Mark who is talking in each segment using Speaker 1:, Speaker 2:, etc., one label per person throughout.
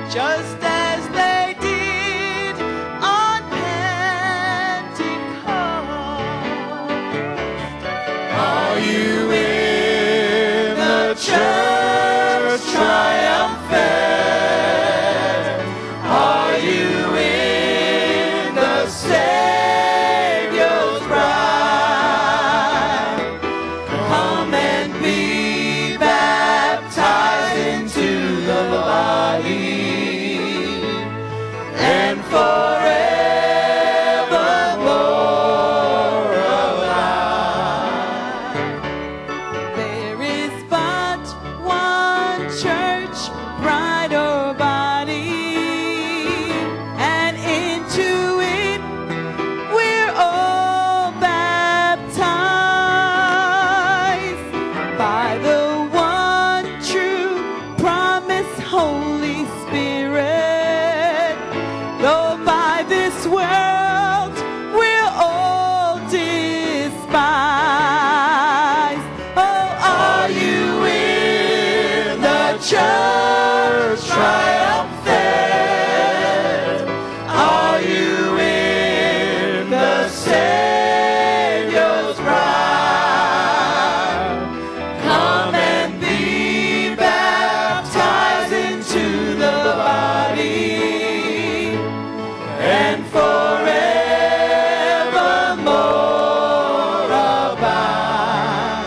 Speaker 1: just as they did on Pentecost. Are you in the church triumphant? Are you in the Savior's bride? Come and be baptized into the body and forevermore abide. There is but one church, bride or body, and into it we're all baptized by the one true promise, Holy Spirit. Though by this world we're all despised. Oh, are you in the church triumphant? Are you in the Savior's bride? Come and be baptized into the body and forevermore abide.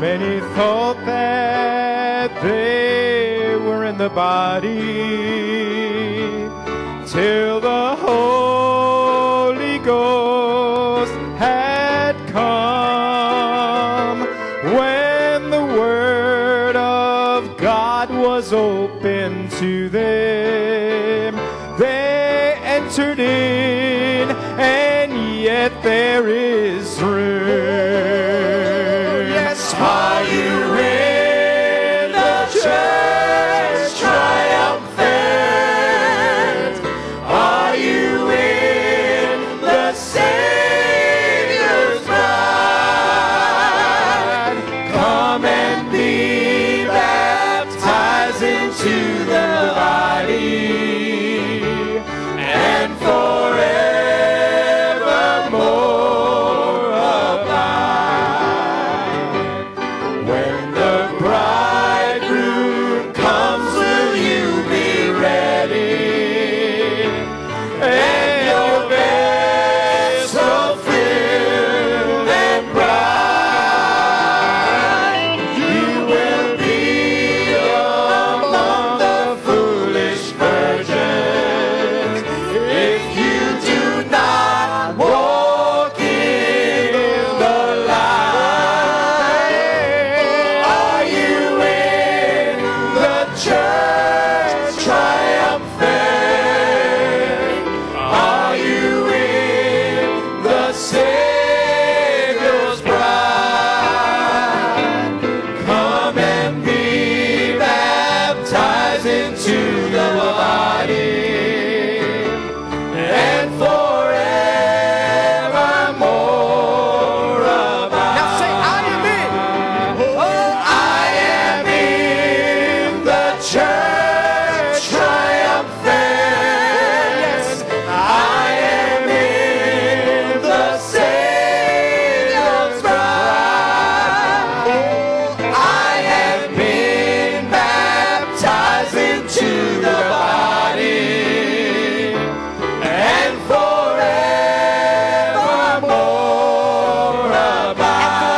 Speaker 2: Many thought that they were in the body till the Holy Ghost had come. When the Word of God was open to them, they entered in, and yet there is room. Yes, are you in the church triumphant? Are you in the Savior's bride? Come and be baptized into the body and forevermore abide. When the bridegroom comes, will you be ready? And your vessel filled and bright, you will be among the foolish virgins. If you do not walk in the light, are you in the church triumphant? Are you in the Savior's bride? Come and be baptized into the body and forevermore abide. Now say, I am in. Oh, I am in the church triumphant. Yes, I am in the Savior's bride. Oh, I have been baptized into the body and forevermore abide.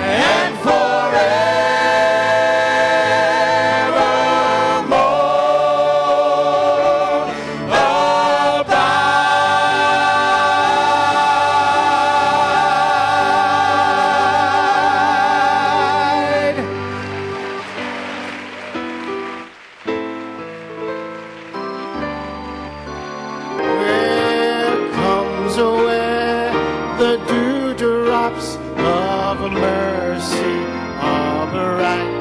Speaker 2: And forevermore abide. Where comes where the dewdrops of mercy are bright,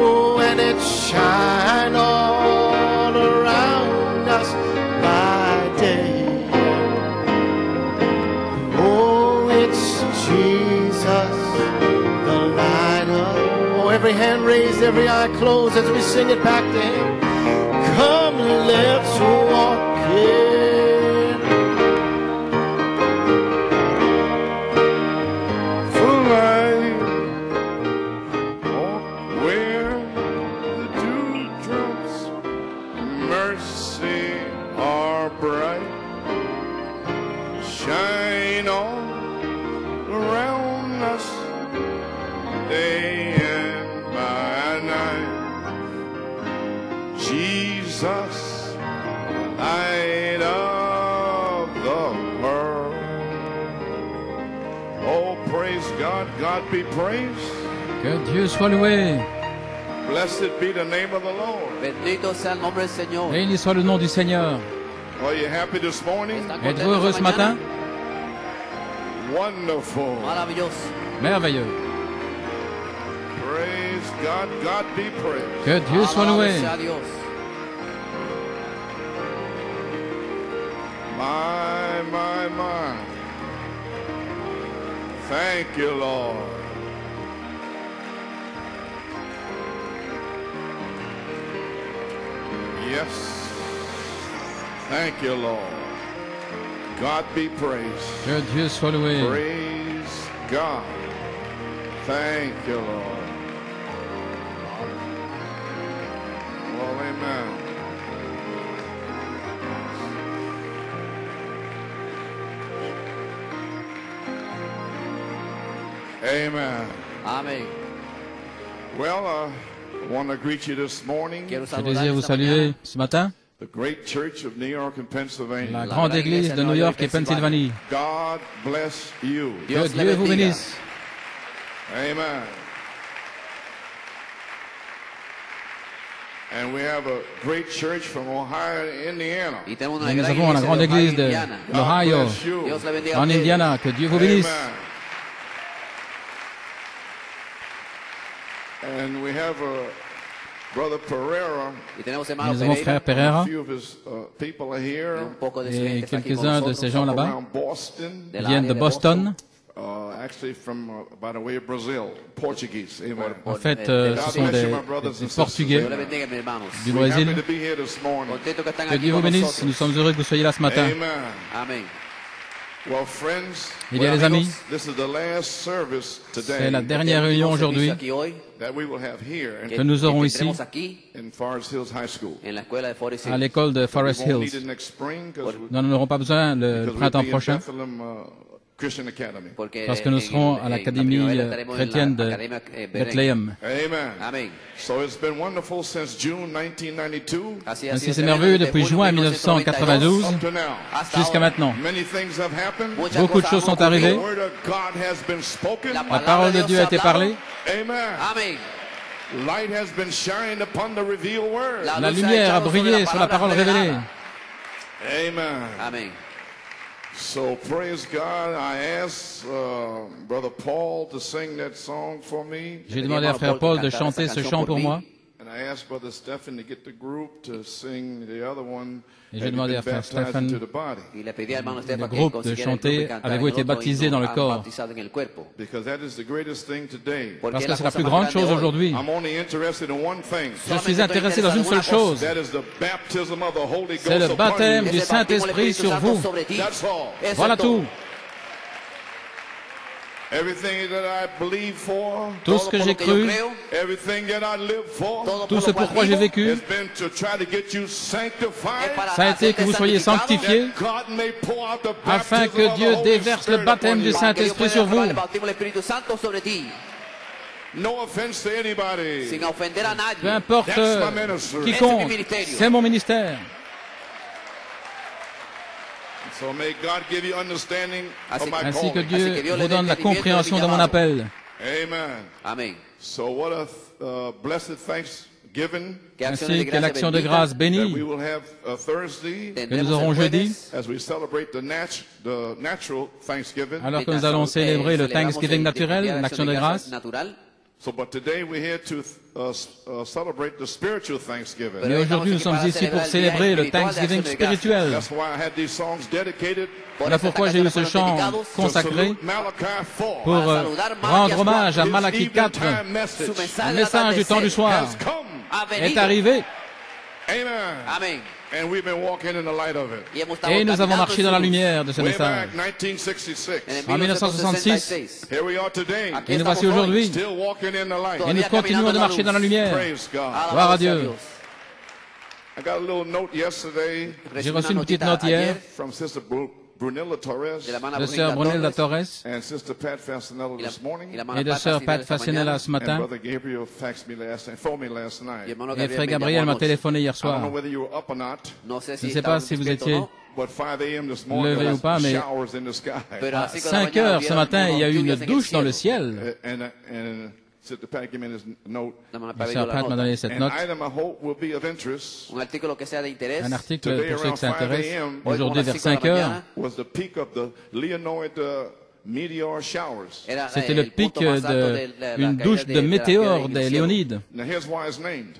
Speaker 2: oh, and it shine all around us by day. Oh, it's Jesus, the light of, oh,
Speaker 1: every hand raised, every eye closed as we sing it back to Him. Come, let's walk in.
Speaker 2: For I walk where the dewdrops mercy are bright, shine all around us day and by night. Jesus, light of the world. Oh, praise God. God be praised.
Speaker 3: Que Dieu soit loué.
Speaker 2: Blessed be the name of the Lord.
Speaker 4: Bendito sea el nombre del Señor.
Speaker 3: Béni soit le nom du Seigneur.
Speaker 2: Are you happy this morning?
Speaker 3: Êtes-vous heureux ce matin?
Speaker 2: Wonderful.
Speaker 4: Maravilloso.
Speaker 3: Merveilleux.
Speaker 2: Praise God. God be praised.
Speaker 3: Que Dieu soit loué.
Speaker 4: Alabado sea Dios.
Speaker 2: My. Thank you, Lord. Yes. Thank you, Lord. God be praised.
Speaker 3: Que Dieu soit loué.
Speaker 2: Praise God. Thank you, Lord. Well, amen. Amen.
Speaker 4: Amén.
Speaker 2: Well, I want to greet you this morning.
Speaker 4: Quiero
Speaker 3: Je
Speaker 4: saludar
Speaker 3: désire vous
Speaker 4: esta
Speaker 3: saluer
Speaker 4: mañana
Speaker 3: ce matin.
Speaker 2: The great church of New York and Pennsylvania.
Speaker 3: La grande église de New York et Pennsylvanie.
Speaker 2: God bless you.
Speaker 3: Que
Speaker 4: Dios le
Speaker 3: Dieu vous
Speaker 4: bendiga.
Speaker 3: bénisse.
Speaker 2: Amen. And we have a great church from Ohio, Indiana.
Speaker 4: Y tenemos una
Speaker 3: Et nous
Speaker 4: gran
Speaker 3: avons la
Speaker 4: iglesia
Speaker 3: grande
Speaker 4: de Ohio,
Speaker 3: église de
Speaker 4: Indiana.
Speaker 2: God
Speaker 3: l'Ohio,
Speaker 2: bless you.
Speaker 4: Dios le bendiga a
Speaker 3: en
Speaker 4: ustedes.
Speaker 3: Indiana. Que Dieu vous bénisse.
Speaker 2: Amen. And we have Brother Pereira.
Speaker 4: Y tenemos hermano
Speaker 3: Nous avons frère
Speaker 4: Pereira.
Speaker 3: Pereira
Speaker 2: A few of his people are here.
Speaker 4: Un poco de su
Speaker 3: et
Speaker 4: gente está aquí con
Speaker 3: quelques-uns de
Speaker 4: nosotros.
Speaker 3: ces gens là-bas
Speaker 2: Around Boston.
Speaker 4: De la
Speaker 3: viennent de
Speaker 4: área de
Speaker 3: Boston.
Speaker 2: Actually from by the way of Brazil, Portuguese. Amen.
Speaker 3: En fait,
Speaker 4: de-
Speaker 3: ce
Speaker 2: God
Speaker 3: sont
Speaker 2: bless
Speaker 3: des
Speaker 2: you, my brothers and sisters.
Speaker 3: Portugais
Speaker 4: Dios le bendiga, mis hermanos.
Speaker 3: du
Speaker 2: We're happy
Speaker 3: Brésil.
Speaker 2: to be here this morning.
Speaker 4: Contento que están
Speaker 3: Que
Speaker 4: aquí
Speaker 3: Dieu vous
Speaker 4: con
Speaker 3: bénisse.
Speaker 4: nosotros.
Speaker 3: Nous sommes heureux que vous soyez là ce matin.
Speaker 2: Amen.
Speaker 4: Amén.
Speaker 2: Well, friends,
Speaker 3: Eh bien, les amis,
Speaker 2: this is the last service
Speaker 3: c'est
Speaker 2: today
Speaker 3: la dernière réunion aujourd'hui
Speaker 4: Aquí hoy,
Speaker 2: that we will have here
Speaker 3: que nous aurons ici
Speaker 4: tendremos aquí
Speaker 2: in Forest Hills High School.
Speaker 4: en la escuela de Forest
Speaker 3: à
Speaker 4: Hills.
Speaker 3: l'école de Forest
Speaker 2: We won't need
Speaker 3: Hills.
Speaker 2: it next spring because
Speaker 3: Nous n'en aurons pas besoin le
Speaker 2: we'll
Speaker 3: printemps
Speaker 2: be in
Speaker 3: prochain
Speaker 2: Bethlehem Christian Academy.
Speaker 3: parce que nous serons à l'Académie chrétienne de Bethléem.
Speaker 2: Amen.
Speaker 4: Amén.
Speaker 2: So it's been wonderful since June 1992
Speaker 4: Así ha
Speaker 3: Ainsi,
Speaker 4: sido
Speaker 3: c'est
Speaker 4: tremendo
Speaker 3: merveilleux
Speaker 4: desde
Speaker 3: depuis
Speaker 4: julio
Speaker 3: juin
Speaker 4: 1992
Speaker 3: 1992
Speaker 2: up to now.
Speaker 4: hasta
Speaker 3: jusqu'à
Speaker 4: ahora.
Speaker 3: maintenant.
Speaker 2: Many things have happened.
Speaker 4: Muchas
Speaker 3: Beaucoup de
Speaker 4: cosas
Speaker 3: choses
Speaker 4: han
Speaker 3: sont arrivées.
Speaker 2: The
Speaker 4: ocurrido.
Speaker 2: word of God has been spoken.
Speaker 4: La
Speaker 3: La parole de Dieu a été parlée.
Speaker 2: Amen.
Speaker 4: Amén.
Speaker 2: Light has been shined upon the revealed word.
Speaker 4: La
Speaker 3: La
Speaker 4: luz
Speaker 3: lumière a
Speaker 4: echado sobre
Speaker 3: brillé sur la parole révélée.
Speaker 2: Amen.
Speaker 4: Amén.
Speaker 2: So praise God. I asked Brother Paul to sing that song for me.
Speaker 3: J'ai demandé à frère Paul de chanter ce chant pour moi.
Speaker 2: And I asked Brother Stephen to get the group to sing the other one.
Speaker 3: Et j'ai
Speaker 2: Have you
Speaker 3: demandé
Speaker 2: been
Speaker 3: à frère
Speaker 2: baptized
Speaker 3: Stephen
Speaker 2: into the body?
Speaker 4: Y le pedí al hermano Stefan que
Speaker 3: groupe de
Speaker 4: consiguiera el
Speaker 3: chanter,
Speaker 4: grupo y cantar
Speaker 3: avez-vous
Speaker 4: el
Speaker 3: été
Speaker 4: otro
Speaker 3: baptisé
Speaker 4: himno
Speaker 3: dans le corps?
Speaker 4: bautizado en el cuerpo.
Speaker 2: Because that is the greatest thing today.
Speaker 4: Porque
Speaker 3: Parce
Speaker 4: es
Speaker 3: que c'est la
Speaker 4: cosa
Speaker 3: plus
Speaker 4: más
Speaker 3: grande
Speaker 4: grande
Speaker 3: chose
Speaker 4: hoy.
Speaker 3: aujourd'hui.
Speaker 2: I'm only interested in one thing.
Speaker 3: Je suis intéressé dans une seule chose.
Speaker 2: That is the baptism of the Holy
Speaker 3: C'est
Speaker 2: Ghost
Speaker 3: le
Speaker 2: upon
Speaker 3: baptême
Speaker 2: you.
Speaker 3: du
Speaker 4: Es el bautismo del
Speaker 3: Saint-Esprit
Speaker 4: Espíritu
Speaker 3: sur
Speaker 4: Santo
Speaker 3: vous.
Speaker 4: sobre ti.
Speaker 2: That's all.
Speaker 4: Eso
Speaker 3: Voilà
Speaker 4: es todo.
Speaker 3: tout.
Speaker 2: Everything that I believe for,
Speaker 3: Tout ce que j'ai
Speaker 4: Por lo que yo
Speaker 3: cru,
Speaker 4: creo,
Speaker 2: everything that I live for,
Speaker 4: todo
Speaker 3: tout
Speaker 4: por
Speaker 3: ce
Speaker 4: lo cual
Speaker 3: pourquoi j'ai
Speaker 4: vivo,
Speaker 3: vécu,
Speaker 2: has been to try to get you
Speaker 4: es
Speaker 2: sanctified,
Speaker 4: para
Speaker 3: ça a été que vous soyez sanctifiés,
Speaker 2: that God may pour out the
Speaker 3: afin
Speaker 2: baptism
Speaker 3: que
Speaker 2: of the
Speaker 3: Dieu
Speaker 2: Holy
Speaker 3: déverse le
Speaker 2: Spirit
Speaker 3: baptême
Speaker 2: upon
Speaker 3: du
Speaker 2: you.
Speaker 4: para que Dios
Speaker 3: Saint-Esprit
Speaker 4: pueda
Speaker 3: sur vous.
Speaker 4: derramar el bautismo del Espíritu Santo sobre ti,
Speaker 2: No offense to anybody.
Speaker 4: sin ofender a nadie.
Speaker 3: Peu importe
Speaker 2: That's my ministry.
Speaker 3: quiconque, c'est mon ministère.
Speaker 2: So may God give you understanding of my
Speaker 3: Ainsi que
Speaker 2: calling.
Speaker 3: Dieu vous donne la compréhension de mon appel.
Speaker 2: Amen.
Speaker 4: Amén.
Speaker 2: So what a blessed thanksgiving
Speaker 4: Que acciones
Speaker 3: Ainsi
Speaker 4: de
Speaker 3: que
Speaker 4: gracia
Speaker 3: l'action de
Speaker 4: benditas
Speaker 3: grâce
Speaker 2: that we
Speaker 3: bénie
Speaker 2: will have Thursday
Speaker 3: que
Speaker 4: tendremos
Speaker 3: nous aurons
Speaker 4: el
Speaker 3: jeudi,
Speaker 4: jueves,
Speaker 2: as we celebrate the natural Thanksgiving.
Speaker 3: alors que nous allons célébrer le Thanksgiving naturel, l'action de grâce.
Speaker 4: natural.
Speaker 2: But today we're here to celebrate the spiritual Thanksgiving.
Speaker 3: Mais aujourd'hui, nous sommes ici pour célébrer le Thanksgiving spirituel.
Speaker 2: That's why I had these songs dedicated.
Speaker 3: Voilà pourquoi j'ai eu ce chant consacré pour rendre hommage à Malachie 4. Le message du temps du soir est arrivé.
Speaker 4: Amen.
Speaker 2: And we've been walking in the light of it.
Speaker 3: Et nous avons marché dans la lumière de ce
Speaker 2: Way
Speaker 3: message.
Speaker 2: back 1966.
Speaker 3: En 1966,
Speaker 2: Here we are today.
Speaker 3: et nous voici aujourd'hui,
Speaker 2: Still walking in the light.
Speaker 3: et nous continuons de marcher dans la lumière.
Speaker 2: Praise God.
Speaker 3: Gloire à Dieu.
Speaker 2: I got a little note yesterday
Speaker 3: J'ai reçu une petite note hier
Speaker 2: from Sister Brunilla Torres
Speaker 3: de sœur Brunella Torres
Speaker 2: and Sister Pat Fasinello this morning.
Speaker 3: et de sœur Pat Fasinella ce
Speaker 2: And
Speaker 3: matin.
Speaker 2: Brother Gabriel phoned me last night.
Speaker 3: Et frère Gabriel m'a téléphoné hier
Speaker 2: I don't know
Speaker 3: soir.
Speaker 2: whether you were up or not,
Speaker 3: Je ne sais pas si vous étiez
Speaker 2: but 5 a.m. this morning
Speaker 3: levé
Speaker 2: there
Speaker 3: ou pas,
Speaker 2: was
Speaker 3: mais
Speaker 2: showers in the sky.
Speaker 3: à 5 heures ce matin, il y a eu une douche dans le ciel.
Speaker 2: And Sister Pat gave me this note.
Speaker 3: Et sœur Pat m'a donné cette
Speaker 2: An
Speaker 3: note,
Speaker 2: item I hope will be of interest
Speaker 4: Un artículo que sea de interés.
Speaker 3: un article
Speaker 2: Today
Speaker 3: pour ceux
Speaker 2: around
Speaker 3: qui s'intéressent.
Speaker 2: 5 a.m.
Speaker 3: Aujourd'hui vers 5 heures,
Speaker 2: was the peak of the Leonid meteor showers.
Speaker 3: c'était le pic d'une douche de météores des Léonides.
Speaker 2: Now here's why it's named.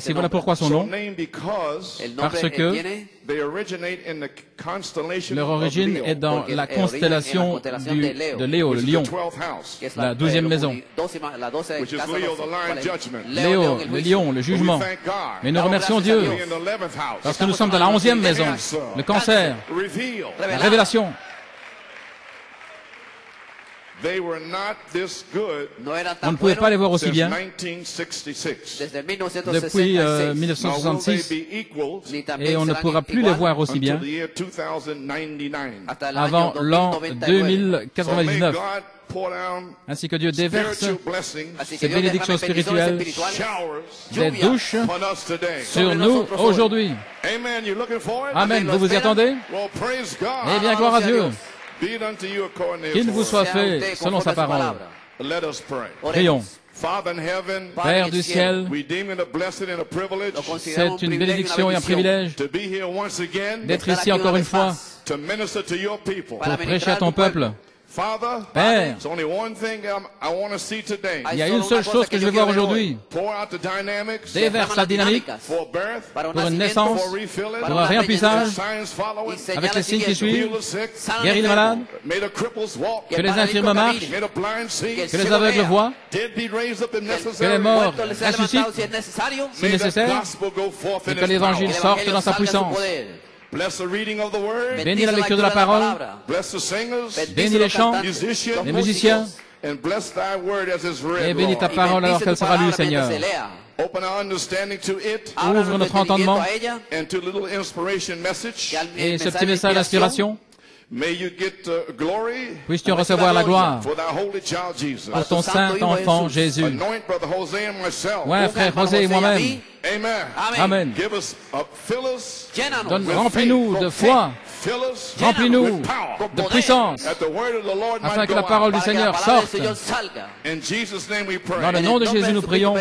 Speaker 3: Et voilà pourquoi son
Speaker 2: So
Speaker 3: nom,
Speaker 2: named because
Speaker 3: parce que
Speaker 2: they originate in the constellation
Speaker 3: leur
Speaker 2: of
Speaker 3: origine
Speaker 2: Leo,
Speaker 3: est dans la constellation de Léo, le
Speaker 2: which is
Speaker 3: lion.
Speaker 2: the 12th house,
Speaker 3: La 12e maison.
Speaker 2: which is Leo, the lion judgment.
Speaker 3: Léo, le lion, le jugement.
Speaker 2: We thank God.
Speaker 3: Mais nous remercions Dieu
Speaker 2: We're in the 11th house.
Speaker 3: parce que nous sommes dans la 11e maison, le cancer,
Speaker 2: Reveal.
Speaker 3: la révélation.
Speaker 2: They were not this good
Speaker 4: No eran
Speaker 3: On
Speaker 4: tan
Speaker 3: ne pouvait pas les voir aussi
Speaker 2: since
Speaker 3: bien
Speaker 2: 1966.
Speaker 4: desde
Speaker 3: depuis
Speaker 4: 1966.
Speaker 2: Now, will they
Speaker 3: 1966
Speaker 2: be equaled
Speaker 4: Ni también
Speaker 3: et on ne
Speaker 4: serán
Speaker 3: pourra plus les
Speaker 4: igual
Speaker 3: voir aussi
Speaker 2: until
Speaker 3: bien
Speaker 2: the year 2099?
Speaker 4: hasta el
Speaker 3: avant
Speaker 4: año
Speaker 3: l'an
Speaker 4: 2099.
Speaker 2: So may
Speaker 3: 2099,
Speaker 2: God pour down
Speaker 3: ainsi que Dieu déverse
Speaker 2: spiritual blessings,
Speaker 4: Así
Speaker 3: ces
Speaker 4: que Dios
Speaker 3: bénédictions
Speaker 4: derrame bendiciones
Speaker 3: spirituelles,
Speaker 4: espirituales
Speaker 2: showers
Speaker 3: des douches
Speaker 2: upon us today.
Speaker 3: sur nous aujourd'hui.
Speaker 2: Amen. You looking for it?
Speaker 3: Amen, vous vous y attendez?
Speaker 2: Well, praise God.
Speaker 3: Eh bien, gloire à Dieu.
Speaker 2: Be it unto you according to
Speaker 3: Qu'il
Speaker 2: his
Speaker 3: vous
Speaker 2: word.
Speaker 3: soit
Speaker 4: Sea
Speaker 3: fait
Speaker 4: usted
Speaker 3: selon
Speaker 4: conforme
Speaker 3: sa
Speaker 4: a su
Speaker 3: parole.
Speaker 4: palabra.
Speaker 2: Let us pray.
Speaker 3: Prions.
Speaker 2: Father in heaven,
Speaker 3: Père du ciel,
Speaker 2: we deem it a blessing and a privilege
Speaker 4: Lo consideramos
Speaker 3: c'est
Speaker 4: un
Speaker 3: une
Speaker 4: privilegio,
Speaker 3: bénédiction et un
Speaker 4: una bendición
Speaker 3: privilège
Speaker 2: to be here once again
Speaker 3: d'être
Speaker 4: estar
Speaker 3: ici
Speaker 4: aquí
Speaker 3: encore
Speaker 4: una
Speaker 3: une
Speaker 4: vez
Speaker 3: fois
Speaker 4: más
Speaker 2: to minister to your people.
Speaker 3: pour prêcher à ton peuple.
Speaker 2: Father,
Speaker 3: Père,
Speaker 2: there's only one thing I want to see today.
Speaker 3: il y a une seule chose que je vais voir aujourd'hui.
Speaker 2: Pour out the dynamics,
Speaker 3: Déverse la dynamique
Speaker 2: for birth,
Speaker 4: para un
Speaker 3: pour une
Speaker 4: nacimiento,
Speaker 3: naissance,
Speaker 2: for refilling,
Speaker 3: pour un remplissage,
Speaker 2: signs following,
Speaker 4: y señales
Speaker 3: avec les signes qui
Speaker 4: siguiendo.
Speaker 3: suivent,
Speaker 2: heal the sick,
Speaker 4: Sana
Speaker 3: guéris les
Speaker 4: los
Speaker 3: malades,
Speaker 4: enfermos,
Speaker 2: may the cripples walk,
Speaker 3: que les
Speaker 4: paralíticos
Speaker 3: infirmes marchent,
Speaker 4: caminen,
Speaker 2: may the blind see,
Speaker 3: que les aveugles voient,
Speaker 2: dead be raised up if
Speaker 3: que les
Speaker 2: necessary,
Speaker 3: morts
Speaker 4: muertos les sean
Speaker 3: ressuscitent,
Speaker 4: levantados si es necesario,
Speaker 3: si
Speaker 2: may the
Speaker 3: nécessaire,
Speaker 2: gospel go forth
Speaker 3: et
Speaker 2: in
Speaker 3: que
Speaker 2: its
Speaker 3: l'évangile
Speaker 2: power.
Speaker 3: sorte
Speaker 4: el
Speaker 3: dans sa
Speaker 4: evangelio salga en
Speaker 3: puissance.
Speaker 4: su poder.
Speaker 2: Bless the reading of the word,
Speaker 3: Bénis la lecture de la parole,
Speaker 2: bless the singers,
Speaker 3: bénis les chants,
Speaker 2: musicians,
Speaker 3: les musiciens,
Speaker 2: and bless thy word as it's read,
Speaker 3: et bénis
Speaker 2: Lord.
Speaker 3: ta parole alors qu'elle sera lue, Seigneur.
Speaker 2: Open our understanding to it
Speaker 3: Ouvre notre entendement
Speaker 2: and to a little inspiration message.
Speaker 3: et ce petit message d'inspiration.
Speaker 2: May you get glory
Speaker 3: Puisses-tu recevoir la gloire
Speaker 2: for thy holy child Jesus.
Speaker 3: pour ton saint enfant Jésus.
Speaker 2: Anoint Brother Jose and myself.
Speaker 3: Ouais, frère José et moi-même.
Speaker 2: Amen.
Speaker 3: Amen.
Speaker 2: Give us, fill us,
Speaker 3: Remplis-nous de foi,
Speaker 2: fill us
Speaker 3: remplis-nous
Speaker 2: with power.
Speaker 3: de puissance,
Speaker 2: That the word of the Lord
Speaker 3: afin
Speaker 2: might
Speaker 3: que
Speaker 2: go
Speaker 3: la parole du
Speaker 2: out.
Speaker 3: Seigneur sorte.
Speaker 2: In Jesus' name we pray.
Speaker 3: Dans le nom de Jésus, nous prions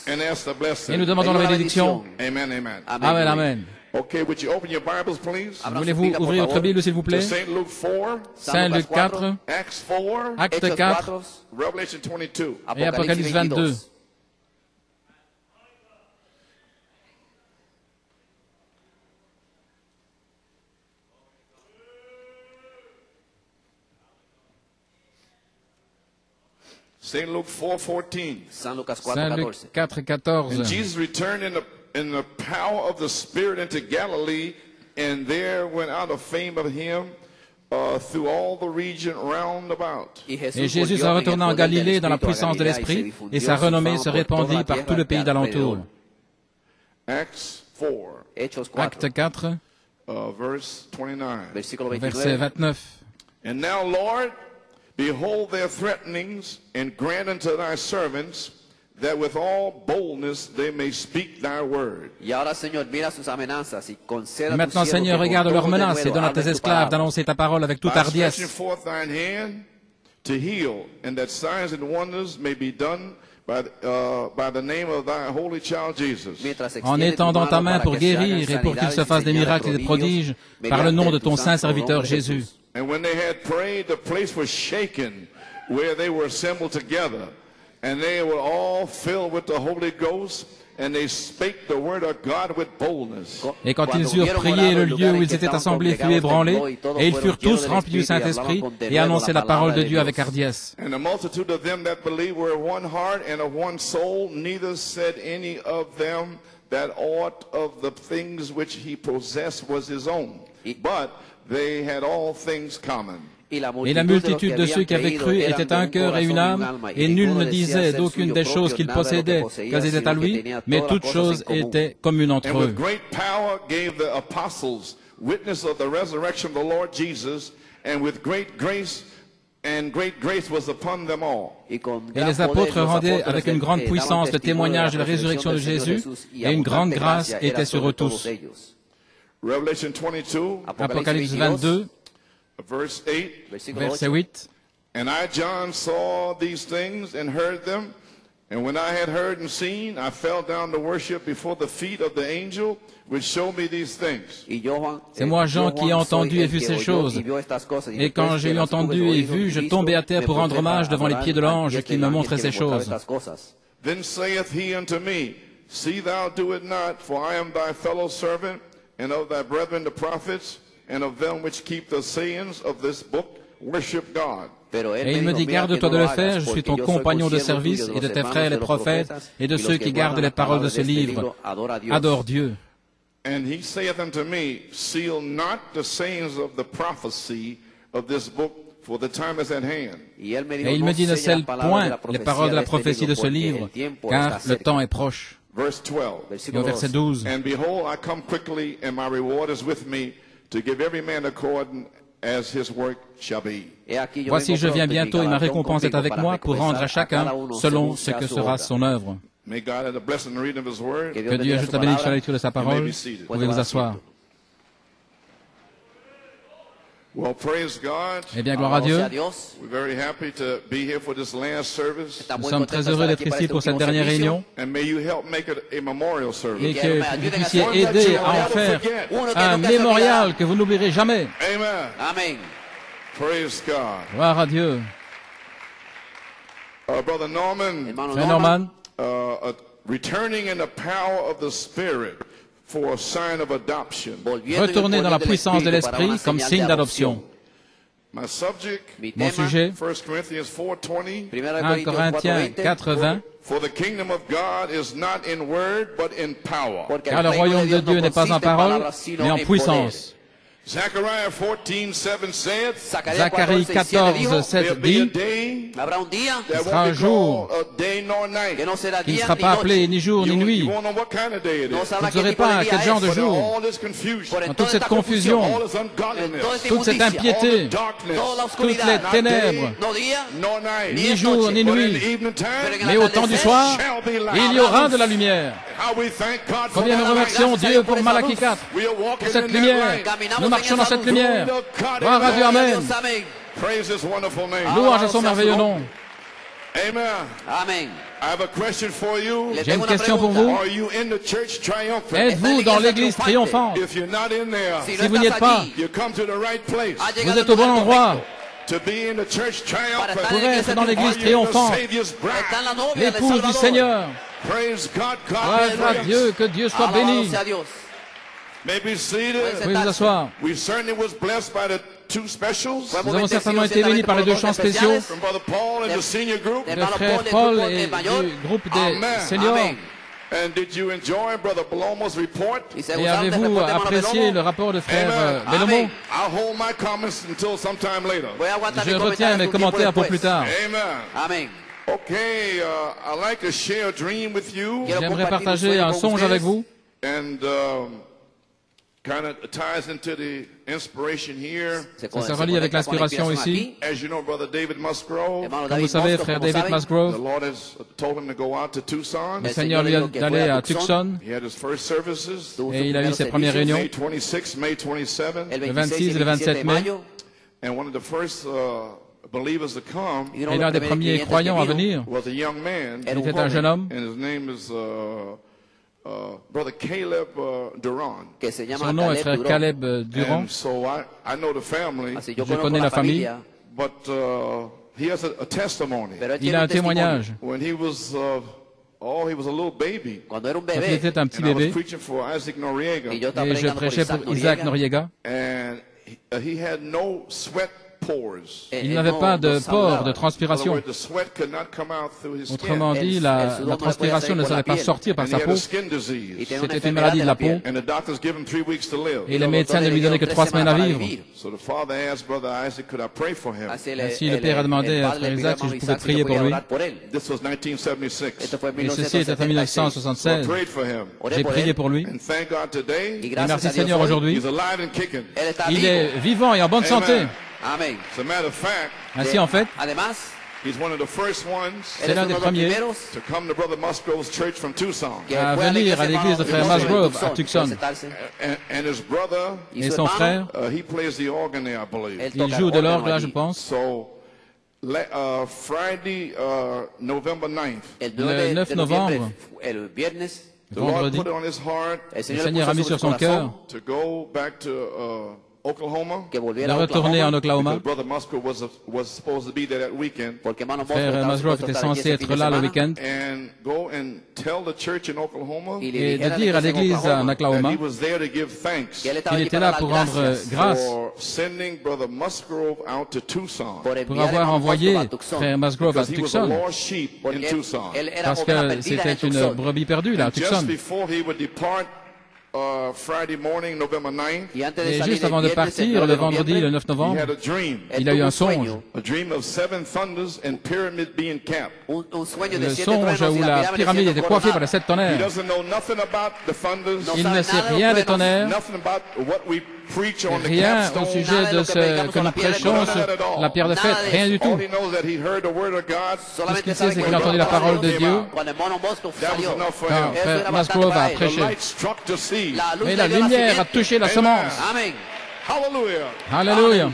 Speaker 2: And ask the blessing.
Speaker 3: et nous demandons la bénédiction.
Speaker 2: Amen, amen.
Speaker 3: Amen, amen.
Speaker 2: Okay, would you open your Bibles, please?
Speaker 3: Voulez-vous ouvrir votre Bible, s'il vous
Speaker 2: To
Speaker 3: plaît?
Speaker 2: St. Luke 4,
Speaker 3: Saint Luc 4,
Speaker 2: Acts 4,
Speaker 3: Acte 4
Speaker 2: Revelation 22.
Speaker 3: et Apocalypse 22.
Speaker 2: St. Luke 4:14.
Speaker 4: San Lucas
Speaker 3: Saint Luc
Speaker 4: 4:14.
Speaker 3: 4,
Speaker 2: And
Speaker 3: 14.
Speaker 2: Jesus returned in the power of the Spirit into Galilee, and there went out a fame of him through all the region round about.
Speaker 3: Et Jésus se retourna en Galilée dans la puissance de l'Esprit, et sa renommée se répandit par tout le pays d'alentour.
Speaker 2: Acts 4,
Speaker 4: Hechos 4,
Speaker 3: Acte 4,
Speaker 2: verse 29.
Speaker 4: versículo
Speaker 3: verset
Speaker 4: 29.
Speaker 3: 29.
Speaker 2: And now, Lord, behold their threatenings, and grant unto thy servants that with all boldness they may speak thy word.
Speaker 4: Y ahora, Señor, mira sus amenazas y conceda
Speaker 3: Et
Speaker 4: a tu
Speaker 3: maintenant,
Speaker 4: siervo
Speaker 3: Seigneur,
Speaker 4: que con
Speaker 3: regarde
Speaker 4: todo
Speaker 3: leurs menaces et
Speaker 4: denuedo
Speaker 3: donne à
Speaker 4: hable
Speaker 3: tes
Speaker 4: tu
Speaker 3: esclaves
Speaker 4: palabra.
Speaker 3: d'annoncer ta parole avec toute
Speaker 2: By stretching
Speaker 3: hardiesse.
Speaker 2: forth thine hand to heal, and that signs and wonders may be done by the name of thy holy child Jesus.
Speaker 4: Mientras
Speaker 3: En
Speaker 4: extiende tu
Speaker 3: étendant ta
Speaker 4: mano
Speaker 3: main
Speaker 4: para
Speaker 3: pour
Speaker 4: que se hagan
Speaker 3: guérir et pour qu'il se
Speaker 4: sanidades
Speaker 3: fasse des
Speaker 4: y
Speaker 3: miracles et des
Speaker 4: señales,
Speaker 3: prodiges par le
Speaker 4: mediante
Speaker 3: nom de
Speaker 4: tu
Speaker 3: ton saint
Speaker 4: santo
Speaker 3: serviteur
Speaker 4: nombre,
Speaker 3: Jésus.
Speaker 4: Jesús.
Speaker 2: And when they had prayed, the place was shaken where they were assembled together. And they were all filled with the Holy Ghost, and they spake the word of God with boldness.
Speaker 3: Et quand ils eurent prié, le lieu où ils étaient assemblés fut ébranlé, et ils furent tous remplis du Saint-Esprit, et annonçaient la parole de Dieu avec hardiesse.
Speaker 2: And the multitude of them that believed were of one heart and of one soul, neither said any of them that aught of the things which he possessed was his own, but they had all things common.
Speaker 3: Et la multitude de ceux qui avaient cru était un cœur et une âme, et nul ne disait d'aucune des choses qu'il possédait qu'elles étaient à lui, mais toutes choses étaient communes entre eux. Et les apôtres rendaient avec une grande puissance le témoignage de la résurrection de Jésus, et une grande grâce était sur eux tous. Apocalypse 22, verset 8.
Speaker 2: And I, John, saw these things and heard them. And when I had heard and seen, I fell down to worship before the feet of the angel which showed me these things.
Speaker 3: C'est moi, Jean, qui ai entendu et vu ces choses. Et quand j'ai eu entendu et vu, je tombais à terre pour rendre hommage devant les pieds de l'ange qui me montrait ces choses.
Speaker 2: Then saith he unto me, See thou do it not, for I am thy fellow servant, and of thy brethren the prophets, and of them which keep the sayings of this book, worship God.
Speaker 3: Et il me dit, garde-toi de le faire, je suis ton compagnon de service et de tes frères les prophètes et de ceux qui gardent les paroles de ce livre. Adore Dieu.
Speaker 2: And he saith unto me, Seal not the sayings of the prophecy of this book, for the time is at hand.
Speaker 3: Et il me dit, ne scelle point les paroles de la prophétie de ce livre, car le temps est proche.
Speaker 2: Verse 12.
Speaker 3: Et au verset 12.
Speaker 2: And behold, I come quickly, and my reward is with me, to give every man according as his work shall be.
Speaker 3: Voici, je viens bientôt et ma récompense est avec moi pour rendre à chacun selon ce que sera son œuvre.
Speaker 2: May God add a blessing in the reading of his word.
Speaker 3: Que Dieu ajoute la bénédiction à la lecture de sa parole. Vous pouvez vous asseoir.
Speaker 2: Well, praise God.
Speaker 3: Eh bien, gloire à Dieu.
Speaker 2: We're very happy to be here for this last service.
Speaker 3: Nous sommes très heureux d'être ici pour cette dernière réunion.
Speaker 2: And may you help make it a memorial
Speaker 3: Et
Speaker 2: service.
Speaker 3: que vous puissiez aider à en faire un mémorial que vous n'oublierez jamais.
Speaker 2: Amen.
Speaker 4: Amen.
Speaker 2: Praise God.
Speaker 3: Gloire à Dieu.
Speaker 2: Brother Norman,
Speaker 3: Frère Norman,
Speaker 2: returning in the power of the Spirit for a sign of adoption.
Speaker 3: retournez dans la puissance de l'Esprit comme signe d'adoption.
Speaker 2: My subject,
Speaker 3: Mon sujet,
Speaker 2: 1 Corinthians 4:20.
Speaker 3: 1 Corinthiens 4:20.
Speaker 2: For the kingdom of God is not in word, but in power.
Speaker 3: Car le royaume de Dieu n'est pas en parole, mais en puissance.
Speaker 2: Zechariah 14:7 said,
Speaker 3: Zacharie 14:7 dit,
Speaker 4: Habrá un día
Speaker 2: that
Speaker 3: sera un
Speaker 2: won't be
Speaker 3: jour
Speaker 2: called a day nor night.
Speaker 4: que no será
Speaker 3: qui ne
Speaker 4: día
Speaker 3: sera
Speaker 4: ni
Speaker 3: pas appelé
Speaker 4: noche.
Speaker 3: ni jour ni nuit.
Speaker 2: You won't know what kind of day it
Speaker 4: No
Speaker 2: is.
Speaker 3: Vous
Speaker 4: sabrá
Speaker 3: ne
Speaker 4: qué
Speaker 3: saurez
Speaker 4: tipo de
Speaker 3: pas
Speaker 4: día
Speaker 3: quel genre
Speaker 4: es.
Speaker 3: de
Speaker 2: But
Speaker 3: jour.
Speaker 2: all this confusion,
Speaker 3: Dans toute cette confusion,
Speaker 2: all this
Speaker 4: en
Speaker 2: ungodliness,
Speaker 4: toda esta
Speaker 3: toute cette
Speaker 4: injusticia,
Speaker 3: impiété,
Speaker 2: darkness,
Speaker 4: toda la
Speaker 3: toutes les
Speaker 4: oscuridad,
Speaker 3: ténèbres,
Speaker 4: no día
Speaker 2: nor night.
Speaker 3: ni jour ni
Speaker 2: But in
Speaker 3: nuit,
Speaker 2: the evening time,
Speaker 3: mais au temps du soir, il y aura de la lumière.
Speaker 2: how we thank God for
Speaker 3: Combien nous
Speaker 2: that light.
Speaker 3: remercions Dieu pour Malachie 4,
Speaker 2: We are walking
Speaker 3: pour cette
Speaker 2: in that
Speaker 3: lumière.
Speaker 2: light.
Speaker 3: Nous marchons dans cette lumière. Gloire à Dieu, Amen.
Speaker 4: Amén.
Speaker 2: Praise His wonderful name.
Speaker 3: Louange à son merveilleux nom.
Speaker 2: Amen.
Speaker 4: Amén.
Speaker 2: I have a question for you.
Speaker 3: J'ai une question pour vous.
Speaker 2: Are you in the church triumphant?
Speaker 3: Êtes-vous dans l'église triomphante?
Speaker 2: If you're not in there,
Speaker 4: Si
Speaker 3: Si
Speaker 4: no
Speaker 3: vous n'y
Speaker 4: estás
Speaker 3: êtes pas,
Speaker 4: allí,
Speaker 2: you come to the right place.
Speaker 4: has
Speaker 3: vous
Speaker 4: llegado
Speaker 3: êtes au bon
Speaker 4: lugar
Speaker 3: endroit
Speaker 4: correcto.
Speaker 2: To be in the church
Speaker 4: Para
Speaker 2: triumphant.
Speaker 4: estar
Speaker 3: pour être dans
Speaker 2: Are
Speaker 3: l'église
Speaker 2: you the
Speaker 3: triomphante,
Speaker 2: Savior's bride?
Speaker 4: Está en la novia del
Speaker 3: l'épouse du
Speaker 4: Salvador.
Speaker 3: Seigneur.
Speaker 2: Praise God. God
Speaker 3: Gloire
Speaker 2: be
Speaker 3: à
Speaker 2: praised.
Speaker 3: Dieu, que Dieu soit
Speaker 4: Alabado
Speaker 3: béni.
Speaker 4: sea Dios.
Speaker 2: May be
Speaker 3: Vous
Speaker 2: seated.
Speaker 3: pouvez vous asseoir.
Speaker 2: We certainly was blessed by the two specials
Speaker 3: Nous avons certainement été bénis par les deux chants spéciaux
Speaker 2: from Brother Paul and the senior group.
Speaker 3: de frère Paul et du groupe des
Speaker 2: Amen.
Speaker 3: seniors.
Speaker 4: Amén.
Speaker 2: And did you enjoy Brother Palomo's report?
Speaker 4: Y se
Speaker 3: Et
Speaker 4: gozaron del
Speaker 3: avez-vous
Speaker 4: reporte de hermano
Speaker 3: apprécié
Speaker 4: Belomo.
Speaker 3: le rapport de frère
Speaker 2: Amen.
Speaker 3: Belomo?
Speaker 4: Amén.
Speaker 2: I'll hold my comments until sometime later.
Speaker 4: Voy a aguantar
Speaker 3: Je
Speaker 4: mis
Speaker 3: retiens
Speaker 4: comentarios
Speaker 3: mes
Speaker 4: un tiempo
Speaker 3: commentaires pour
Speaker 4: después.
Speaker 3: plus tard.
Speaker 2: Amen.
Speaker 4: Amén.
Speaker 2: Okay, I'd like to share a dream with you.
Speaker 4: Quiero
Speaker 3: J'aimerais
Speaker 4: compartir un
Speaker 3: partager
Speaker 4: sueño
Speaker 3: un
Speaker 4: con
Speaker 3: songe
Speaker 4: ustedes.
Speaker 3: avec vous
Speaker 2: And kind of ties into the inspiration here.
Speaker 3: Ça se relie avec l'inspiration ici.
Speaker 2: As you know, Brother David Musgrove,
Speaker 4: Hermano
Speaker 3: Comme vous
Speaker 4: David
Speaker 3: savez,
Speaker 4: Moscow,
Speaker 3: frère
Speaker 4: como
Speaker 3: David
Speaker 4: saben,
Speaker 2: the
Speaker 3: Musgrove,
Speaker 2: Lord has told him to go out to Tucson.
Speaker 3: le Seigneur lui a dit d'aller à Tucson
Speaker 2: He had his first services,
Speaker 4: tuvo
Speaker 3: et
Speaker 4: sus
Speaker 3: il a eu
Speaker 4: primeros
Speaker 3: ses premières
Speaker 4: servicios
Speaker 3: réunions.
Speaker 2: May 26, May 27.
Speaker 4: el
Speaker 3: le
Speaker 4: 26
Speaker 3: 26 et le 27
Speaker 4: de
Speaker 3: mai.
Speaker 4: mayo.
Speaker 2: And one of the first believers to come
Speaker 4: Y uno
Speaker 3: Et
Speaker 4: de
Speaker 3: l'un
Speaker 4: los
Speaker 3: des
Speaker 4: primeros
Speaker 3: premiers
Speaker 4: clientes
Speaker 3: croyants à
Speaker 4: que vino
Speaker 3: venir
Speaker 2: was a young man,
Speaker 4: era un
Speaker 3: était un jeune homme.
Speaker 2: and his name is Brother Caleb Duran.
Speaker 4: que se llama
Speaker 3: Son nom est
Speaker 4: Caleb
Speaker 3: frère
Speaker 4: Durón.
Speaker 3: Caleb Durand.
Speaker 2: And so I know the family,
Speaker 4: Así yo
Speaker 3: Je
Speaker 4: conozco
Speaker 3: connais la famille.
Speaker 4: familia,
Speaker 2: but he has a testimony.
Speaker 4: Pero él
Speaker 3: Il
Speaker 4: tiene
Speaker 3: a
Speaker 4: un
Speaker 3: un témoignage.
Speaker 2: When he was, he was a little baby.
Speaker 4: Cuando era un
Speaker 3: Quand il
Speaker 4: bebé,
Speaker 3: était un petit
Speaker 2: And I was
Speaker 3: bébé,
Speaker 2: preaching for Isaac Noriega.
Speaker 4: y yo estaba
Speaker 3: et je
Speaker 4: predicando por
Speaker 3: prêchais pour Isaac Noriega,
Speaker 2: And he had no sweat pores.
Speaker 3: il n'avait pas de pores, de
Speaker 2: In other
Speaker 3: transpiration.
Speaker 2: words, the sweat could not come out through his skin.
Speaker 3: Autrement dit, la transpiration ne savait pas sortir par
Speaker 2: And he
Speaker 3: sa
Speaker 2: had
Speaker 3: peau.
Speaker 2: a skin disease.
Speaker 3: C'était une maladie de la peau.
Speaker 2: And the doctors give him 3 weeks to live.
Speaker 3: Et les médecins ne lui donnaient que 3 semaines à vivre.
Speaker 2: So the father asked Brother Isaac, could I pray for him?
Speaker 3: Ainsi, le père a demandé à frère Isaac si je pouvais prier pour lui.
Speaker 2: This was 1976.
Speaker 3: Et ceci était en 1976.
Speaker 2: I prayed for him.
Speaker 3: J'ai prié pour lui.
Speaker 2: And thank God today,
Speaker 3: Et merci Seigneur aujourd'hui.
Speaker 2: he's alive and kicking.
Speaker 3: Il est vivant et en bonne santé.
Speaker 4: Amén.
Speaker 2: As a matter of fact,
Speaker 3: Ainsi, en fait,
Speaker 4: Además,
Speaker 2: he's one of the first ones
Speaker 3: c'est l'un des premiers
Speaker 2: to come to Brother Musgrove's church from Tucson.
Speaker 3: à venir à l'église de frère Musgrove à Tucson.
Speaker 2: And his brother,
Speaker 3: Et son frère,
Speaker 2: he plays the organ there, I believe.
Speaker 3: il joue de l'orgue là, je pense.
Speaker 2: So, Friday, November 9th,
Speaker 3: Le 9 novembre,
Speaker 4: el viernes,
Speaker 2: the Lord
Speaker 3: vendredi,
Speaker 2: put it on his heart
Speaker 4: el
Speaker 3: le
Speaker 4: Señor
Speaker 3: Seigneur a mis sur son cœur
Speaker 2: to go back to Oklahoma.
Speaker 4: que
Speaker 3: de
Speaker 4: volviera a
Speaker 3: retourner en
Speaker 4: Oklahoma,
Speaker 3: Oklahoma.
Speaker 2: Brother Musgrove was supposed to be there that weekend.
Speaker 4: porque hermano
Speaker 3: Frère Musgrove était censé être là le week-end
Speaker 2: And go and tell the church in Oklahoma
Speaker 3: et de dire à l'église en
Speaker 2: that
Speaker 3: Oklahoma
Speaker 2: he was there to give thanks
Speaker 3: qu'il était là pour rendre grâce
Speaker 2: for sending Brother Musgrove out to Tucson.
Speaker 3: pour avoir envoyé frère Musgrove à
Speaker 2: Because he was a
Speaker 3: Tucson
Speaker 2: lost sheep in Tucson.
Speaker 3: parce que c'était une brebis perdue là à
Speaker 2: Just
Speaker 3: Tucson.
Speaker 2: before he would depart Friday morning, November 9th,
Speaker 3: Et juste avant de partir, le vendredi, le 9
Speaker 2: he
Speaker 3: novembre,
Speaker 2: had a dream.
Speaker 3: il a eu un songe.
Speaker 2: A dream of 7 thunders and pyramid being capped.
Speaker 3: Le songe où la pyramide était coiffée par les 7
Speaker 2: He
Speaker 3: tonnerres.
Speaker 2: doesn't know nothing about the thunders,
Speaker 3: Il ne sait rien des tonnerres,
Speaker 2: nothing about what we preach on the
Speaker 3: rien
Speaker 2: capstone.
Speaker 3: au sujet de ce que nous prêchons sur la pierre de fête, rien du tout.
Speaker 2: All he knows that he heard the word of God.
Speaker 3: Tout ce qu'il sait, c'est qu'il a entendu la parole de Dieu.
Speaker 2: That was enough for
Speaker 3: Quand
Speaker 2: him.
Speaker 3: frère Musgrove a
Speaker 2: The
Speaker 3: prêché.
Speaker 2: light struck the seed.
Speaker 3: Mais la lumière a touché la semence.
Speaker 4: Amén.
Speaker 2: Hallelujah.
Speaker 3: Alléluia.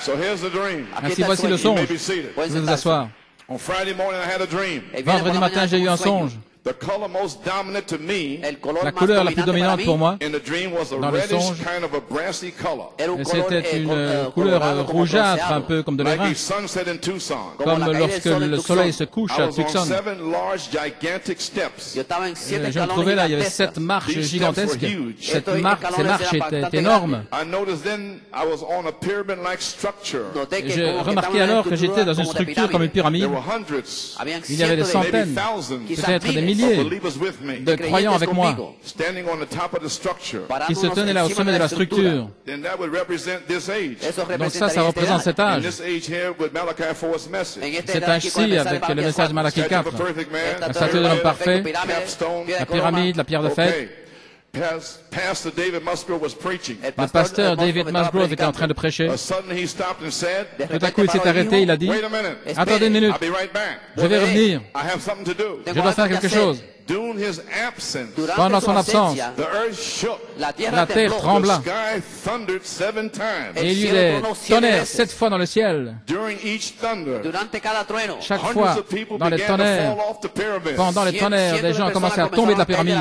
Speaker 2: So here's the dream.
Speaker 3: Ainsi voici le
Speaker 2: You
Speaker 3: songe.
Speaker 2: may be seated.
Speaker 3: Vous pouvez vous asseoir.
Speaker 2: On Friday morning, I had a dream.
Speaker 3: Vendredi matin, j'ai eu un songe.
Speaker 2: The color most dominant to me
Speaker 3: La couleur la plus dominante pour moi,
Speaker 2: in the dream was a
Speaker 3: dans le
Speaker 2: reddish
Speaker 3: songe,
Speaker 2: kind of a brassy color,
Speaker 3: c'était une couleur rougeâtre, un peu comme de
Speaker 2: like
Speaker 3: l'airain,
Speaker 2: a sunset in Tucson.
Speaker 3: comme lorsque le soleil se couche
Speaker 2: I
Speaker 3: à
Speaker 2: was on
Speaker 3: Tucson.
Speaker 2: 7 large gigantic steps.
Speaker 3: Je me trouvais là, il y avait 7 marches gigantesques. Ces marches étaient énormes.
Speaker 2: I noticed then I was on a pyramid-like structure.
Speaker 3: J'ai remarqué alors que j'étais dans une structure comme une pyramide.
Speaker 2: There were hundreds,
Speaker 3: Il y avait des
Speaker 2: maybe
Speaker 3: centaines,
Speaker 2: thousands
Speaker 3: peut-être des
Speaker 2: of
Speaker 3: milliers
Speaker 2: believers with me,
Speaker 3: de croyants avec moi
Speaker 2: standing on the top of the structure.
Speaker 3: qui se tenaient là au sommet de la structure.
Speaker 2: Then that would represent this age.
Speaker 3: Donc ça représente cet
Speaker 2: And
Speaker 3: âge.
Speaker 2: this age here with Malachi 4's message.
Speaker 3: Cet âge-ci avec le message de Malachie
Speaker 2: Statue of
Speaker 3: 4.
Speaker 2: a perfect man,
Speaker 3: La statue de l'homme parfait,
Speaker 2: capstone.
Speaker 3: la pyramide, la pierre de fête.
Speaker 2: Okay. Pastor David Musgrove was preaching.
Speaker 3: Le pasteur David Musgrove était en train de prêcher.
Speaker 2: Suddenly he stopped and said,
Speaker 3: Tout à coup, il s'est arrêté, il a dit,
Speaker 2: wait a minute,
Speaker 3: attendez une minute,
Speaker 2: I'll be right back.
Speaker 3: je vais revenir,
Speaker 2: I have something to do.
Speaker 3: je dois faire quelque chose.
Speaker 2: During his absence,
Speaker 3: Pendant son absence,
Speaker 2: the earth shook.
Speaker 3: la terre trembla.
Speaker 2: The sky thundered 7 times.
Speaker 3: Et il y eut des tonnerres 7 fois dans le ciel.
Speaker 2: During each thunder,
Speaker 3: Chaque
Speaker 2: hundreds
Speaker 3: fois,
Speaker 2: of people
Speaker 3: dans les
Speaker 2: began to
Speaker 3: tonnerres,
Speaker 2: fall off the pyramid
Speaker 3: pendant les tonnerres, des gens commençaient à tomber de la pyramide.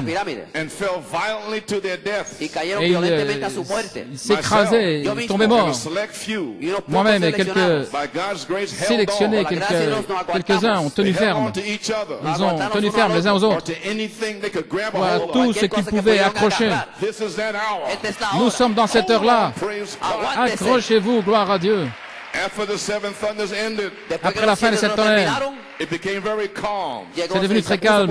Speaker 2: and fell violently to their death.
Speaker 3: Et ils s'écrasaient, ils tombaient
Speaker 2: And a
Speaker 3: morts.
Speaker 2: select few,
Speaker 3: Moi-même et quelques
Speaker 2: by God's grace, held
Speaker 3: sélectionnés,
Speaker 2: on.
Speaker 3: quelques-uns ont tenu
Speaker 2: They held
Speaker 3: ferme.
Speaker 2: on to each other.
Speaker 3: Ils ont tenu ferme les uns aux
Speaker 2: Or
Speaker 3: autres.
Speaker 2: to anything they could grab
Speaker 3: Ou
Speaker 2: a
Speaker 3: à
Speaker 2: hold
Speaker 3: tout
Speaker 2: of.
Speaker 3: ce qu'ils pouvaient accrocher.
Speaker 2: This is that hour.
Speaker 3: Nous sommes dans cette heure-là.
Speaker 2: Praise God.
Speaker 3: Accrochez-vous, gloire à Dieu.
Speaker 2: After the 7 thunders ended,
Speaker 3: Après la fin de cette tonnerre,
Speaker 2: it became very calm.
Speaker 3: c'est devenu très calme.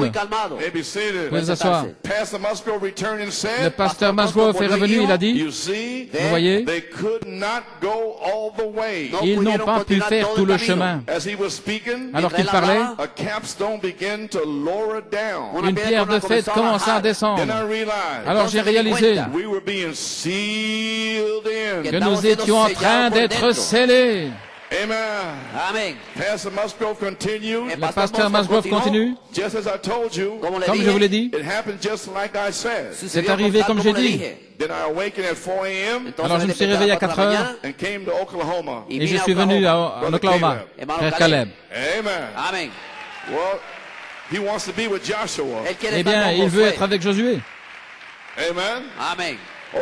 Speaker 2: Maybe seated.
Speaker 3: Vous pouvez vous asseoir.
Speaker 2: Pastor Musgrove returned and
Speaker 3: Le
Speaker 2: said,
Speaker 3: pasteur Musgrove est revenu, il a dit,
Speaker 2: you see,
Speaker 3: vous voyez,
Speaker 2: they could not go all the way.
Speaker 3: ils n'ont pas pu faire tout le chemin.
Speaker 2: As he was speaking,
Speaker 3: Alors qu'il parlait,
Speaker 2: a capstone began to lower down.
Speaker 3: une pierre de fête commença à descendre.
Speaker 2: Then I realized
Speaker 3: Alors j'ai réalisé
Speaker 2: we were being sealed in.
Speaker 3: que nous étions en train d'être scellés.
Speaker 2: Amen. Pastor Musgrove continued.
Speaker 3: Le pasteur Musgrove continue.
Speaker 2: Just as I told you,
Speaker 3: Comme je vous l'ai dit,
Speaker 2: it happened just like I said.
Speaker 3: c'est arrivé comme j'ai dit.
Speaker 2: Then I awakened at 4 a.m.
Speaker 3: Alors je me suis réveillé à 4 heures
Speaker 2: and came to Oklahoma.
Speaker 3: et je suis venu en Oklahoma, frère Caleb.
Speaker 2: Amen. Well, he wants to be with Joshua.
Speaker 3: Eh bien, il veut être avec Josué.
Speaker 2: Amen.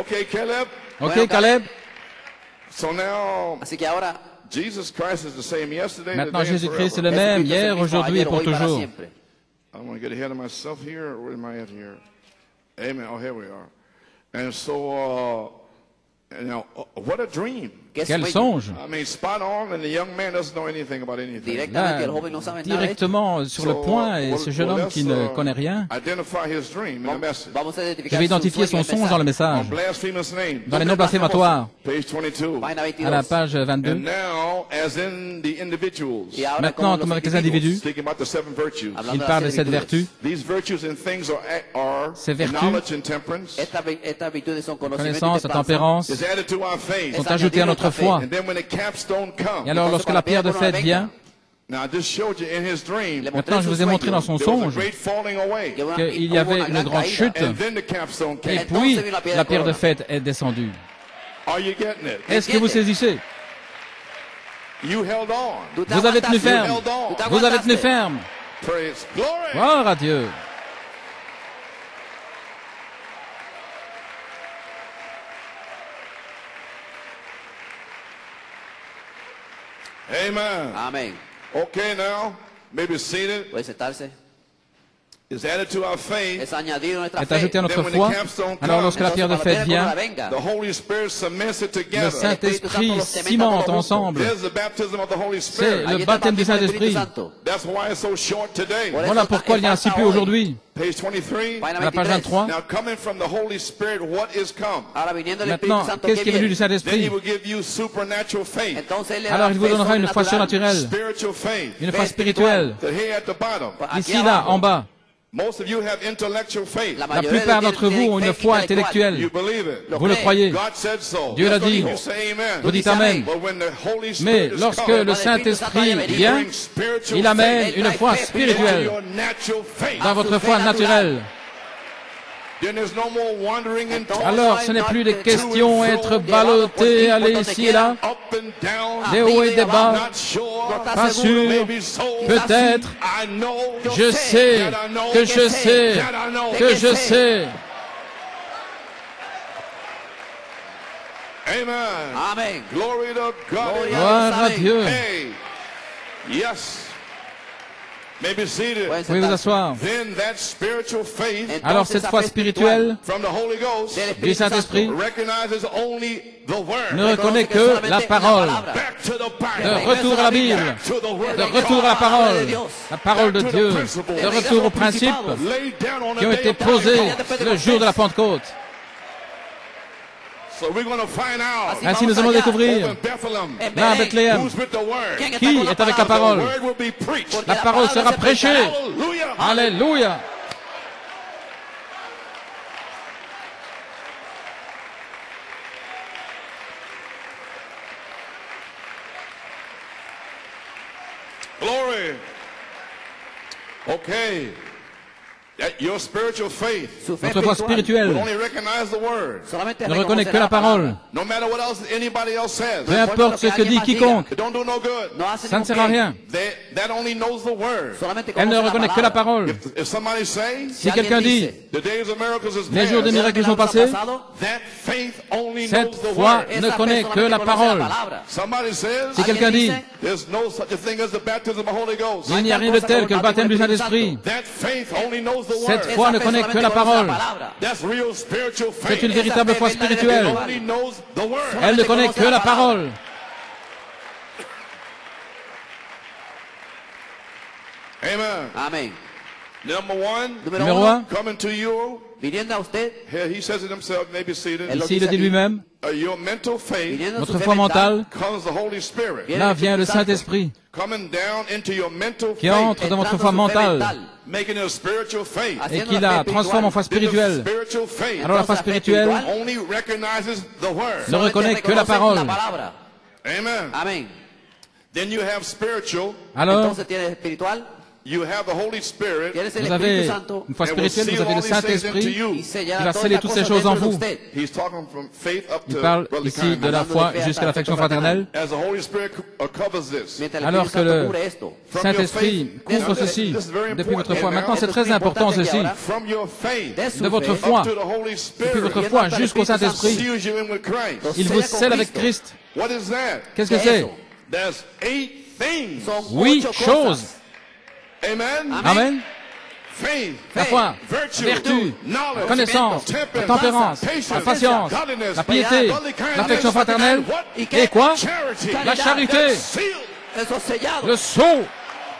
Speaker 2: Okay, Caleb.
Speaker 3: Ok, Caleb.
Speaker 2: So now,
Speaker 4: Así que ahora,
Speaker 3: Maintenant, Jésus-Christ est le même hier, aujourd'hui et pour toujours.
Speaker 2: I'm going to get ahead of myself here. Where am I at here? Amen. Oh, here we are. And so, now, what a dream.
Speaker 3: Quel songe!
Speaker 2: I mean, spot on, and the young man doesn't know anything about anything.
Speaker 3: Là, directement sur le point, et ce jeune homme qui ne connaît rien,
Speaker 2: Identify his dream in the message.
Speaker 3: je vais identifier son songe dans le message,
Speaker 2: Blasphemous name.
Speaker 3: dans les noms blasphématoires,
Speaker 2: Page 22.
Speaker 3: à la page 22.
Speaker 2: And now, as in the individuals,
Speaker 3: Maintenant, comme avec les individus,
Speaker 2: speaking about the 7 virtues.
Speaker 3: il parle de cette vertu.
Speaker 2: These virtues and things are
Speaker 3: Ces vertus,
Speaker 2: knowledge and temperance.
Speaker 3: connaissance, tempérance,
Speaker 2: Is added to our faith.
Speaker 3: sont ajoutées à notre foi.
Speaker 2: And then when the capstone comes,
Speaker 3: Et alors, lorsque la pierre de fête vient,
Speaker 2: now I just showed you in his dream,
Speaker 3: maintenant je vous ai montré dans son
Speaker 2: there was a
Speaker 3: songe
Speaker 2: great falling away.
Speaker 3: qu'il y avait une grande chute,
Speaker 2: And then the capstone
Speaker 3: et
Speaker 2: came.
Speaker 3: puis la pierre de fête est descendue.
Speaker 2: Are you getting it?
Speaker 3: Est-ce que vous saisissez?
Speaker 2: You held on.
Speaker 3: Vous avez tenu ferme.
Speaker 2: You held on.
Speaker 3: Vous avez tenu ferme.
Speaker 2: Praise. Glory.
Speaker 3: Gloire à Dieu.
Speaker 2: Amen.
Speaker 4: Amén.
Speaker 2: Okay, now, maybe seated.
Speaker 4: Puede sentarse.
Speaker 2: Is added to our faith.
Speaker 4: Es añadido a nuestra
Speaker 3: Est ajouté à
Speaker 4: fe.
Speaker 3: notre foi. Alors lorsque la pierre de fête vient,
Speaker 2: The Holy Spirit cements it
Speaker 3: le
Speaker 2: together.
Speaker 3: Saint-Esprit cimente ensemble.
Speaker 2: There's the baptism of the Holy
Speaker 3: C'est
Speaker 2: Spirit.
Speaker 3: le baptême du Saint-Esprit.
Speaker 2: That's why it's so short today.
Speaker 3: Voilà pourquoi il y a un si peu aujourd'hui.
Speaker 2: Page 23.
Speaker 3: À la page 23.
Speaker 2: Now, coming from the Holy Spirit, what is come?
Speaker 4: Ahora viniendo el Espíritu
Speaker 3: Maintenant,
Speaker 4: Santo
Speaker 3: qu'est-ce
Speaker 4: que
Speaker 3: qui est venu du
Speaker 4: viene.
Speaker 2: Then
Speaker 3: Saint-Esprit?
Speaker 2: He will give you supernatural faith,
Speaker 4: Entonces él le
Speaker 3: Alors
Speaker 4: dará
Speaker 3: il vous
Speaker 4: fe
Speaker 3: donnera une foi
Speaker 4: sobrenatural.
Speaker 3: surnaturelle,
Speaker 2: spiritual faith.
Speaker 3: une foi spirituelle.
Speaker 2: The here at the bottom.
Speaker 4: Aquí
Speaker 3: Ici, là,
Speaker 4: abajo,
Speaker 3: en bas.
Speaker 2: Most of you have intellectual faith.
Speaker 4: la
Speaker 3: La
Speaker 4: mayoría
Speaker 3: plupart
Speaker 4: de
Speaker 3: d'entre
Speaker 4: tienen
Speaker 3: vous ont une
Speaker 4: fe
Speaker 3: foi
Speaker 2: You
Speaker 3: intellectuelle.
Speaker 2: believe it.
Speaker 3: Vous le croyez.
Speaker 2: God said so.
Speaker 3: Dieu l'a dit.
Speaker 2: You say amen.
Speaker 3: Vous dites Amen.
Speaker 2: But when the Holy
Speaker 3: Mais
Speaker 2: Spirit is
Speaker 3: lorsque
Speaker 2: come,
Speaker 3: le Saint-Esprit
Speaker 2: He
Speaker 3: vient,
Speaker 2: brings spiritual
Speaker 3: il amène
Speaker 2: faith
Speaker 3: une foi
Speaker 2: into
Speaker 3: spirituelle
Speaker 2: your natural faith.
Speaker 3: dans votre foi naturelle.
Speaker 2: Then there's no more wandering in thought.
Speaker 3: Alors ce n'est plus des questions à être ballotté, aller ici et là,
Speaker 2: Up and down.
Speaker 3: des hauts et des bas,
Speaker 2: Not sure.
Speaker 3: pas sûr,
Speaker 2: Maybe so.
Speaker 3: peut-être,
Speaker 2: I know.
Speaker 3: je sais, que je sais, que je sais.
Speaker 2: Amen.
Speaker 4: Amén.
Speaker 2: Glory to God.
Speaker 3: Gloire à Dieu.
Speaker 2: Hey. Yes. Maybe seated.
Speaker 4: Pueden
Speaker 3: Pouvez vous
Speaker 4: sentarse.
Speaker 3: asseoir.
Speaker 2: Then that spiritual faith
Speaker 3: Alors cette foi spirituelle
Speaker 2: from the Holy Ghost
Speaker 3: du Saint-Esprit
Speaker 2: recognizes only the word.
Speaker 3: ne reconnaît que la parole.
Speaker 2: Back to the
Speaker 3: De
Speaker 2: Bible.
Speaker 3: retour à la Bible,
Speaker 2: Back to the word
Speaker 3: de
Speaker 2: of
Speaker 3: retour à la
Speaker 2: God.
Speaker 3: parole de Dieu, de retour aux principes
Speaker 2: Laid down on the
Speaker 3: qui ont
Speaker 2: day
Speaker 3: été
Speaker 2: of
Speaker 3: posés
Speaker 2: Pentecost.
Speaker 3: le jour de la Pentecôte.
Speaker 2: So we're going to find out.
Speaker 3: Ainsi nous allons découvrir
Speaker 2: Over in Bethlehem.
Speaker 3: là à Bethléem
Speaker 2: Who's with the word?
Speaker 3: qui est avec la parole.
Speaker 2: The word will be preached.
Speaker 3: La parole sera prêchée.
Speaker 2: Hallelujah.
Speaker 3: Alléluia.
Speaker 2: Glory. Okay. Your spiritual faith
Speaker 4: Su fe
Speaker 3: Notre foi
Speaker 2: will
Speaker 3: spirituelle
Speaker 2: only recognize the word.
Speaker 4: solamente
Speaker 3: ne reconnaît que la parole.
Speaker 2: No matter what else anybody else says.
Speaker 3: Peu importe ce que dit quiconque,
Speaker 2: It don't do no good.
Speaker 4: No hace
Speaker 3: ça ne sert à rien.
Speaker 2: That only knows the word.
Speaker 4: Solamente
Speaker 3: Elle ne
Speaker 4: conoce la
Speaker 3: reconnaît que la
Speaker 4: palabra.
Speaker 3: parole.
Speaker 2: If somebody say
Speaker 3: Si quelqu'un dit,
Speaker 2: the days of miracles is
Speaker 3: les jours des
Speaker 2: past,
Speaker 3: miracles sont passés,
Speaker 2: that faith only
Speaker 3: cette
Speaker 2: knows the
Speaker 3: foi
Speaker 2: word.
Speaker 3: ne connaît que la parole.
Speaker 2: Somebody says
Speaker 3: Si quelqu'un dit,
Speaker 2: there's no such a thing as the baptism of the Holy Ghost.
Speaker 3: il n'y a rien de tel que le baptême du Saint-Esprit,
Speaker 2: That faith only knows the
Speaker 3: cette
Speaker 2: word.
Speaker 3: foi ne connaît que la parole.
Speaker 2: That's real spiritual faith.
Speaker 3: C'est une véritable foi
Speaker 2: It
Speaker 3: spirituelle.
Speaker 2: only knows the word.
Speaker 3: Elle ne connaît que la parole.
Speaker 2: Amen.
Speaker 4: Amén.
Speaker 2: Number one,
Speaker 3: Numéro 1,
Speaker 2: coming to you.
Speaker 4: Viniendo a usted,
Speaker 2: Here he says it himself, maybe seated.
Speaker 3: ici il le dit lui-même,
Speaker 2: Your mental faith
Speaker 4: viniendo
Speaker 3: notre
Speaker 4: su fe
Speaker 3: foi
Speaker 4: mental,
Speaker 3: mentale,
Speaker 2: comes the Holy Spirit.
Speaker 3: là vient le Saint-Esprit
Speaker 2: Coming down into your mental
Speaker 3: qui
Speaker 2: faith,
Speaker 3: entre dans votre foi mentale
Speaker 2: making it a spiritual faith.
Speaker 3: et qui la transforme en foi
Speaker 2: Then the
Speaker 3: spirituelle.
Speaker 2: spiritual faith
Speaker 3: Alors la foi spirituelle
Speaker 2: only recognizes the word.
Speaker 3: ne reconnaît que la parole.
Speaker 4: palabra.
Speaker 2: Amen.
Speaker 4: Amén.
Speaker 2: Then you have spiritual,
Speaker 3: Alors,
Speaker 4: Entonces tiene espiritual,
Speaker 2: you have the Holy Spirit,
Speaker 4: tienes el
Speaker 3: vous avez
Speaker 4: Espíritu Santo
Speaker 3: une foi
Speaker 2: and will
Speaker 3: spirituelle,
Speaker 2: seal
Speaker 3: vous avez
Speaker 2: all
Speaker 3: le
Speaker 2: these things into
Speaker 3: Saint-Esprit
Speaker 2: you.
Speaker 4: y
Speaker 3: qui
Speaker 4: sellará
Speaker 3: va
Speaker 4: todas
Speaker 3: sceller
Speaker 4: las
Speaker 3: toutes ces
Speaker 4: cosas
Speaker 3: choses en
Speaker 4: dentro de
Speaker 3: vous.
Speaker 4: usted.
Speaker 2: He's talking from faith up
Speaker 3: Il
Speaker 2: to
Speaker 3: parle
Speaker 2: brotherly
Speaker 3: ici de la
Speaker 2: kindness.
Speaker 3: foi jusqu'à l'affection fraternelle,
Speaker 2: As the Holy Spirit covers this.
Speaker 4: Mientras el
Speaker 3: alors
Speaker 4: Espíritu
Speaker 3: que
Speaker 4: Santo
Speaker 3: le
Speaker 4: cubre esto.
Speaker 3: Saint-Esprit couvre ceci depuis votre foi. Maintenant, c'est très important ceci.
Speaker 2: From your faith
Speaker 4: De su
Speaker 3: De votre
Speaker 4: fe,
Speaker 3: foi,
Speaker 2: up to the Holy
Speaker 3: depuis
Speaker 2: Spirit,
Speaker 3: votre foi jusqu'au Saint-Esprit,
Speaker 2: seals you in with Christ.
Speaker 3: il vous scelle avec Christ.
Speaker 2: What is that?
Speaker 3: Qu'est-ce que c'est?
Speaker 2: There's 8 things.
Speaker 4: Son
Speaker 3: 8
Speaker 4: 8
Speaker 3: choses.
Speaker 2: Amen.
Speaker 3: Amen.
Speaker 2: Faith,
Speaker 3: La foi,
Speaker 2: virtue,
Speaker 3: la vertu,
Speaker 2: knowledge,
Speaker 3: la connaissance, la tempérance, la patience, la piété, l'affection fraternelle, et quoi? La charité,
Speaker 4: Eso sellado.
Speaker 3: le sceau.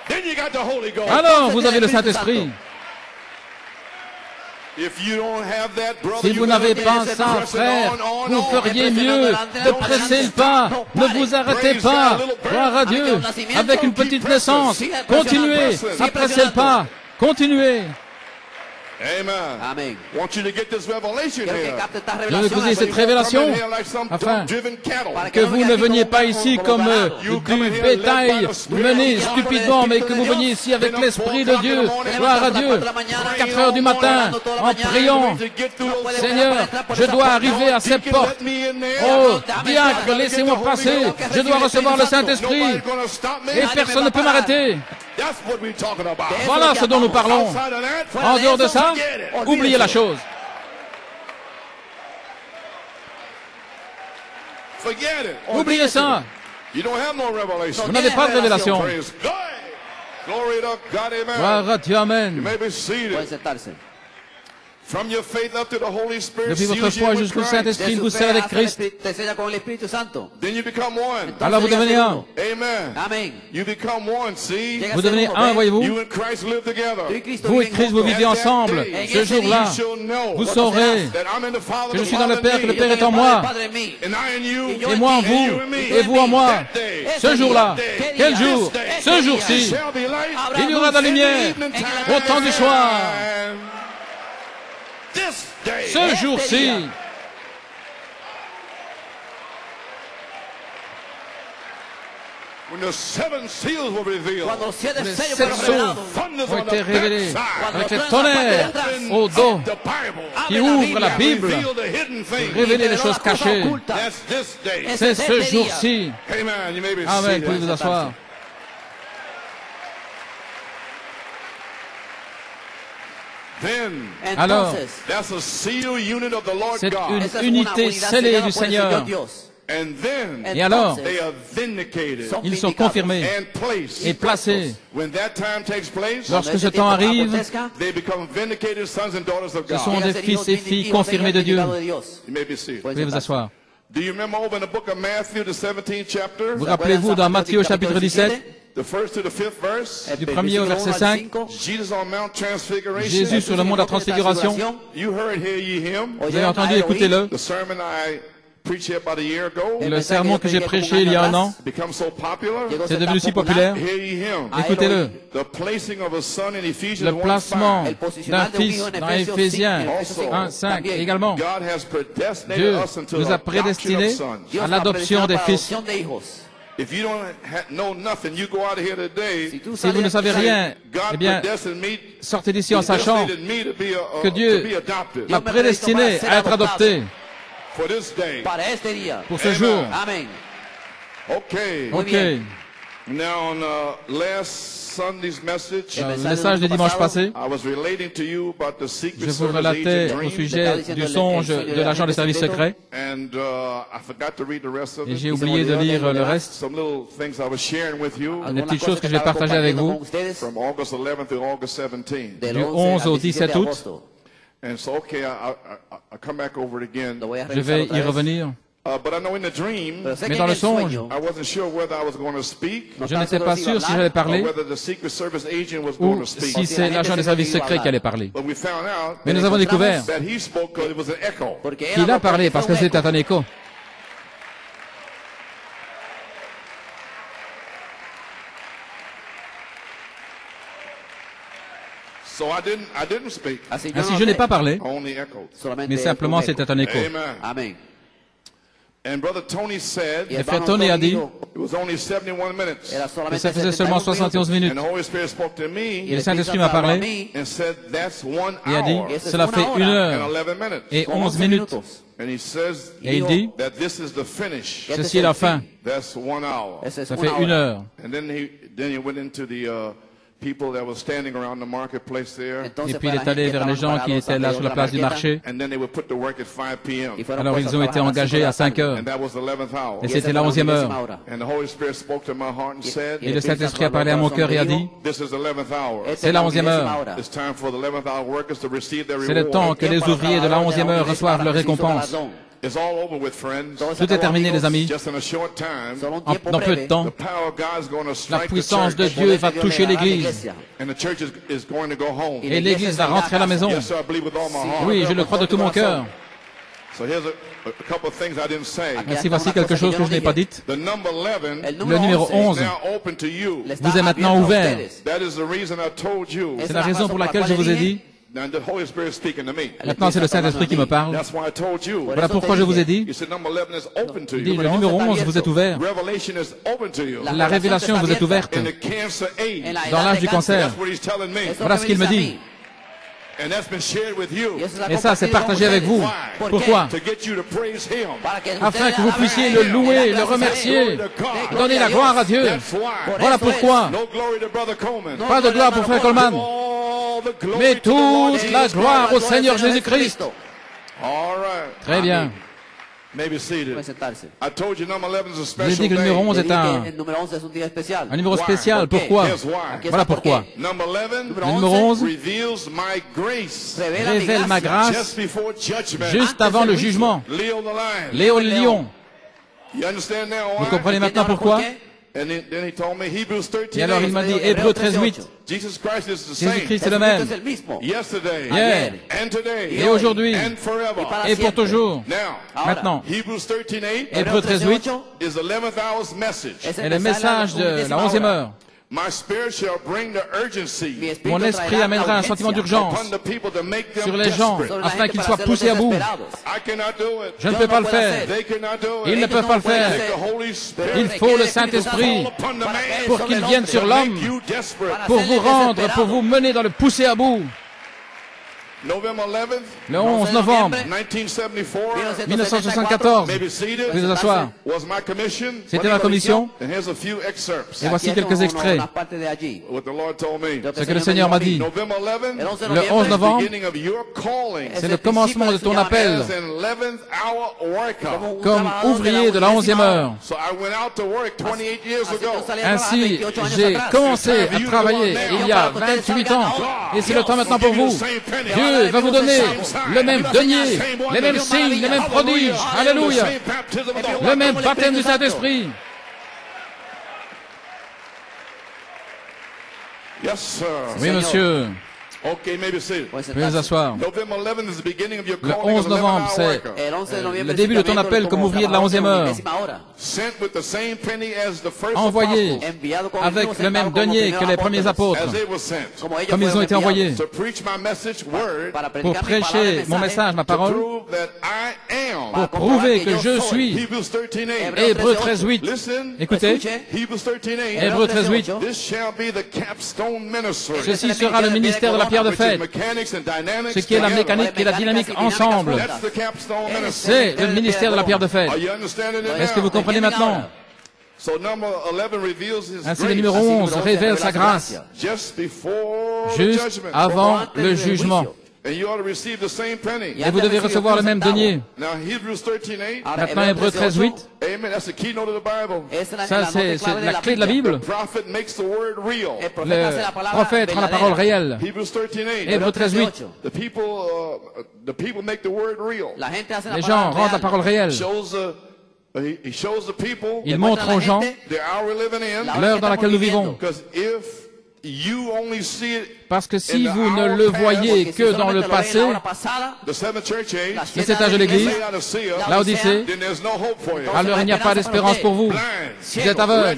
Speaker 2: Then you got the Holy Ghost.
Speaker 3: Alors, vous avez le Saint-Esprit.
Speaker 2: If you don't have that, brother,
Speaker 3: Si vous n'avez pas ça, frère, vous feriez mieux de presser le pas. Ne vous arrêtez pas. Gloire à Dieu. Avec une petite naissance, continuez à presser le pas. Continuez.
Speaker 2: Amen.
Speaker 4: Amén.
Speaker 2: Want you to get this revelation
Speaker 4: Quiero que
Speaker 2: here.
Speaker 4: capte esta
Speaker 3: Je veux que vous ayez
Speaker 4: revelación.
Speaker 3: cette révélation
Speaker 2: Afin
Speaker 3: afin
Speaker 2: cattle.
Speaker 3: que vous ne veniez pas ici comme du bétail mené stupidement, mais que vous veniez ici avec l'Esprit de Dieu. Gloire à Dieu. 4 heures du matin, en priant. Seigneur, je dois arriver à ces portes. Oh, diacre, laissez-moi passer. Je dois recevoir le Saint-Esprit. Et personne ne peut m'arrêter. Voilà ce dont nous parlons. En dehors de ça, oubliez la chose. Oubliez ça. Vous n'avez pas de révélation. Gloire à Dieu, Amen.
Speaker 4: Puede sentarse.
Speaker 3: Depuis votre foi jusqu'au Saint-Esprit, il vous scelle avec Christ.
Speaker 4: Te sella con el Espíritu Santo.
Speaker 3: Alors vous devenez un.
Speaker 4: Amén.
Speaker 3: Vous devenez un, voyez-vous.
Speaker 2: You and Christ live together.
Speaker 4: Tú y Cristo
Speaker 3: Vous et
Speaker 4: viven
Speaker 3: Christ, vous
Speaker 4: juntos.
Speaker 3: vivez ensemble. Ce jour-là, vous saurez que je suis dans le Père, que le Père est en moi, et moi en vous, et vous en moi. Ce jour-là, quel jour? Ce jour-ci, il y aura de la lumière au temps du soir. Ce jour-ci,
Speaker 2: When the 7 seals were revealed,
Speaker 4: Cuando los 7
Speaker 3: les
Speaker 4: sellos
Speaker 3: 7
Speaker 4: fueron
Speaker 3: sceaux
Speaker 4: revelados,
Speaker 3: ont été révélés avec les tonnerres au dos qui ouvrent la Bible, révéler les choses cachées. C'est ce jour-ci. Amen, pouvez vous asseoir. Alors, c'est une unité scellée du Seigneur. Et alors, ils sont confirmés et placés. Lorsque ce temps arrive, ce sont des fils et filles confirmés de Dieu. Vous pouvez vous asseoir. Vous rappelez-vous dans Matthieu chapitre 17, du 1er au verset 5, Jésus sur le mont de la Transfiguration. Vous avez entendu, écoutez-le. Le sermon que j'ai prêché il y a 1 an, c'est devenu si populaire. Écoutez-le. Le placement d'un fils dans Éphésiens 1:5 également. Dieu nous a prédestinés à l'adoption des fils. Si vous ne savez rien, eh bien, sortez d'ici en sachant que Dieu m'a prédestiné à être adopté. Pour ce jour.
Speaker 4: Amén.
Speaker 3: Ok.
Speaker 2: Now, on Sunday's message,
Speaker 3: Le message du dimanche passé,
Speaker 2: I was relating to you about the secret
Speaker 3: je vous
Speaker 2: service
Speaker 3: relatais
Speaker 2: agent
Speaker 3: au
Speaker 2: dream,
Speaker 3: sujet du songe de l'agent des services secrets
Speaker 2: and I forgot to read the rest of
Speaker 3: et
Speaker 2: it.
Speaker 3: j'ai oublié de lire le reste.
Speaker 2: Some little things I was sharing with you
Speaker 3: Des petites choses que je vais partager avec vous
Speaker 2: from August 11th to August 17th.
Speaker 3: du 11 au 17 août.
Speaker 2: And so, okay, I'll come back over it again.
Speaker 3: Je vais y revenir.
Speaker 2: But I know in the dream,
Speaker 3: Mais dans le songe,
Speaker 2: I wasn't sure whether I was going to speak
Speaker 3: je n'étais pas sûr si j'allais
Speaker 2: or
Speaker 3: parler
Speaker 2: whether the secret service agent was going
Speaker 3: ou
Speaker 2: to speak.
Speaker 3: si c'est l'agent des services secrets qui allait parler.
Speaker 2: But we found out
Speaker 3: Mais nous avons découvert
Speaker 2: that he spoke because it was an echo.
Speaker 3: qu'il a parlé parce que c'était un écho.
Speaker 2: So I didn't speak.
Speaker 3: Ainsi, je n'ai pas parlé,
Speaker 2: Only echoed.
Speaker 3: mais simplement c'était un écho.
Speaker 2: Amen.
Speaker 4: Amén.
Speaker 2: And Brother Tony said
Speaker 3: Le frère Tony a dit
Speaker 2: it was only 71 minutes.
Speaker 4: Era
Speaker 3: que
Speaker 4: solamente
Speaker 3: ça faisait seulement 71 minutes.
Speaker 2: And the Holy Spirit spoke to me
Speaker 3: Et le Saint-Esprit m'a parlé
Speaker 2: and said that's 1
Speaker 3: et a dit,
Speaker 2: hour
Speaker 3: cela fait 1
Speaker 2: and
Speaker 3: heure
Speaker 2: 11 minutes.
Speaker 3: et 11 minutes.
Speaker 2: And he says
Speaker 3: Et il dit,
Speaker 2: that this is the finish.
Speaker 3: ceci est la fin.
Speaker 2: That's 1 hour.
Speaker 3: Ça fait 1 heure.
Speaker 2: And then he went into the people that were standing around the marketplace there.
Speaker 3: Et puis il est allé vers les gens qui étaient là sur la place du marché.
Speaker 2: And then they would put to work at 5 p.m.
Speaker 3: Alors ils ont été engagés à 5 heures.
Speaker 2: And that was the 11th hour.
Speaker 3: Et c'était la 11e heure.
Speaker 2: And the Holy Spirit spoke to my heart and said,
Speaker 3: Et le Saint-Esprit a parlé à mon cœur et a dit,
Speaker 2: this is the 11th hour.
Speaker 3: c'est la 11e heure.
Speaker 2: It's time for the 11th hour workers to receive their
Speaker 3: C'est le temps
Speaker 2: reward.
Speaker 3: que les ouvriers de la 11e heure reçoivent leur récompense.
Speaker 2: It's all over with, friends.
Speaker 3: Tout est terminé, les amis.
Speaker 2: Just in a short time,
Speaker 3: Dans peu de temps,
Speaker 2: the power of God is going to
Speaker 3: la
Speaker 2: strike the
Speaker 3: puissance de
Speaker 2: church.
Speaker 3: Dieu va toucher l'Église.
Speaker 2: And the church is going to go home.
Speaker 3: Et l'Église va rentrer à la maison.
Speaker 2: Yes, sir, I believe with all my heart.
Speaker 3: Oui, je le crois de tout mon cœur.
Speaker 2: So here's a couple of things I didn't say.
Speaker 3: Ainsi, voici quelque chose que je n'ai pas dit.
Speaker 2: The number 11
Speaker 3: Le numéro 11
Speaker 2: is now open to you.
Speaker 3: vous est maintenant ouvert.
Speaker 2: That is the reason I told you.
Speaker 3: C'est la raison pour laquelle je vous ai dit.
Speaker 2: Now the Holy Spirit is speaking to me.
Speaker 3: Maintenant, c'est le Saint-Esprit qui me parle.
Speaker 2: That's why I told you.
Speaker 3: Voilà pourquoi je vous ai dit.
Speaker 2: You said number 11 is open to
Speaker 3: Il dit,
Speaker 2: you.
Speaker 3: le numéro 11 vous est ouvert.
Speaker 2: Revelation is open to you.
Speaker 3: La révélation vous est ouverte.
Speaker 2: In the cancer age.
Speaker 3: Dans l'âge du cancer.
Speaker 2: That's what he's telling me.
Speaker 3: Voilà ce qu'il me dit.
Speaker 2: And that's been shared with you.
Speaker 3: Et ça, c'est partagé avec vous. Pourquoi?
Speaker 2: To get you to praise him.
Speaker 3: Afin que vous puissiez le louer, le remercier, donner la gloire à Dieu.
Speaker 2: That's why.
Speaker 3: Voilà pourquoi.
Speaker 2: No glory to Brother Coleman.
Speaker 3: Pas de gloire pour Frère Coleman,
Speaker 2: All the glory
Speaker 3: mais
Speaker 2: to the Lord
Speaker 3: toute la
Speaker 2: Jesus
Speaker 3: gloire au
Speaker 2: Christ.
Speaker 3: Seigneur Jésus-Christ.
Speaker 2: All right.
Speaker 3: Très bien.
Speaker 2: Maybe seated. I told you number 11 is a
Speaker 3: Je vous ai
Speaker 2: special
Speaker 3: dit que le numéro 11
Speaker 2: day.
Speaker 3: est un numéro spécial. Pourquoi?
Speaker 2: Here's why.
Speaker 3: Voilà pourquoi.
Speaker 2: Number 11
Speaker 3: Le numéro 11
Speaker 2: reveals my grace
Speaker 3: révèle ma grâce
Speaker 2: just before judgment.
Speaker 3: juste avant le jugement.
Speaker 2: Leo the lion.
Speaker 3: Léo le lion.
Speaker 2: You understand now
Speaker 3: Vous
Speaker 2: why?
Speaker 3: comprenez maintenant pourquoi?
Speaker 2: And then he told me Hebrews 13.
Speaker 3: Et alors il m'a dit Hébreux 13:8.
Speaker 2: Jesus Christ is the same.
Speaker 3: Jésus-Christ est le même.
Speaker 2: Yesterday
Speaker 3: Hier
Speaker 2: and today
Speaker 3: et aujourd'hui
Speaker 2: and forever.
Speaker 3: et pour toujours.
Speaker 2: Now,
Speaker 3: Maintenant,
Speaker 2: Hebrews 13:8
Speaker 3: Hébreux 13:8
Speaker 2: is the 11th hour's message.
Speaker 3: est le message de la 11e heure.
Speaker 2: My spirit shall bring the urgency
Speaker 3: Mon esprit amènera un sentiment d'urgence
Speaker 2: upon the people to make them
Speaker 3: sur les gens
Speaker 2: desperate.
Speaker 3: afin qu'ils soient poussés à bout.
Speaker 2: I cannot do it.
Speaker 3: Je ne peux pas le faire.
Speaker 2: They cannot do it.
Speaker 3: Ils ne peuvent pas le faire.
Speaker 2: Take the Holy Spirit.
Speaker 3: Il faut le Saint-Esprit
Speaker 2: Fall upon the man
Speaker 3: pour qu'il vienne sur
Speaker 2: to
Speaker 3: l'homme,
Speaker 2: make you desperate.
Speaker 3: pour vous rendre, pour vous mener dans le pousser à bout.
Speaker 2: November 11th,
Speaker 3: Le 11 novembre
Speaker 2: 1974,
Speaker 3: 1974,
Speaker 2: maybe seated,
Speaker 3: veuillez vous asseoir.
Speaker 2: was my commission.
Speaker 3: C'était ma commission.
Speaker 2: And here's a few excerpts.
Speaker 3: Et voici quelques extraits.
Speaker 2: What the Lord told me.
Speaker 3: Ce que le Seigneur m'a dit.
Speaker 2: November 11th,
Speaker 3: Le 11 novembre,
Speaker 2: beginning of your calling
Speaker 3: c'est le commencement de ton appel
Speaker 2: as an 11th hour worker.
Speaker 3: comme ouvrier de la 11e heure.
Speaker 2: So I went out to work 28 years ago.
Speaker 3: Ainsi, j'ai commencé à travailler il y a 28 ans. Et c'est le temps maintenant pour vous. Dieu va vous donner le même denier, les mêmes signes, les mêmes prodiges. Alléluia. Le même baptême du Saint-Esprit.
Speaker 2: Yes, sir.
Speaker 3: Oui, monsieur.
Speaker 2: Okay, maybe seated.
Speaker 3: Veuillez vous asseoir.
Speaker 2: November 11th is the beginning of your
Speaker 3: Le
Speaker 2: calling
Speaker 3: 11
Speaker 2: as an 11th
Speaker 3: novembre,
Speaker 2: hour
Speaker 3: c'est
Speaker 2: worker.
Speaker 3: le début de ton appel comme ouvrier de la 11e heure.
Speaker 2: Sent with the same penny as the first
Speaker 3: Envoyé
Speaker 2: apostles,
Speaker 3: avec le même denier que les premiers apôtres,
Speaker 2: as they were sent.
Speaker 3: comme ils ont été envoyés,
Speaker 2: To preach my message word,
Speaker 3: pour prêcher mon message, ma
Speaker 2: to
Speaker 3: parole,
Speaker 2: prove that I am.
Speaker 3: pour prouver que je suis.
Speaker 2: Hebrews 13:8.
Speaker 3: Hébreux 13:8.
Speaker 2: Listen.
Speaker 3: Écoutez,
Speaker 2: Hebrews 13:8.
Speaker 3: Hébreux 13:8.
Speaker 2: This shall be the capstone ministry.
Speaker 3: Ceci sera le ministère de la pierre de
Speaker 2: Which is
Speaker 3: fête,
Speaker 2: mechanics and dynamics
Speaker 3: ce qui est la
Speaker 2: together.
Speaker 3: mécanique et la dynamique ensemble.
Speaker 2: That's the capstone ministry.
Speaker 3: C'est le ministère de la pierre de fête.
Speaker 2: Are you understanding it
Speaker 3: Est-ce que
Speaker 2: now?
Speaker 3: vous comprenez maintenant?
Speaker 2: So number 11 reveals his
Speaker 3: Ainsi, le
Speaker 2: grace
Speaker 3: numéro 11 révèle sa grâce
Speaker 2: just before the
Speaker 3: juste
Speaker 2: judgment.
Speaker 3: avant le jugement.
Speaker 2: And you ought to receive the same penny.
Speaker 3: Et vous devez recevoir le même denier.
Speaker 2: Now Hebrews 13:8.
Speaker 3: Maintenant, Hébreux 13:8.
Speaker 2: Amen. That's the keynote of the Bible.
Speaker 3: Ça, c'est la clé de la Bible.
Speaker 2: The prophet makes the word real.
Speaker 3: Le prophète rend la parole réelle.
Speaker 2: Hebrews 13:8.
Speaker 3: Hébreux 13:8.
Speaker 2: The people make the word real.
Speaker 3: Les gens rendent la parole réelle.
Speaker 2: He shows the people
Speaker 3: Il montre aux gens
Speaker 2: the hour we're living in.
Speaker 3: l'heure dans laquelle nous vivons.
Speaker 2: Because if you only see it
Speaker 3: Parce que si vous ne le voyez que dans le passé,
Speaker 2: the seventh church age,
Speaker 3: le 7 âge de l'Église, Laodicée,
Speaker 2: then there's no hope for you.
Speaker 3: alors il n'y a pas d'espérance pour vous. Vous êtes aveugles,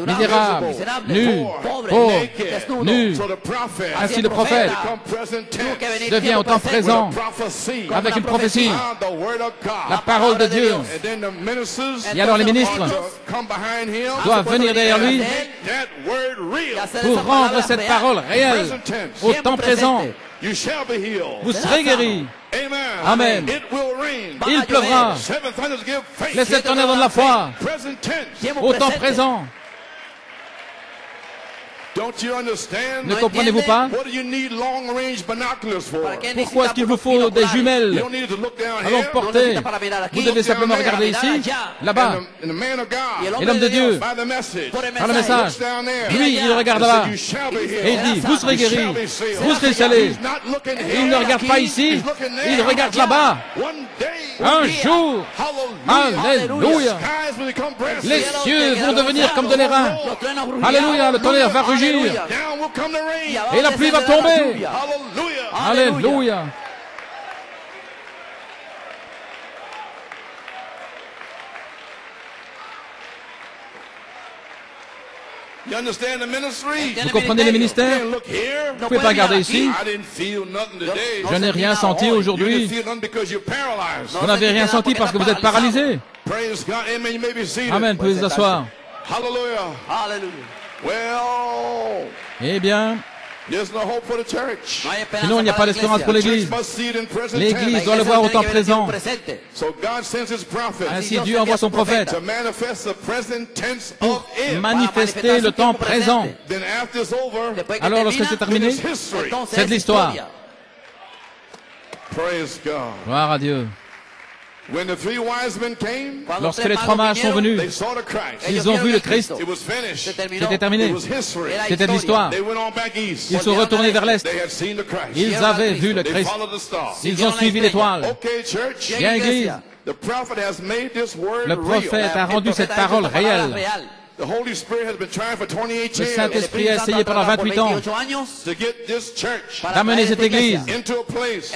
Speaker 3: misérables, nus, pauvres, nus.
Speaker 2: So the prophet
Speaker 3: Ainsi le prophète
Speaker 2: become present tense
Speaker 3: devient au temps présent
Speaker 2: prophecy
Speaker 3: avec une prophétie,
Speaker 2: the word of God.
Speaker 3: la parole de Dieu.
Speaker 2: And then the ministers
Speaker 3: Et alors les ministres
Speaker 2: come behind him
Speaker 3: doivent venir derrière lui
Speaker 2: make that word real.
Speaker 3: pour rendre cette parole réelle au temps présent.
Speaker 2: You shall be healed.
Speaker 3: Vous serez guéris.
Speaker 2: Amen.
Speaker 3: Amen.
Speaker 2: It will rain.
Speaker 3: Il pleuvra.
Speaker 2: Seven thunders give faith.
Speaker 3: Les sept tonnerres donnent la foi
Speaker 2: Present tense.
Speaker 3: au temps présent. Ne comprenez-vous pas? Pourquoi est-ce qu'il vous faut des jumelles à longue portée? Vous devez simplement regarder ici, là-bas. Et l'homme de Dieu, par le message, lui, il regarde là-bas. Et il dit, vous serez guéris, vous serez salés. Il ne regarde pas ici, il regarde là-bas. Un jour, alléluia, les cieux vont devenir comme de l'airain. Alléluia, le tonnerre va rugir. Et la pluie va tomber. Alléluia. Vous comprenez le ministère? Vous ne pouvez pas regarder ici. Je n'ai rien senti aujourd'hui. Vous n'avez rien senti parce que vous êtes paralysé. Amen, vous pouvez vous asseoir. Eh bien, sinon il n'y a pas d'espérance pour l'Église. L'Église doit le voir au temps présent. Ainsi Dieu envoie son prophète pour manifester le temps présent. Alors lorsque c'est terminé, c'est de l'histoire. Gloire à Dieu. Lorsque les trois mages sont venus, ils ont vu le Christ. C'était terminé. C'était de l'histoire. Ils sont retournés vers l'Est. Ils avaient vu le Christ. Ils ont suivi l'étoile. Bien, Église, le prophète a rendu cette parole réelle. Le Saint-Esprit a essayé pendant 28 ans d'amener cette Église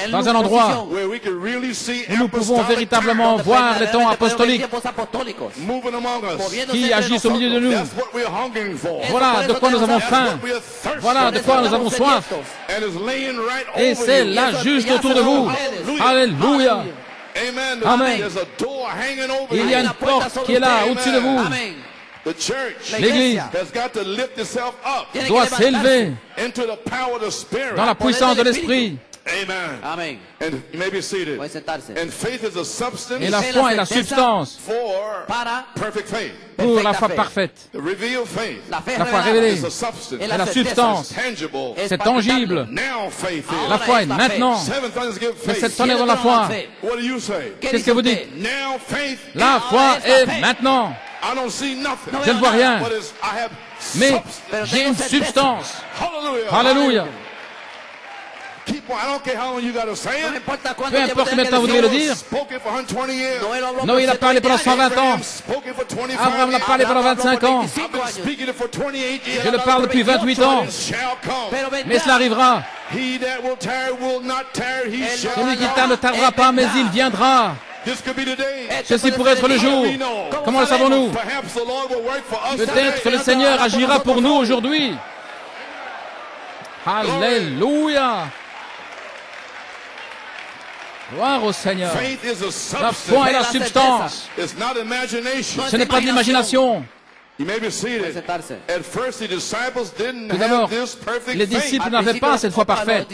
Speaker 3: dans un endroit où nous pouvons véritablement voir les temps apostoliques qui agissent au milieu de nous. Voilà de quoi nous avons faim. Voilà de quoi nous avons soif. Et c'est là juste autour de vous. Alléluia. Amen. Il y a une porte qui est là au-dessus de vous. L'Église doit s'élever dans la puissance de l'Esprit.
Speaker 4: Amen.
Speaker 3: Et la foi est la substance pour la foi parfaite. La foi révélée est la substance. C'est tangible. La foi est maintenant. Mais cette tonnerre dans la foi. Qu'est-ce que vous dites? La foi est maintenant. Je ne vois rien. Mais j'ai une substance. Alléluia. Peu importe combien de temps vous devez le dire. Noé, il a parlé pendant 120 ans. Abraham l'a parlé pendant 25 ans. Je le parle depuis 28 ans. Mais cela arrivera. Celui qui tarde ne tardera pas, mais il viendra. Ceci pourrait être le jour. Comment le savons-nous? Peut-être que le Seigneur agira pour nous aujourd'hui. Alléluia. Gloire au Seigneur. La foi est la substance. Ce n'est pas de l'imagination. Tout d'abord, les disciples n'avaient pas cette foi parfaite.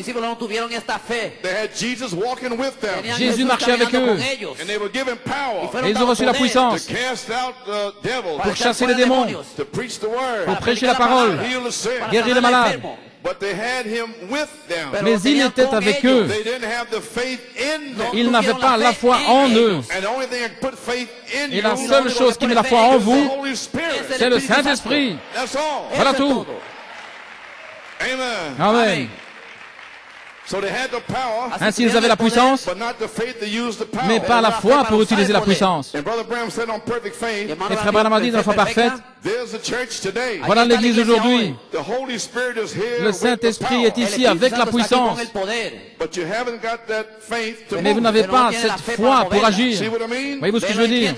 Speaker 3: Jésus marchait avec eux. Et ils ont reçu la puissance pour chasser les démons, pour prêcher la parole, guérir les malades. Mais il était avec eux. Ils n'avaient pas la foi en eux. Et la seule chose qui met la foi en vous, c'est le Saint-Esprit. Voilà tout. Amen. Ainsi, ils avaient la puissance, mais pas la foi pour utiliser la puissance. Et Frère Branham a dit dans la foi parfaite, voilà l'Église aujourd'hui. Le Saint-Esprit est ici avec la puissance. Mais vous n'avez pas cette foi pour agir. Voyez-vous ce que je veux dire?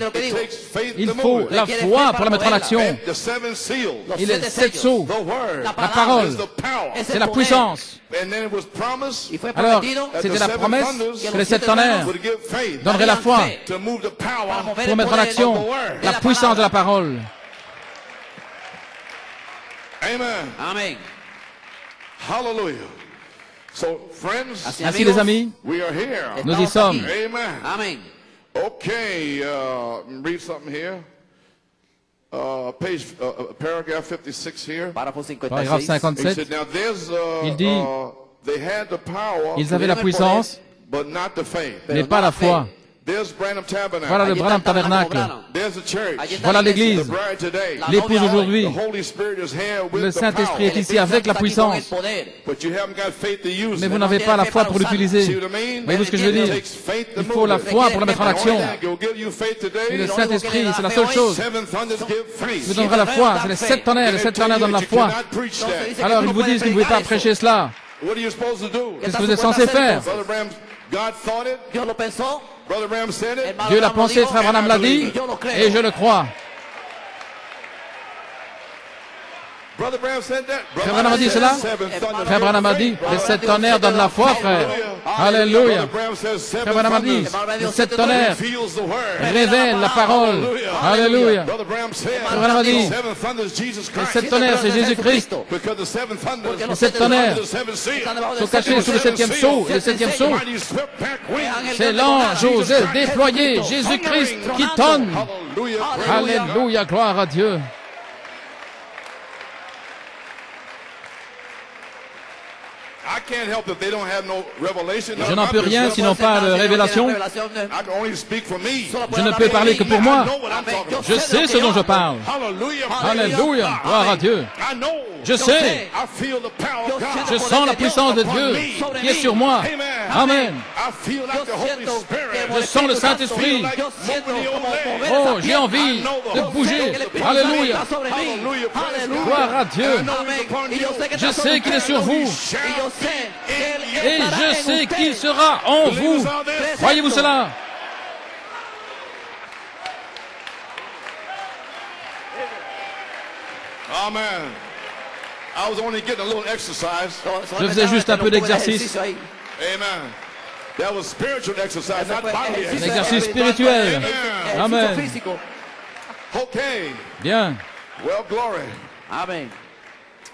Speaker 3: Il faut la foi pour la mettre en action. Il est 7 sceaux. La parole, c'est la puissance. Alors, c'était la promesse que les 7 tonnerres donneraient la foi pour mettre en action la puissance de la parole.
Speaker 4: Amen.
Speaker 3: Ainsi, les amis, nous y sommes.
Speaker 4: Amen.
Speaker 2: Okay, read something here. Paragraph 56 here.
Speaker 3: Paragraphe 57.
Speaker 2: He said, now
Speaker 3: Il dit,
Speaker 2: they had the power,
Speaker 3: ils avaient la puissance,
Speaker 2: but not the faith.
Speaker 3: mais pas la foi.
Speaker 2: There's Branham Tabernacle.
Speaker 3: Voilà le Branham Tabernacle.
Speaker 2: There's the church.
Speaker 3: Voilà l'église.
Speaker 2: The bride today.
Speaker 3: L'épouse aujourd'hui.
Speaker 2: The Holy Spirit is here with
Speaker 3: Le
Speaker 2: the
Speaker 3: Saint-Esprit est
Speaker 2: power.
Speaker 3: ici avec la puissance.
Speaker 2: But you haven't got faith to use
Speaker 3: Mais
Speaker 2: it.
Speaker 3: vous n'avez pas la foi pour l'utiliser.
Speaker 2: See what I mean?
Speaker 3: Voyez-vous ce que je veux
Speaker 2: It
Speaker 3: dire?
Speaker 2: takes faith to
Speaker 3: Il faut la
Speaker 2: move it.
Speaker 3: foi pour le mettre en action.
Speaker 2: He'll give you faith today.
Speaker 3: Et le Saint-Esprit, c'est la seule chose.
Speaker 2: Seven thunders give faith.
Speaker 3: Il vous donnera la foi. C'est les 7 tonnerres. Les 7 tonnerres donnent la foi. Alors, ils vous disent que vous ne pouvez pas prêcher cela.
Speaker 2: What are you supposed to do?
Speaker 3: Qu'est-ce que vous êtes censé faire?
Speaker 2: Brother Branham, God thought it.
Speaker 4: Dios lo pensó.
Speaker 2: Brother Branham said it.
Speaker 3: Dieu l'a pensé, Frère Branham l'a dit, et je le crois.
Speaker 2: Brother Branham said that.
Speaker 3: Frère Branham a dit cela? Frère Branham a dit, les 7 tonnerres donnent la foi, frère. Alléluia. Frère Branham a dit, les 7 tonnerres révèlent la parole. Alléluia. Frère Branham a dit, les 7 tonnerres, c'est Jésus-Christ. Les 7 tonnerres sont cachés sous le 7e sceau. Et le 7e sceau, c'est l'ange Joseph déployé, Jésus-Christ qui tonne. Alléluia, gloire à Dieu. Je n'en peux rien s'ils n'ont pas de révélation. Je ne peux parler que pour moi. Je sais ce dont je parle. Alléluia, gloire à Dieu. Je sais. Je sens la puissance de Dieu qui est sur moi. Amen. Je sens le Saint-Esprit. Oh, j'ai envie de bouger. Alléluia. Gloire à Dieu. Je sais qu'il est sur vous. Et je sais qu'il sera en vous. Croyez-vous cela?
Speaker 2: Amen. I was only getting a little exercise.
Speaker 3: Je faisais juste un peu d'exercice.
Speaker 2: Amen. That was spiritual exercise, not bodily
Speaker 3: Un
Speaker 2: exercise.
Speaker 3: exercice spirituel. Amen.
Speaker 2: Okay.
Speaker 3: Bien.
Speaker 2: Well, glory.
Speaker 4: Amén.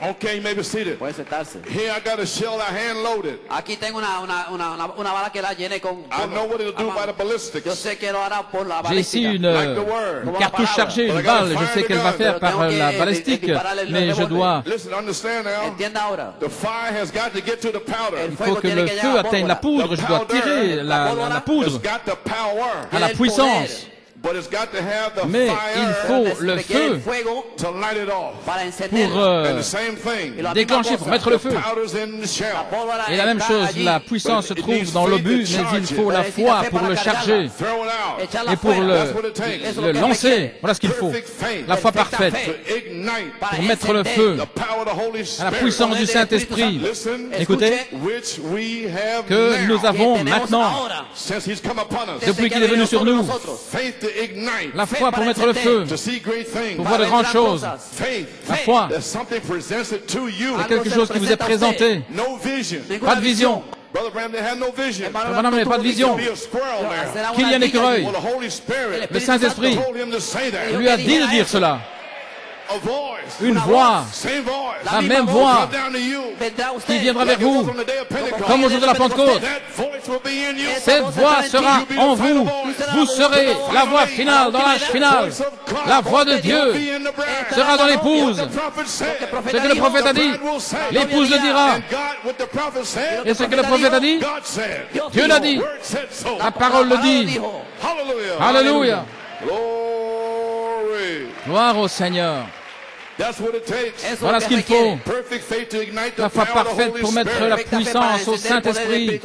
Speaker 2: Okay, you may be seated.
Speaker 4: Puede sentarse.
Speaker 2: Here I got a shell I hand loaded.
Speaker 4: Aquí tengo una bala que la llené con.
Speaker 2: I know what it'll do by the
Speaker 4: Yo
Speaker 2: ballistics.
Speaker 4: sé que lo hará por la
Speaker 3: J'ai ici
Speaker 4: balística.
Speaker 3: une cartouche chargée, une balle. Je sais qu'elle va faire par la balistique, mais je dois.
Speaker 2: Listen, understand now.
Speaker 4: Entienda ahora.
Speaker 2: The fire has got to get to the powder.
Speaker 3: Il faut que le feu atteigne la poudre. Je dois tirer la poudre
Speaker 2: It's got the power.
Speaker 3: à la puissance.
Speaker 2: But it's got to have the
Speaker 3: Mais il faut le feu
Speaker 2: to light it off.
Speaker 3: pour
Speaker 2: And the same thing.
Speaker 3: déclencher, pour mettre le feu.
Speaker 2: Powder's in the shell.
Speaker 3: Et la même chose, la puissance se trouve dans l'obus, mais il faut la foi pour le charger
Speaker 2: Throw it out.
Speaker 3: et pour le lancer. Voilà ce qu'il faut. La foi parfaite
Speaker 2: To ignite
Speaker 3: pour mettre le feu
Speaker 2: the power of the Holy
Speaker 3: à la
Speaker 2: Spirit.
Speaker 3: puissance du Saint-Esprit.
Speaker 2: Listen,
Speaker 3: Écoutez,
Speaker 2: which we have
Speaker 3: que
Speaker 2: now,
Speaker 3: nous avons maintenant,
Speaker 2: since he's come upon us.
Speaker 3: depuis qu'il est venu sur nous,
Speaker 2: Faith to ignite,
Speaker 3: la foi pour mettre le feu,
Speaker 2: to see great things.
Speaker 3: pour voir de grandes choses.
Speaker 2: Faith,
Speaker 3: La foi,
Speaker 2: there's something presented to you.
Speaker 3: c'est quelque chose qui vous est présenté.
Speaker 2: No vision.
Speaker 3: Pas de vision.
Speaker 2: Brother Branham, they had no vision.
Speaker 3: Madame n'avait pas de vision.
Speaker 2: Be a squirrel there.
Speaker 3: Qu'il y ait un écureuil.
Speaker 2: Well, the Holy Spirit
Speaker 3: Le Saint-Esprit
Speaker 2: told him to say that.
Speaker 3: lui a dit de dire cela.
Speaker 2: A voice.
Speaker 3: Une voix,
Speaker 2: Same voice.
Speaker 3: la même voix
Speaker 2: Come down to you.
Speaker 3: qui viendra vers
Speaker 2: Like it was
Speaker 3: vous,
Speaker 2: on the day of Pentecost.
Speaker 3: comme au jour de la Pentecôte.
Speaker 2: That voice will be in you.
Speaker 3: Cette voix sera en vous. Vous serez la voix finale dans l'âge final. La voix de Dieu sera dans l'épouse. Ce que le prophète a dit, l'épouse le dira. Et ce que le prophète a dit, Dieu l'a dit. La parole le dit. Alléluia.
Speaker 2: Glory.
Speaker 3: Gloire au Seigneur.
Speaker 2: That's what it takes.
Speaker 3: Voilà ce qu'il faut.
Speaker 2: Perfect faith to ignite the
Speaker 3: La foi
Speaker 2: power of the
Speaker 3: parfaite
Speaker 2: Holy
Speaker 3: pour mettre la
Speaker 2: Spirit.
Speaker 3: puissance au Saint-Esprit.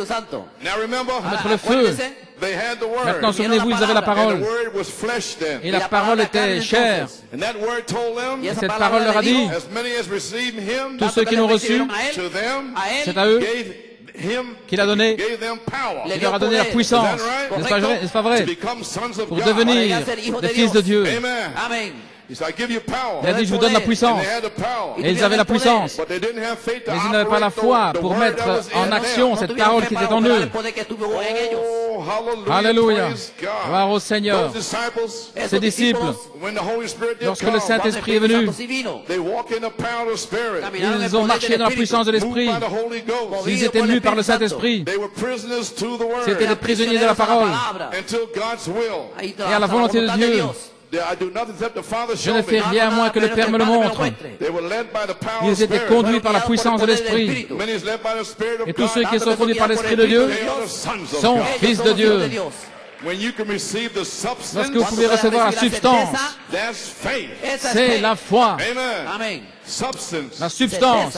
Speaker 2: Now remember,
Speaker 3: Mettre le feu.
Speaker 2: they had the word.
Speaker 3: Maintenant, souvenez-vous, ils avaient la
Speaker 2: And
Speaker 3: parole.
Speaker 2: the word was flesh then.
Speaker 3: Et la parole était chère.
Speaker 2: And that word told them,
Speaker 3: Et cette parole leur a dit,
Speaker 2: as many as received him,
Speaker 3: tous ceux qui l'ont reçu,
Speaker 2: to them,
Speaker 3: c'est à eux
Speaker 2: gave him,
Speaker 3: qu'il a donné,
Speaker 2: gave them power.
Speaker 3: il leur a donné la puissance. N'est-ce pas vrai?
Speaker 2: To become sons of
Speaker 3: Pour
Speaker 2: God.
Speaker 3: devenir des fils de Dieu.
Speaker 2: Amen. He said, I give you power.
Speaker 3: Il a dit, je vous donne la puissance.
Speaker 2: And they had the power.
Speaker 3: Et ils avaient la puissance.
Speaker 2: But they didn't have faith to
Speaker 3: Mais ils n'avaient pas la foi
Speaker 2: operate the
Speaker 3: pour
Speaker 2: word
Speaker 3: mettre
Speaker 2: that was
Speaker 3: en
Speaker 2: in
Speaker 3: action
Speaker 2: them.
Speaker 3: cette parole qui était en eux.
Speaker 2: Oh, hallelujah.
Speaker 3: Alléluia.
Speaker 2: Praise God.
Speaker 3: Gloire au Seigneur.
Speaker 2: Those disciples,
Speaker 3: Ses disciples,
Speaker 2: when the Holy Spirit did
Speaker 3: lorsque le
Speaker 2: come,
Speaker 3: Saint-Esprit est venu,
Speaker 2: they walk in the power of the Spirit.
Speaker 3: ils ont marché dans la puissance de l'Esprit.
Speaker 2: Moved by the Holy Ghost.
Speaker 3: Ils étaient mus par le Saint-Esprit.
Speaker 2: They were prisoners to the word.
Speaker 3: C'étaient des prisonniers de la parole.
Speaker 2: Until God's will.
Speaker 3: Et à la volonté de Dieu, Je ne fais rien à moins que le Père me le montre. Ils étaient conduits par la puissance de l'Esprit. Et tous ceux qui sont conduits par l'Esprit de Dieu sont fils de Dieu. Lorsque vous pouvez recevoir la substance, c'est la foi. La substance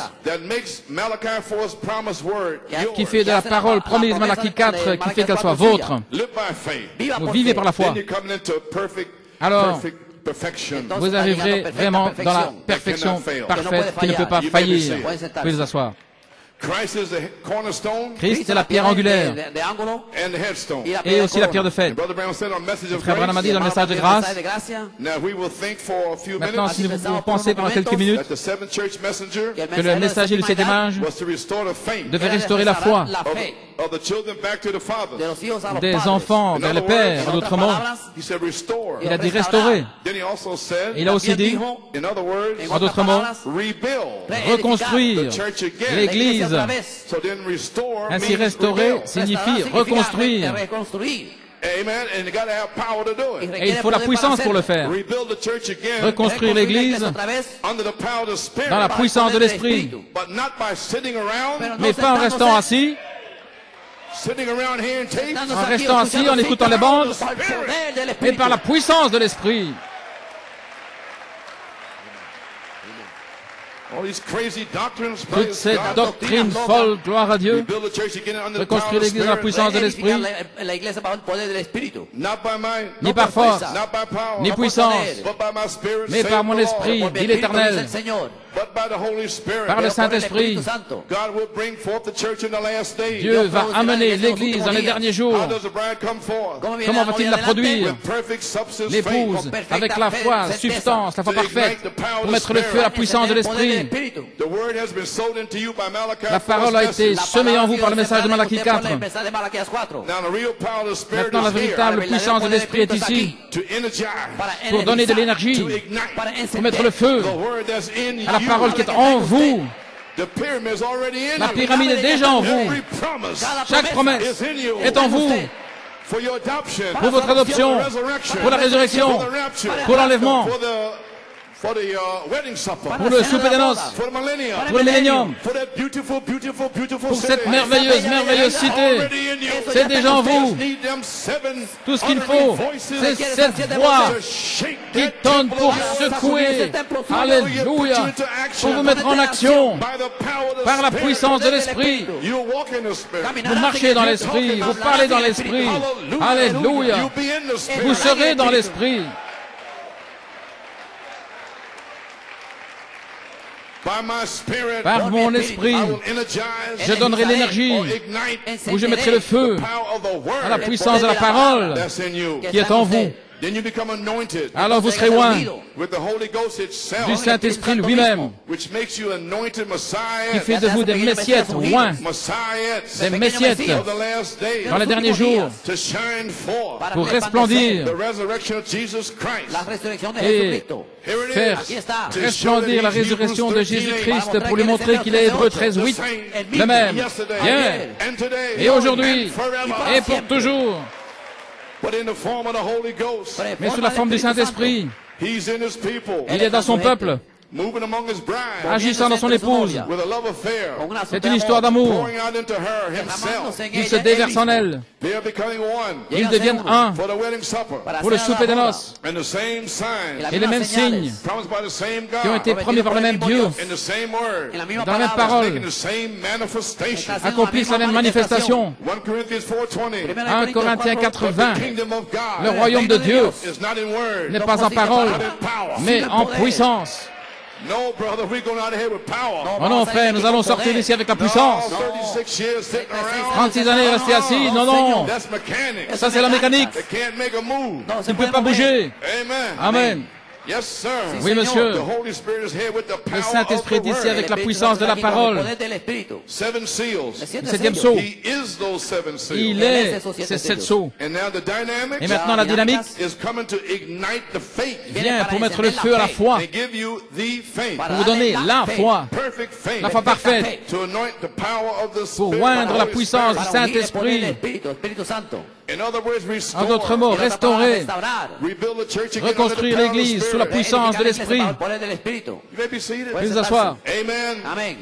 Speaker 3: qui fait de la parole promise Malachie 4, qui fait qu'elle soit vôtre. Vous vivez par la foi. Alors, vous arriverez vraiment dans la perfection parfaite qui ne peut pas faillir. Vous pouvez vous asseoir. Christ est la pierre angulaire et aussi la pierre de fête. Le frère Branham a dit dans le message de grâce, maintenant si vous pensez pendant quelques minutes que le messager du 7e âge devait restaurer la foi des enfants vers le Père, en d'autres mots, il a dit restaurer. Il a aussi dit, en d'autres mots, reconstruire l'Église. Ainsi restaurer signifie reconstruire. Et il faut la puissance pour le faire. Reconstruire l'Église dans la puissance de l'Esprit. Mais pas en restant assis. En restant assis, en écoutant les bandes, mais par la puissance de l'Esprit. Toutes ces doctrines folles, gloire à Dieu, reconstruire l'Église dans la puissance de l'Esprit, ni par force, ni puissance, mais par mon Esprit, dit l'Éternel. Par le Saint-Esprit, Dieu va amener l'Église dans les derniers jours. Comment va-t-il la produire? L'épouse, avec la foi, substance, la foi parfaite, pour mettre le feu à la puissance de l'Esprit. La parole a été semée en vous par le message de Malachie 4. Maintenant, la véritable puissance de l'Esprit est ici pour donner de l'énergie, pour mettre le feu à la parole qui est en vous. La pyramide est déjà en vous. Chaque promesse est en vous. Pour votre adoption, pour la résurrection, pour l'enlèvement, pour le souper des noces, pour le millénium, pour cette merveilleuse cité. C'est déjà en vous. Tout ce qu'il faut, c'est cette voix qui tonne pour secouer. Alléluia. Pour vous mettre en action par la puissance de l'Esprit. Vous marchez dans l'Esprit, vous parlez dans l'Esprit. Alléluia. Vous serez dans l'Esprit. Par mon esprit, je donnerai l'énergie, où je mettrai le feu à la puissance de la parole qui est en vous. Alors vous serez loin du Saint-Esprit lui-même, qui fait de vous des messiettes loin, des messiettes dans les derniers jours, pour resplendir et faire resplendir la résurrection de Jésus-Christ pour lui montrer qu'il est Hébreux 13:8, le même, hier, et aujourd'hui, et pour toujours. Mais sous la forme du Saint-Esprit, il est dans son peuple, agissant dans son épouse. C'est une histoire d'amour. Il se déverse en elle. Ils deviennent un pour le souper des noces. Et les mêmes signes qui ont été promis par le même Dieu, dans la même parole, accomplissent la même manifestation. 1 Corinthiens 4:20. Le royaume de Dieu n'est pas en parole, mais en puissance. Oh non, frère, nous allons sortir d'ici avec la puissance. 36 années restés assis, non. Ça, c'est la mécanique. Tu ne peux pas bouger. Amen. Oui, monsieur. Le Saint-Esprit est ici avec la puissance de la parole. Le 7e sceau. Il est ces 7 sceaux. Et maintenant, la dynamique vient pour mettre le feu à la foi, pour vous donner la foi parfaite, pour oindre la puissance du Saint-Esprit. En d'autres mots, restaurer, reconstruire l'Église sous la puissance de l'Esprit. Veuillez vous asseoir.
Speaker 4: Amén.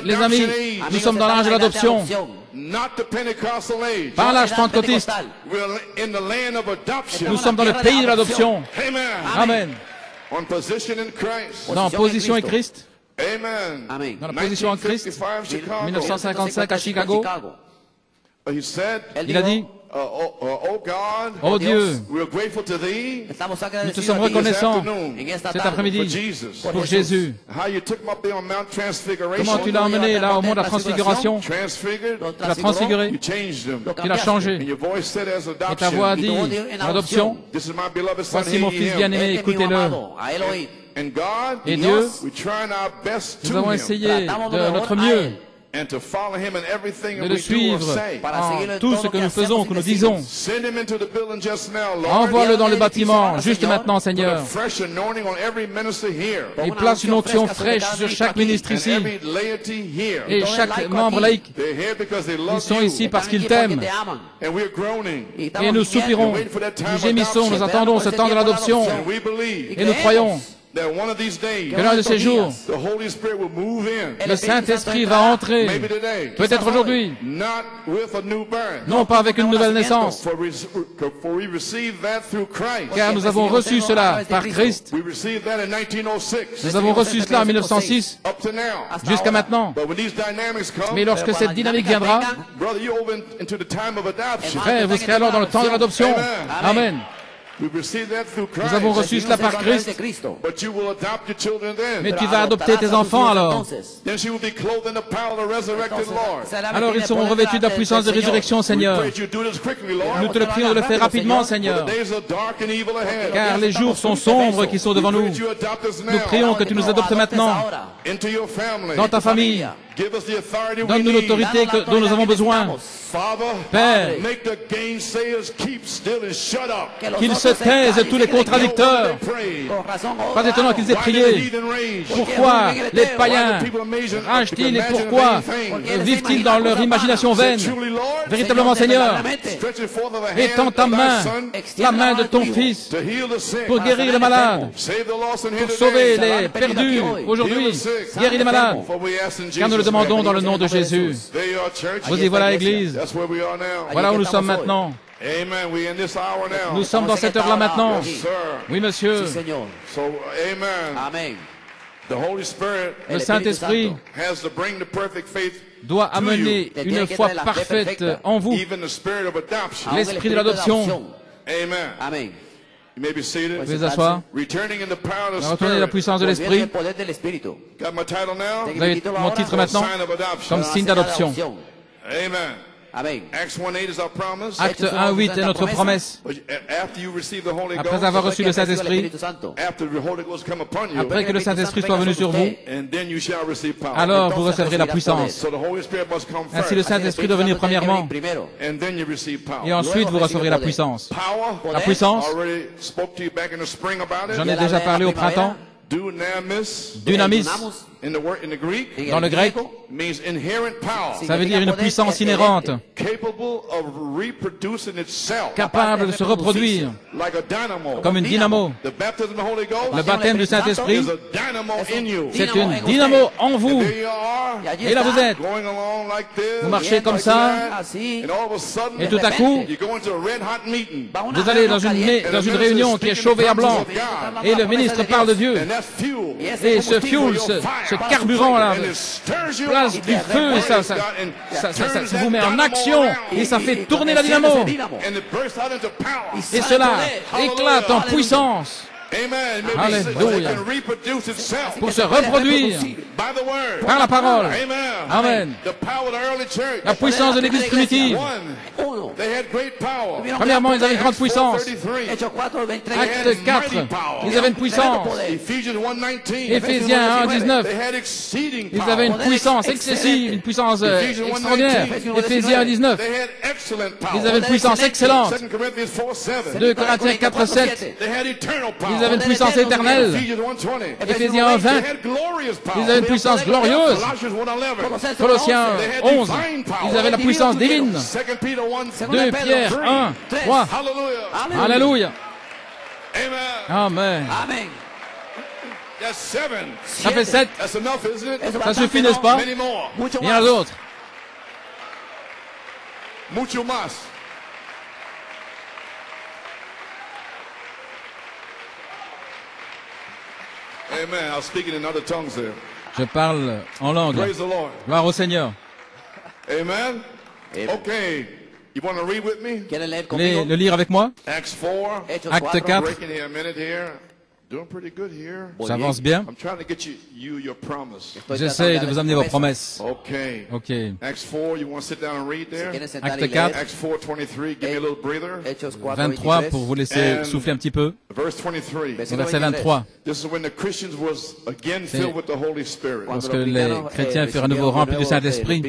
Speaker 3: Les amis, nous sommes dans l'âge de l'adoption, pas l'âge pentecôtiste. Nous sommes dans le pays de l'adoption. Amen. Dans position en Christ.
Speaker 4: Amén.
Speaker 3: Dans la position en Christ. 1955 à Chicago. Il a dit, oh Dieu, nous te sommes reconnaissants cet après-midi pour Jésus. Comment tu l'as emmené là au mont de la transfiguration? Tu l'as transfiguré, tu l'as changé. Et ta voix a dit, en adoption, voici mon fils bien-aimé, écoutez-le. Et Dieu, nous avons essayé de notre mieux de le suivre en tout ce que nous faisons, que nous disons. Envoie-le dans le bâtiment, juste maintenant, Seigneur. Et place une onction fraîche sur chaque ministre ici et chaque membre laïque. Ils sont ici parce qu'ils t'aiment. Et nous soupirons, nous gémissons, nous attendons ce temps de l'adoption. Et nous croyons que l'un de ces jours, le Saint-Esprit va entrer, peut-être aujourd'hui, non pas avec une nouvelle naissance, car nous avons reçu cela par Christ. Nous avons reçu cela en 1906, jusqu'à maintenant. Mais lorsque cette dynamique viendra, frère, vous serez alors dans le temps de l'adoption. Amen. Nous avons reçu cela par Christ, mais tu vas adopter tes enfants alors. Alors ils seront revêtus de la puissance de résurrection, Seigneur. Nous te le prions de le faire rapidement, Seigneur, car les jours sont sombres qui sont devant nous. Nous prions que tu nous adoptes maintenant dans ta famille. Donne-nous l'autorité dont nous avons besoin. Père, qu'ils se taisent tous les contradicteurs. Pas étonnant qu'ils aient prié. Pourquoi les païens ragent-ils et pourquoi vivent-ils dans leur imagination vaine? Véritablement, Seigneur, étends ta main, la main de ton Fils, pour guérir les malades, pour sauver les perdus aujourd'hui, guérir les malades, car nous le demandons dans le nom de Jésus. Vous y voilà, Église. Voilà où nous sommes maintenant. Nous sommes dans cette heure-là maintenant. Oui, monsieur.
Speaker 4: Amen.
Speaker 3: Le Saint-Esprit doit amener une foi parfaite en vous, l'esprit de l'adoption.
Speaker 4: Amen.
Speaker 3: Vous pouvez vous asseoir. Retournez la puissance de l'Esprit. Vous avez mon titre maintenant comme signe d'adoption. Acte 1:8 est notre promesse. Après avoir reçu le Saint-Esprit, après que le Saint-Esprit soit venu sur vous, alors vous recevrez la puissance. Ainsi, le Saint-Esprit doit venir premièrement, et ensuite vous recevrez la puissance. La puissance, j'en ai déjà parlé au printemps. Dunamis, dans le grec, ça veut dire une puissance inhérente, capable de se reproduire comme une dynamo. Le baptême du Saint-Esprit, c'est une dynamo en vous. Et là vous êtes. Vous marchez comme ça, et tout à coup, vous allez dans une réunion qui est chauffée à blanc, et le ministre parle de Dieu. Et ce fuel, ce carburant-là, place du feu, et ça vous met en action, et ça fait tourner la dynamo. Et cela éclate en puissance. Alléluia. Pour se reproduire par la parole. Amen. La puissance de l'Église primitive. Premièrement, ils avaient une grande puissance. Acte 4, ils avaient une puissance. Éphésiens 1:19, ils avaient une puissance excessive, une puissance extraordinaire. Éphésiens 1:19, ils avaient une puissance excellente. 2 Corinthiens 4:7, ils avaient une puissance éternelle. Éphésiens 1:20, ils avaient une puissance glorieuse. Colossiens 11, ils avaient la puissance divine. 2 2 Pierre 1, 3.
Speaker 2: Hallelujah.
Speaker 3: Alléluia.
Speaker 2: Amen.
Speaker 3: Amen.
Speaker 4: Amen.
Speaker 2: That's 7.
Speaker 3: Ça fait 7.
Speaker 2: That's enough, isn't it?
Speaker 3: Ça suffit, n'est-ce pas?
Speaker 2: Many more.
Speaker 4: Mucho
Speaker 3: Il y en a
Speaker 4: más.
Speaker 3: d'autres.
Speaker 2: Mucho más. Amen. I was speaking in other tongues there.
Speaker 3: Je parle en langue.
Speaker 2: Praise the Lord.
Speaker 3: Gloire au Seigneur.
Speaker 2: Amen.
Speaker 4: Amen.
Speaker 2: Okay. You want to read with me?
Speaker 4: ¿Quieren leer
Speaker 3: Voulez
Speaker 4: conmigo?
Speaker 3: le lire avec moi?
Speaker 2: Acts 4.
Speaker 4: Hechos
Speaker 3: Acte 4.
Speaker 2: Breaking here a minute here. Doing pretty good here.
Speaker 3: Ça avance bien.
Speaker 2: I'm trying to get you your promise.
Speaker 3: J'essaie de vous amener vos promesses.
Speaker 2: Okay.
Speaker 3: Ok.
Speaker 2: Acts 4, you want to sit down and read there?
Speaker 4: ¿Quieren sentar
Speaker 3: Acte
Speaker 4: y leer?
Speaker 3: 4.
Speaker 2: Acts 4:23, give me a little breather.
Speaker 4: Hechos 4,
Speaker 3: 23
Speaker 4: 23.
Speaker 3: pour vous laisser souffler un petit peu.
Speaker 2: Verse 23.
Speaker 3: Au verset 23.
Speaker 2: This is when the Christians was again filled with the Holy Spirit.
Speaker 3: Lorsque les chrétiens furent à nouveau remplis du Saint-Esprit.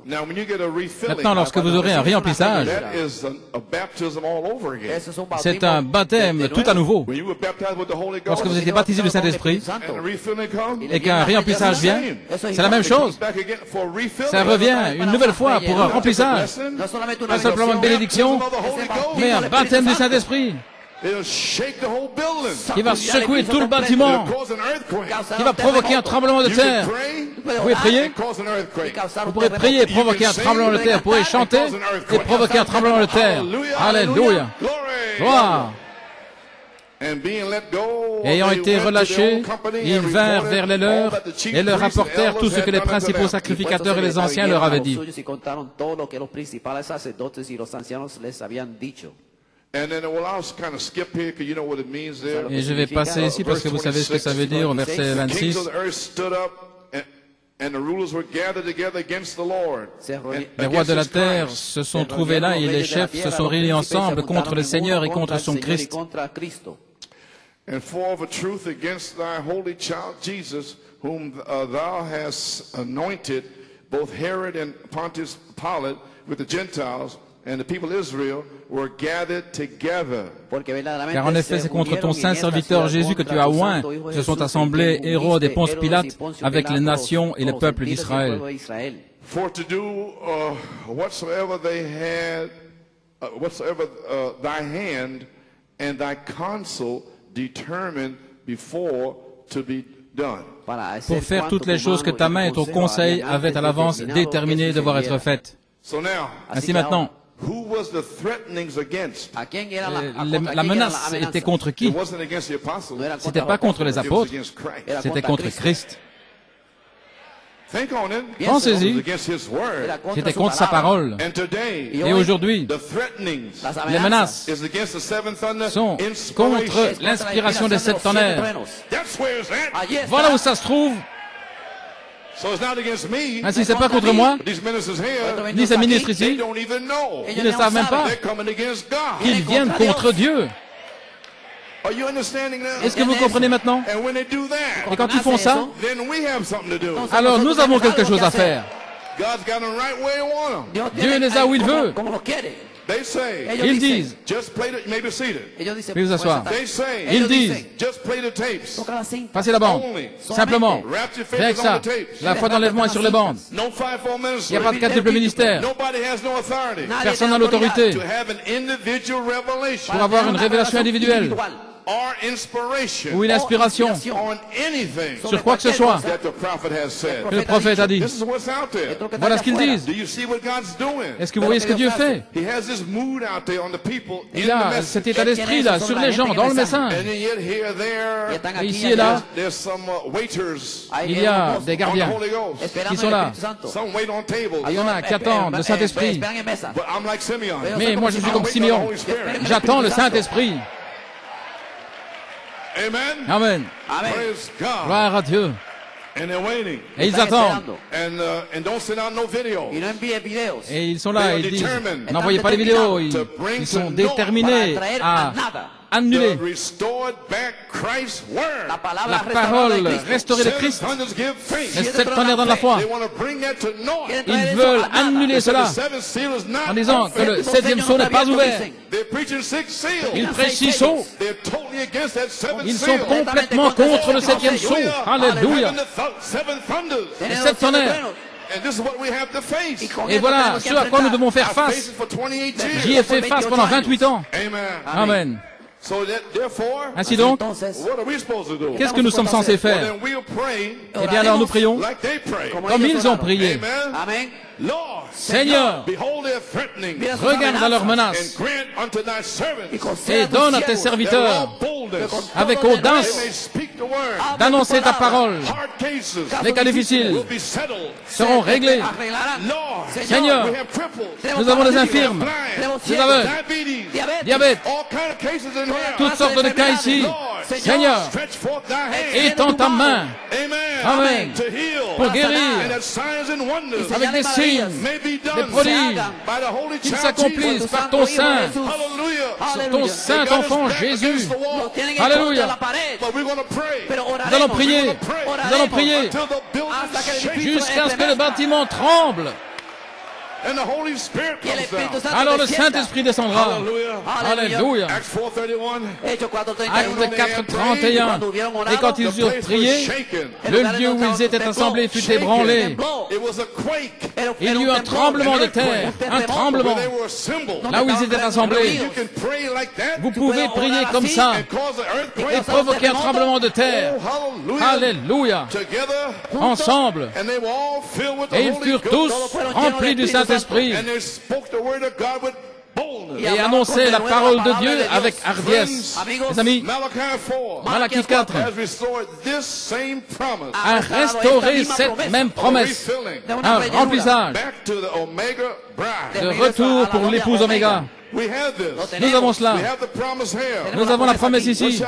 Speaker 2: Now, when you get a refilling,
Speaker 3: Maintenant, lorsque vous aurez un réemplissage,
Speaker 2: that is a baptism all over again.
Speaker 3: c'est un baptême tout à nouveau.
Speaker 2: When you were baptized with the Holy Ghost,
Speaker 3: Lorsque vous étiez baptisé du Saint-Esprit
Speaker 2: and the refilling comes,
Speaker 3: et qu'un réemplissage vient, c'est la même
Speaker 2: it comes
Speaker 3: chose.
Speaker 2: back again for a refilling.
Speaker 3: Ça revient une nouvelle fois pour un remplissage.
Speaker 4: No solamente
Speaker 3: Pas simplement une bénédiction, mais un baptême du Saint-Esprit
Speaker 2: It'll shake the whole building.
Speaker 3: qui va secouer tout le bâtiment,
Speaker 2: It'll cause an earthquake.
Speaker 3: qui va provoquer un tremblement de
Speaker 2: You can
Speaker 3: terre.
Speaker 2: pray
Speaker 3: Vous pouvez prier,
Speaker 2: and cause an earthquake.
Speaker 3: vous pourrez prier et provoquer un tremblement de terre. Vous pourrez chanter et provoquer un tremblement de terre. Alléluia.
Speaker 2: Glory.
Speaker 3: Gloire.
Speaker 2: And being let go,
Speaker 3: Ayant
Speaker 2: they
Speaker 3: été
Speaker 2: went to their
Speaker 3: relâchés,
Speaker 2: own company
Speaker 3: ils
Speaker 2: and
Speaker 3: vinrent
Speaker 2: reported
Speaker 3: vers les
Speaker 2: all
Speaker 3: leurs
Speaker 2: that the chief
Speaker 3: et leur
Speaker 2: priests and
Speaker 3: rapportèrent tout ce
Speaker 2: elders
Speaker 3: que les
Speaker 2: had done unto
Speaker 3: principaux
Speaker 2: them.
Speaker 3: sacrificateurs et les anciens leur avaient dit.
Speaker 4: Y contaron todo lo que los principales sacerdotes y los ancianos les habían dicho.
Speaker 2: And then, well, I'll kind of skip here because you know what it means there.
Speaker 3: Et je vais passer ici parce que vous savez ce que ça veut dire au verset
Speaker 2: The kings
Speaker 3: 26.
Speaker 2: of the earth stood up, and the rulers were gathered together against the Lord.
Speaker 3: Les rois de la terre se sont trouvés là et les chefs se sont réunis ensemble contre le Seigneur et contre son Christ.
Speaker 2: And for of a truth against thy holy child Jesus, whom thou hast anointed, both Herod and Pontius Pilate with the Gentiles and the people of Israel were gathered together.
Speaker 3: Car en effet, c'est contre ton saint serviteur Jésus que tu as oint, se sont assemblés Hérode et Ponce Pilate avec les nations et le peuple d'Israël.
Speaker 2: For to do whatsoever they had, whatsoever thy hand and thy counsel determined before to be done.
Speaker 3: Pour faire toutes les choses que ta main et ton conseil avaient à l'avance déterminé devoir être faites.
Speaker 2: So now,
Speaker 3: Ainsi maintenant,
Speaker 2: who was the threatenings against?
Speaker 3: la menace était contre qui?
Speaker 2: It wasn't against the apostles.
Speaker 3: C'était pas contre les
Speaker 2: It was
Speaker 3: apôtres,
Speaker 2: against Christ.
Speaker 3: c'était contre Christ.
Speaker 2: Think on it.
Speaker 3: Pensez-y.
Speaker 2: It was against his word.
Speaker 3: C'était contre sa parole.
Speaker 2: And today,
Speaker 3: Et aujourd'hui,
Speaker 2: the threatenings
Speaker 3: les menaces
Speaker 2: is against the seven thunder
Speaker 3: sont
Speaker 2: inspiration.
Speaker 3: contre l'inspiration des sept tonnerres.
Speaker 2: That's where it's at.
Speaker 3: Voilà où ça se trouve.
Speaker 2: So it's not against me.
Speaker 3: Ainsi, c'est pas contre moi,
Speaker 2: These ministers here,
Speaker 3: ni ces ministres
Speaker 2: they
Speaker 3: ici.
Speaker 2: don't even know.
Speaker 3: Ils ne savent même pas
Speaker 2: They're coming against God.
Speaker 3: qu'ils viennent contre Dieu.
Speaker 2: Are you understanding now?
Speaker 3: Est-ce que vous comprenez maintenant?
Speaker 2: And when they do that,
Speaker 3: Et quand ils font ça,
Speaker 2: then we have something to do.
Speaker 3: alors nous avons quelque chose à faire.
Speaker 2: God's got them right where He want them.
Speaker 3: Dieu les a où il veut.
Speaker 2: They say,
Speaker 3: Ils disent,
Speaker 2: just play the, you may be seated.
Speaker 3: veuillez vous asseoir.
Speaker 2: They say,
Speaker 3: Ils disent,
Speaker 2: just play the tapes.
Speaker 3: passez la bande. Simplement,
Speaker 2: Wrap your
Speaker 3: rien que
Speaker 2: fingers on
Speaker 3: ça.
Speaker 2: the tapes.
Speaker 3: La foi d'enlèvement est sur les bandes.
Speaker 2: No fivefold ministry.
Speaker 3: Il n'y a pas de quadruple ministère.
Speaker 2: Nobody has no authority
Speaker 3: Personne n'a l'autorité
Speaker 2: to have an individual revelation
Speaker 3: pour avoir une révélation individuelle
Speaker 2: or inspiration
Speaker 3: ou une inspiration
Speaker 2: on anything
Speaker 3: sur quoi que ce soit
Speaker 2: that the prophet has said.
Speaker 3: que le prophète a dit.
Speaker 2: This is what's out there.
Speaker 3: Voilà ce qu'ils disent.
Speaker 2: Do you see what God's doing?
Speaker 3: Est-ce que vous voyez ce que Dieu fait?
Speaker 2: He has this mood out there on the people in
Speaker 3: Il
Speaker 2: the
Speaker 3: a
Speaker 2: message.
Speaker 3: cet état d'esprit là sur les gens, dans le message.
Speaker 2: And yet here, there,
Speaker 3: Et ici et là,
Speaker 2: there's some waiters
Speaker 3: il y a des
Speaker 2: on the
Speaker 3: gardiens
Speaker 2: Holy Ghost.
Speaker 3: qui sont là.
Speaker 2: Some wait on tables.
Speaker 3: Il y en a qui attendent le Saint-Esprit.
Speaker 2: But I'm like Simeon.
Speaker 3: Mais moi je suis comme Simeon. J'attends le Saint-Esprit.
Speaker 2: Amen.
Speaker 3: Amen.
Speaker 2: Praise God.
Speaker 3: Gloire à Dieu.
Speaker 2: And they're waiting.
Speaker 3: Et ils attendent.
Speaker 2: And don't send out no videos.
Speaker 3: Et ils sont là, ils disent, n'envoyez pas les vidéos. Ils sont déterminés à annuler la parole restaurée de Christ. Les sept tonnerres dans la foi. Ils veulent annuler cela en disant que le septième sceau n'est pas ouvert. Ils prêchent six sceaux. Ils sont complètement contre le septième sceau. Alléluia. Les sept tonnerres. Et voilà ce à quoi nous devons faire face. J'y ai fait face pendant 28 ans. Amen. Ainsi donc, qu'est-ce que nous sommes censés faire? Eh bien alors nous prions comme ils ont prié. Seigneur, regarde à leurs menaces et donne à tes serviteurs avec audace d'annoncer ta parole. Les cas difficiles seront réglés. Seigneur, nous avons des infirmes, des aveugles, diabète, toutes sortes de cas ici. Seigneur, étends ta main, amen, pour guérir avec des signes, des prodiges, qu'ils s'accomplissent par ton Saint, ton Saint enfant Jésus. Alléluia. Nous allons prier, jusqu'à ce que le bâtiment tremble. Alors le Saint-Esprit descendra. Alléluia. Acte 4:31. Et quand ils eurent prié, le lieu où ils étaient assemblés fut ébranlé. Il y eut un tremblement de terre, un tremblement. Là où ils étaient assemblés, vous pouvez prier comme ça et provoquer un tremblement de terre. Alléluia. Ensemble. Et ils furent tous remplis du Saint-Esprit et annonçaient la parole de Dieu avec hardiesse. Les amis, Malachie 4 a restauré cette même promesse, un remplissage de retour pour l'épouse Oméga. Nous avons cela. Nous avons la promesse ici.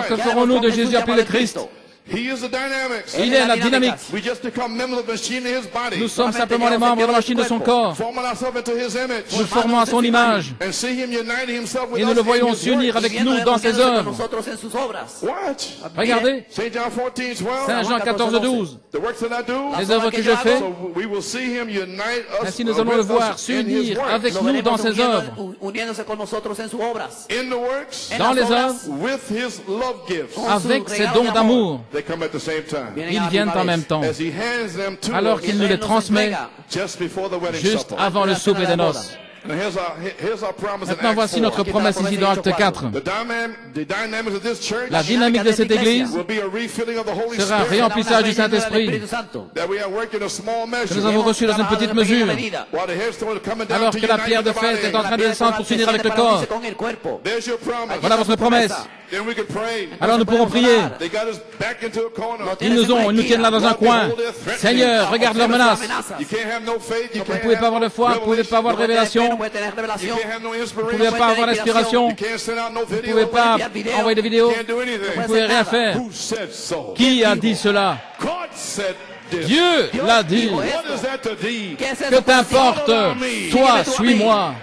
Speaker 3: Que ferons-nous de Jésus appelé le Christ? Il est la dynamique. Nous sommes simplement les membres de la machine de son corps. Nous formons à son image. Et nous le voyons s'unir avec nous dans ses œuvres. Regardez. Saint Jean 14:12. Les œuvres que je fais, ainsi nous allons le voir s'unir avec nous dans ses œuvres. Dans les œuvres, avec ses dons d'amour. Ils viennent en même temps, alors qu'il nous les transmet juste avant le souper des noces. Maintenant, voici notre promesse ici dans Acte 4. La dynamique de cette église sera un réemplissage du Saint-Esprit que nous avons reçu dans une petite mesure, alors que la pierre de fête est en train de descendre pour s'unir avec le corps. Voilà votre promesse. Alors nous pourrons prier. Ils nous tiennent là dans un coin. Seigneur, regarde leurs menaces. Vous ne pouvez pas avoir de foi, vous ne pouvez pas avoir de révélation. Vous ne pouvez pas avoir d'inspiration. Vous ne pouvez pas envoyer des vidéos. Vous ne pouvez rien faire. Qui a dit cela? Dieu l'a dit. Que t'importe? Toi, suis-moi.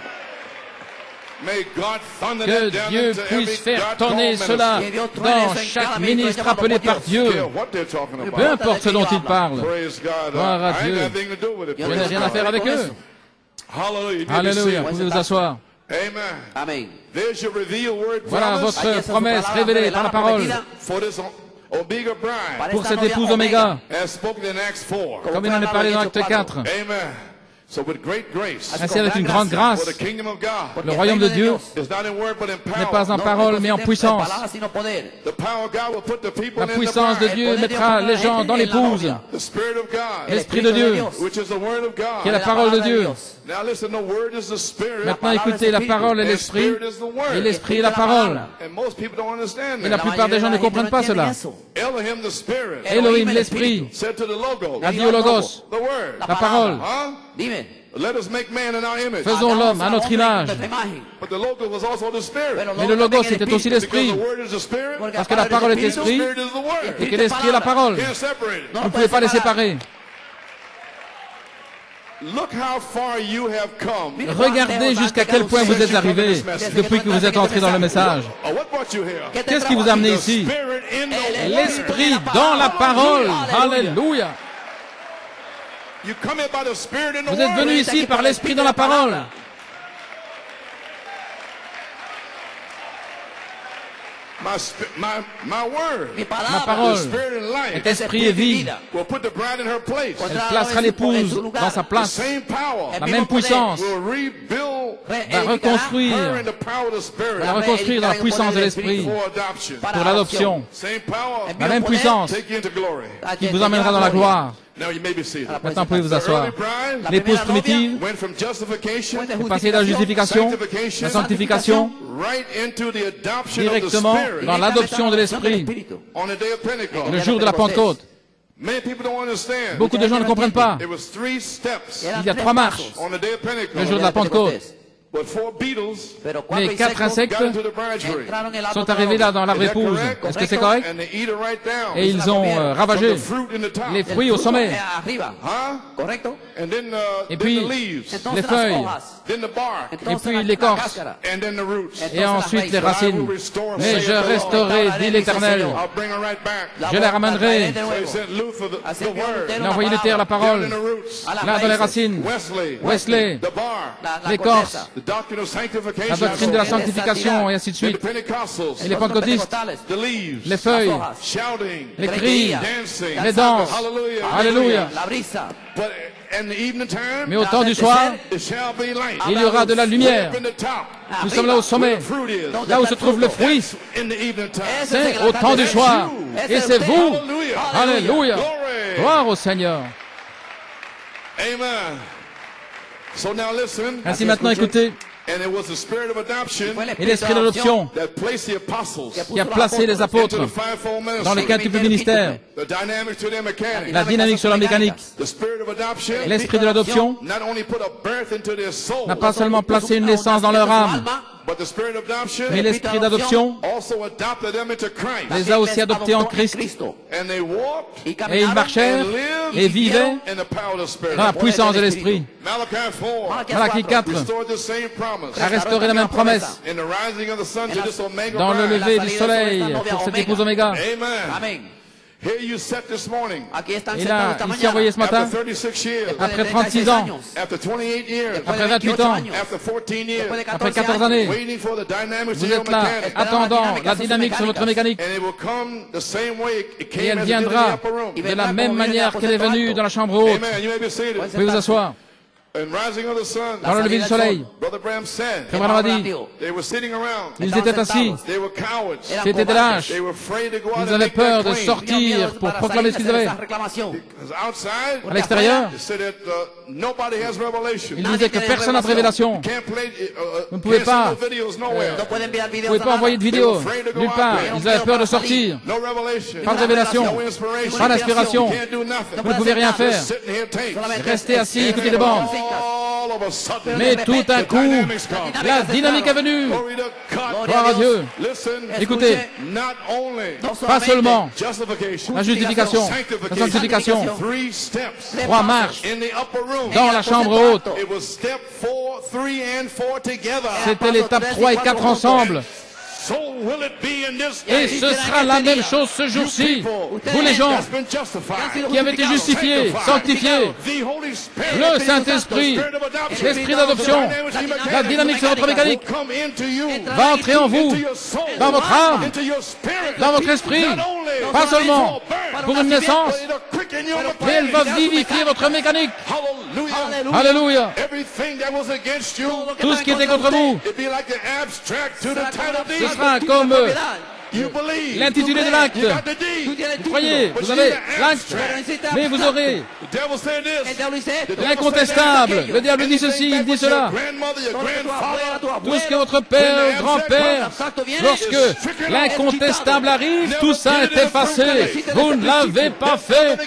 Speaker 3: Que Dieu puisse faire tonner cela dans chaque ministre appelé par Dieu. Peu importe ce dont il parle. Gloire à Dieu. Je n'ai rien à faire avec eux. Alléluia. Vous pouvez vous asseoir.
Speaker 4: Amen.
Speaker 3: Voilà votre promesse révélée par la parole pour cette épouse Oméga, comme il en est parlé dans Acte 4. Ainsi, avec une grande grâce, le royaume de Dieu n'est pas en parole, mais en puissance. La puissance de Dieu mettra les gens dans l'épouse. L'Esprit de Dieu, qui est la parole de Dieu. Maintenant, écoutez, la parole est l'Esprit, et l'Esprit est la parole. Et la plupart des gens ne comprennent pas cela. Elohim, l'Esprit, a dit au Logos, la parole. Faisons l'homme à notre image. Mais le Logos était aussi l'Esprit. Parce que la parole est Esprit et que l'Esprit est la parole. Vous ne pouvez pas les séparer. Regardez jusqu'à quel point vous êtes arrivé depuis que vous êtes entré dans le message. Qu'est-ce qui vous a amené ici? L'Esprit dans la parole. Alléluia. Vous êtes venu ici par l'Esprit dans la parole. Ma parole est esprit et vie. Elle placera l'épouse dans sa place. La même puissance va reconstruire dans la puissance de l'esprit pour l'adoption. La même puissance qui vous emmènera dans la gloire. Maintenant, pouvez vous asseoir. L'épouse primitive est passée de la justification, la sanctification, directement dans l'adoption de l'esprit. Le jour de la Pentecôte. Beaucoup de gens ne comprennent pas. Il y a 3 marches le jour de la Pentecôte. Mais 4 insectes sont arrivés là dans l'arbre épouse. Est-ce que c'est correct? Et ils ont ravagé les fruits au sommet. Et puis les feuilles. Et puis l'écorce. Et ensuite les racines. Mais je resterai, dit l'Éternel. Je les ramènerai. Il a envoyé Luther la parole. Là dans les racines. Wesley. L'écorce. La doctrine de la sanctification et ainsi de suite. Et les pentecôtistes, les feuilles, les cris, les danses. Alléluia. Mais au temps du soir, il y aura de la lumière. Nous sommes là au sommet, là où se trouve le fruit. C'est au temps du soir. Et c'est vous. Alléluia. Gloire au Seigneur. Ainsi maintenant, écoutez. Et l'esprit d'adoption qui a placé les apôtres dans le quintuple ministère, la dynamique sur la mécanique. L'esprit de l'adoption n'a pas seulement placé une naissance dans leur âme, mais l'esprit d'adoption les a aussi adoptés en Christ. Et ils marchèrent et vivaient dans la puissance de l'esprit. Malachie 4 a restauré la même promesse dans le lever du soleil pour cette épouse Oméga. Et là, il s'est envoyé ce matin, après 36 ans, après 28 ans, après 14 années, vous êtes là, attendant la dynamique sur votre mécanique. Et elle viendra de la même manière qu'elle est venue dans la chambre haute. Vous pouvez vous asseoir. Dans le lever du soleil, Frère Branham a dit, ils étaient assis, c'était des lâches, ils avaient peur de sortir pour proclamer ce qu'ils avaient. À l'extérieur, ils disaient que personne n'a de révélation. Vous ne pouvez pas envoyer de vidéo nulle part. Ils avaient peur de sortir. Pas de révélation, pas d'inspiration. Vous ne pouvez rien faire. Restez assis, écoutez les bandes. Mais tout à coup, la dynamique est venue. Gloire à Dieu. Écoutez, pas seulement la justification, la sanctification, 3 marches dans la chambre haute. C'était l'étape 3 et 4 ensemble. Et ce sera la même chose ce jour-ci. Vous les gens qui avez été justifiés, sanctifiés, le Saint-Esprit, l'esprit d'adoption, la dynamique sur votre mécanique va entrer en vous, dans votre âme, dans votre esprit, pas seulement pour une naissance, mais elle va vivifier votre mécanique. Alléluia. Tout ce qui était contre vous, ce sera comme l'intitulé de l'acte. Vous croyez, vous avez l'acte, mais vous aurez l'incontestable. Le diable dit ceci, il dit cela. Tout ce que votre père, grand-père, lorsque l'incontestable arrive, tout ça est effacé. Vous ne l'avez pas fait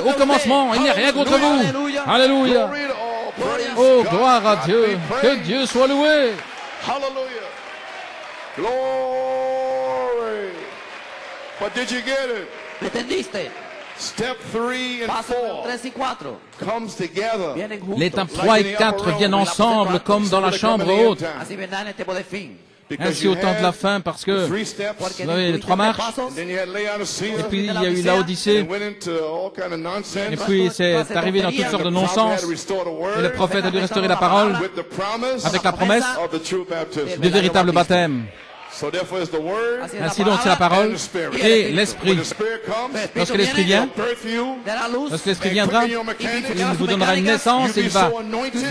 Speaker 3: au commencement. Il n'y a rien contre vous. Alléluia. Oh, gloire à Dieu. Que Dieu soit loué.
Speaker 2: Hallelujah. Glory. But did you get it?
Speaker 4: ¿Entendiste?
Speaker 2: Step 3 and 4 comes together.
Speaker 3: L'étape 3 et 4 viennent ensemble comme dans la chambre haute. Ainsi au temps de la fin, parce que vous avez les 3 marches, et puis il y a eu Laodicée, et puis c'est arrivé dans toutes sortes de non-sens, et le prophète a dû restaurer la parole avec la promesse du véritable baptême. Ainsi donc c'est la parole et l'Esprit. Lorsque l'Esprit vient, lorsque l'Esprit viendra, il vous donnera une naissance, il va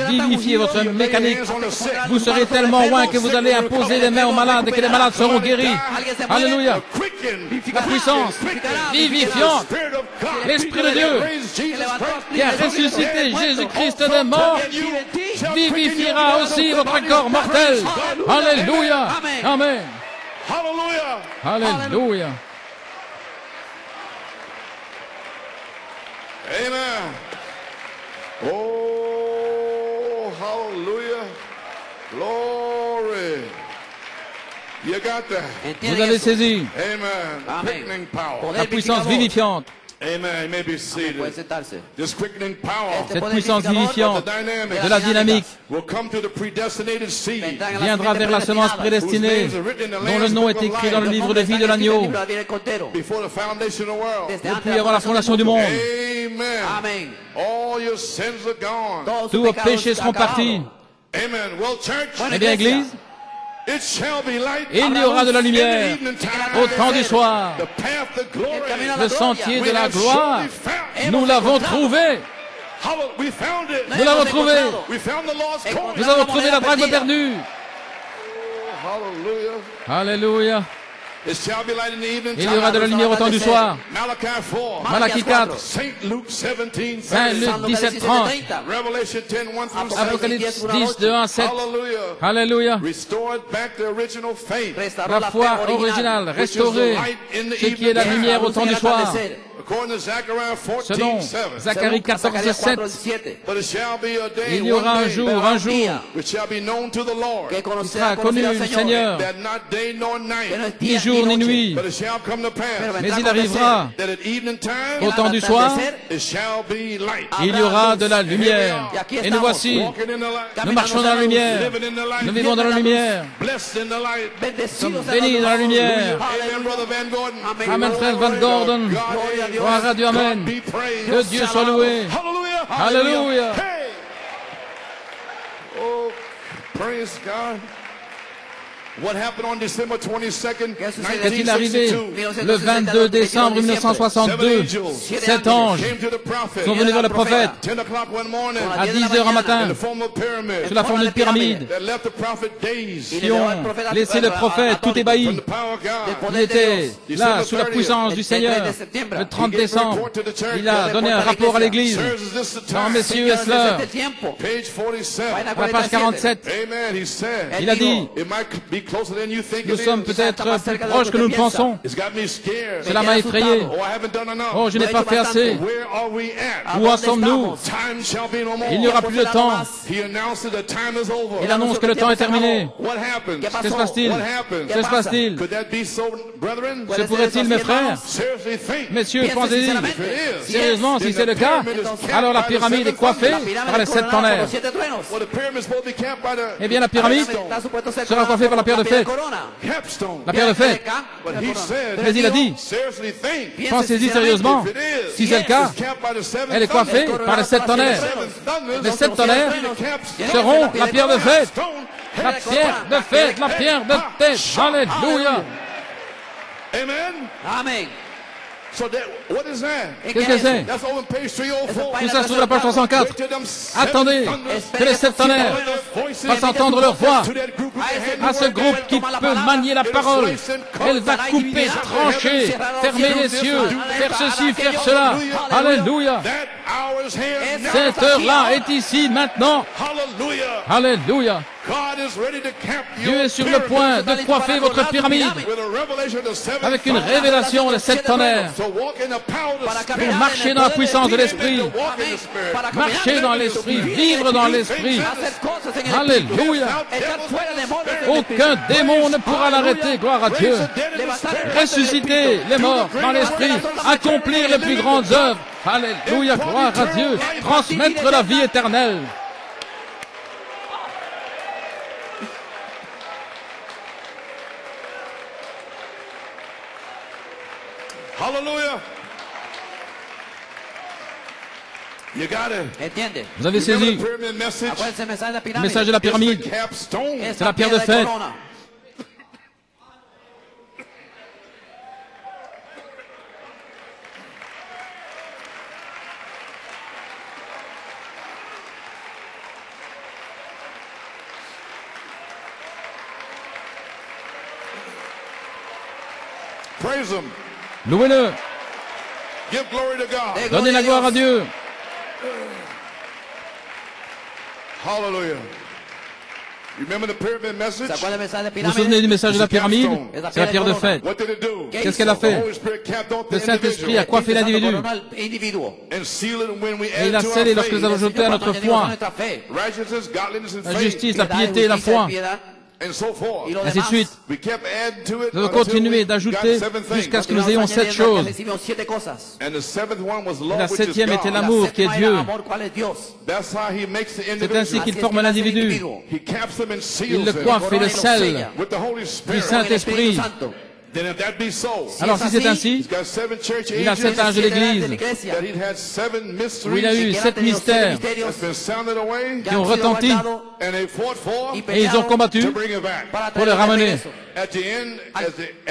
Speaker 3: vivifier votre mécanique. Vous serez tellement loin que vous allez imposer les mains aux malades et que les malades seront guéris. Alléluia. La puissance vivifiante, l'Esprit de Dieu qui a ressuscité Jésus-Christ des morts vivifiera aussi votre corps mortel. Alléluia. Amen. Alléluia.
Speaker 2: Amen. Oh, hallelujah. Glory. You got that?
Speaker 3: Vous avez saisi
Speaker 2: Amen. Quickening power.
Speaker 3: la puissance vivifiante.
Speaker 2: Amen. You may be seated. This quickening power
Speaker 3: Cette puissance vivifiante de la dynamique
Speaker 2: will come to the predestinated seed.
Speaker 3: viendra vers la semence prédestinée dont le nom est écrit dans le livre de vie de l'agneau
Speaker 2: Before the foundation of the world.
Speaker 3: depuis avant la fondation du monde.
Speaker 2: Amen. All your sins are gone.
Speaker 3: Tous vos péchés seront partis.
Speaker 2: Amen. Well, church,
Speaker 3: Eh bien, Église,
Speaker 2: it shall be light.
Speaker 3: il y aura de la lumière au temps du soir.
Speaker 2: The path of glory.
Speaker 3: Le sentier de la gloire, nous l'avons trouvé.
Speaker 2: We found it.
Speaker 3: Nous l'avons trouvé.
Speaker 2: We found the lost coin.
Speaker 3: Nous avons trouvé la drague perdue.
Speaker 2: Hallelujah.
Speaker 3: Alléluia.
Speaker 2: It shall be light in the evening.
Speaker 3: Il y aura de la lumière au temps du soir.
Speaker 2: Malachi 4.
Speaker 3: Malachie 4.
Speaker 2: Saint Luke 17.
Speaker 3: Saint Luc 17, 30.
Speaker 2: Revelation 10, 1 through 7.
Speaker 3: Apocalypse 10, de 1 à 7.
Speaker 2: Hallelujah.
Speaker 3: Alléluia.
Speaker 2: Restored back the original faith.
Speaker 3: La foi originale, restaurée, ce qui est la lumière au temps du soir.
Speaker 2: According to Zechariah 14,
Speaker 3: Selon
Speaker 2: 7.
Speaker 3: Zacharie 14, 7.
Speaker 2: But it shall be a day,
Speaker 3: Il y aura un jour,
Speaker 2: which shall be known to the Lord.
Speaker 3: qui sera connu du Seigneur,
Speaker 2: That not day nor night.
Speaker 3: ni jour ni nuit.
Speaker 2: But it shall come to pass.
Speaker 3: Mais il arrivera
Speaker 2: That at evening time.
Speaker 3: au temps du soir,
Speaker 2: It shall be light.
Speaker 3: il y aura de la lumière. Et nous voici,
Speaker 2: Walking in the light.
Speaker 3: nous marchons dans la lumière,
Speaker 2: Living in the light.
Speaker 3: nous vivons dans la lumière,
Speaker 2: Blessed in the light.
Speaker 3: nous sommes bénis dans la lumière.
Speaker 2: Amen, Brother Van Gordon.
Speaker 3: Amen, frère Van Gordon. Gloire à Dieu, amen.
Speaker 2: Be praised.
Speaker 3: Que Dieu soit loué.
Speaker 2: Hallelujah.
Speaker 3: Alléluia.
Speaker 2: Hey. Oh, praise God. What happened on December 22nd,
Speaker 3: Qu'est-il arrivé
Speaker 2: 1962?
Speaker 3: le 22 décembre 1962? 7 anges sont venus vers le prophète à 10 heures un matin sous la forme d'une pyramide, qui ont laissé le prophèt tout ébahi. Il était là sous la puissance du Seigneur. Le 30 décembre, il a donné un rapport à l'église. Alors, messieurs et sœurs, à la page 47, il a dit: nous sommes peut-être plus proches que nous le pensons. Cela m'a effrayé. Oh, je n'ai pas fait assez. Où en sommes-nous? Il n'y aura plus de temps. Il annonce que le temps est terminé. Que se passe-t-il? Que se passe-t-il? Se pourrait-il, mes frères? Messieurs, pensez-y. Sérieusement, si c'est le cas, alors la pyramide est coiffée par les 7 tonnerres. Eh bien, la pyramide sera coiffée par la pierre de fête. La pierre de fête. Mais il a dit, pensez-y sérieusement, si c'est le cas, elle est coiffée par les 7 tonnerres. Les 7 tonnerres seront la pierre de fête. La pierre de fête, la pierre de fête. Alléluia.
Speaker 4: Amen.
Speaker 3: Qu'est-ce que c'est? Tout ça se trouve à la page 304. Attendez que les 7 tonnerres fassent entendre leur voix à ce groupe qui peut manier la parole. Elle va couper, trancher, fermer les cieux, faire ceci, faire cela. Alléluia. Cette heure-là est ici maintenant. Alléluia. Dieu est sur le point de coiffer votre pyramide avec une révélation des 7 tonnerres pour marcher dans la puissance de l'Esprit, marcher dans l'Esprit, vivre dans l'Esprit. Alléluia. Aucun démon ne pourra l'arrêter, gloire à Dieu. Ressusciter les morts dans l'Esprit, accomplir les plus grandes œuvres. Alléluia, gloire à Dieu. Transmettre la vie éternelle.
Speaker 2: Hallelujah. You got it.
Speaker 4: ¿Entiende?
Speaker 3: Vous avez saisi
Speaker 4: Acuérdense el mensaje de la
Speaker 3: le
Speaker 4: pirámide.
Speaker 3: message de la pyramide.
Speaker 2: Capstone.
Speaker 3: C'est la pierre de fête.
Speaker 2: Praise him.
Speaker 3: Louez-le.
Speaker 2: Give glory to God.
Speaker 3: Donnez la gloire à Dieu.
Speaker 2: Hallelujah. Remember the pyramid message?
Speaker 3: Vous vous souvenez du message de la pyramide? C'est la pierre de fête.
Speaker 2: What did it do?
Speaker 3: Qu'est-ce qu'elle a fait? Le Saint-Esprit a coiffé l'individu.
Speaker 2: And sealed it when we
Speaker 3: Et il a
Speaker 2: add to our
Speaker 3: scellé lorsque nous
Speaker 2: faith.
Speaker 3: avons ajouté à notre foi
Speaker 2: Righteousness, godliness, and
Speaker 3: la
Speaker 2: faith.
Speaker 3: justice, la piété et la foi,
Speaker 2: And so forth.
Speaker 3: ainsi de suite.
Speaker 2: We kept adding to it
Speaker 3: Nous avons
Speaker 2: until
Speaker 3: continué
Speaker 2: we
Speaker 3: d'ajouter
Speaker 2: got 7 things.
Speaker 3: jusqu'à ce que nous ayons 7 choses.
Speaker 2: And the seventh one was
Speaker 3: Et
Speaker 2: love,
Speaker 3: la
Speaker 2: which is
Speaker 3: 7e était
Speaker 2: God.
Speaker 3: l'amour qui est Dieu.
Speaker 2: That's how he makes the
Speaker 3: C'est ainsi
Speaker 2: individual.
Speaker 3: qu'il forme l'individu.
Speaker 2: He caps them and
Speaker 3: Il
Speaker 2: seals
Speaker 3: le
Speaker 2: them
Speaker 3: coiffe et le scelle
Speaker 2: with the Holy
Speaker 3: du
Speaker 2: Spirit.
Speaker 3: Saint-Esprit.
Speaker 2: Then if that be so,
Speaker 3: Alors si c'est ainsi,
Speaker 2: he's got 7 church
Speaker 3: il a
Speaker 2: ages
Speaker 3: 7 âges de l'Église
Speaker 2: that he had 7
Speaker 3: où il a eu
Speaker 2: mysteries
Speaker 3: 7 mystères
Speaker 2: that's been sounded away,
Speaker 3: qui ont retenti
Speaker 2: and they fought for
Speaker 3: et ils ont combattu
Speaker 2: to bring it back.
Speaker 3: pour le ramener.
Speaker 2: At the end,
Speaker 3: À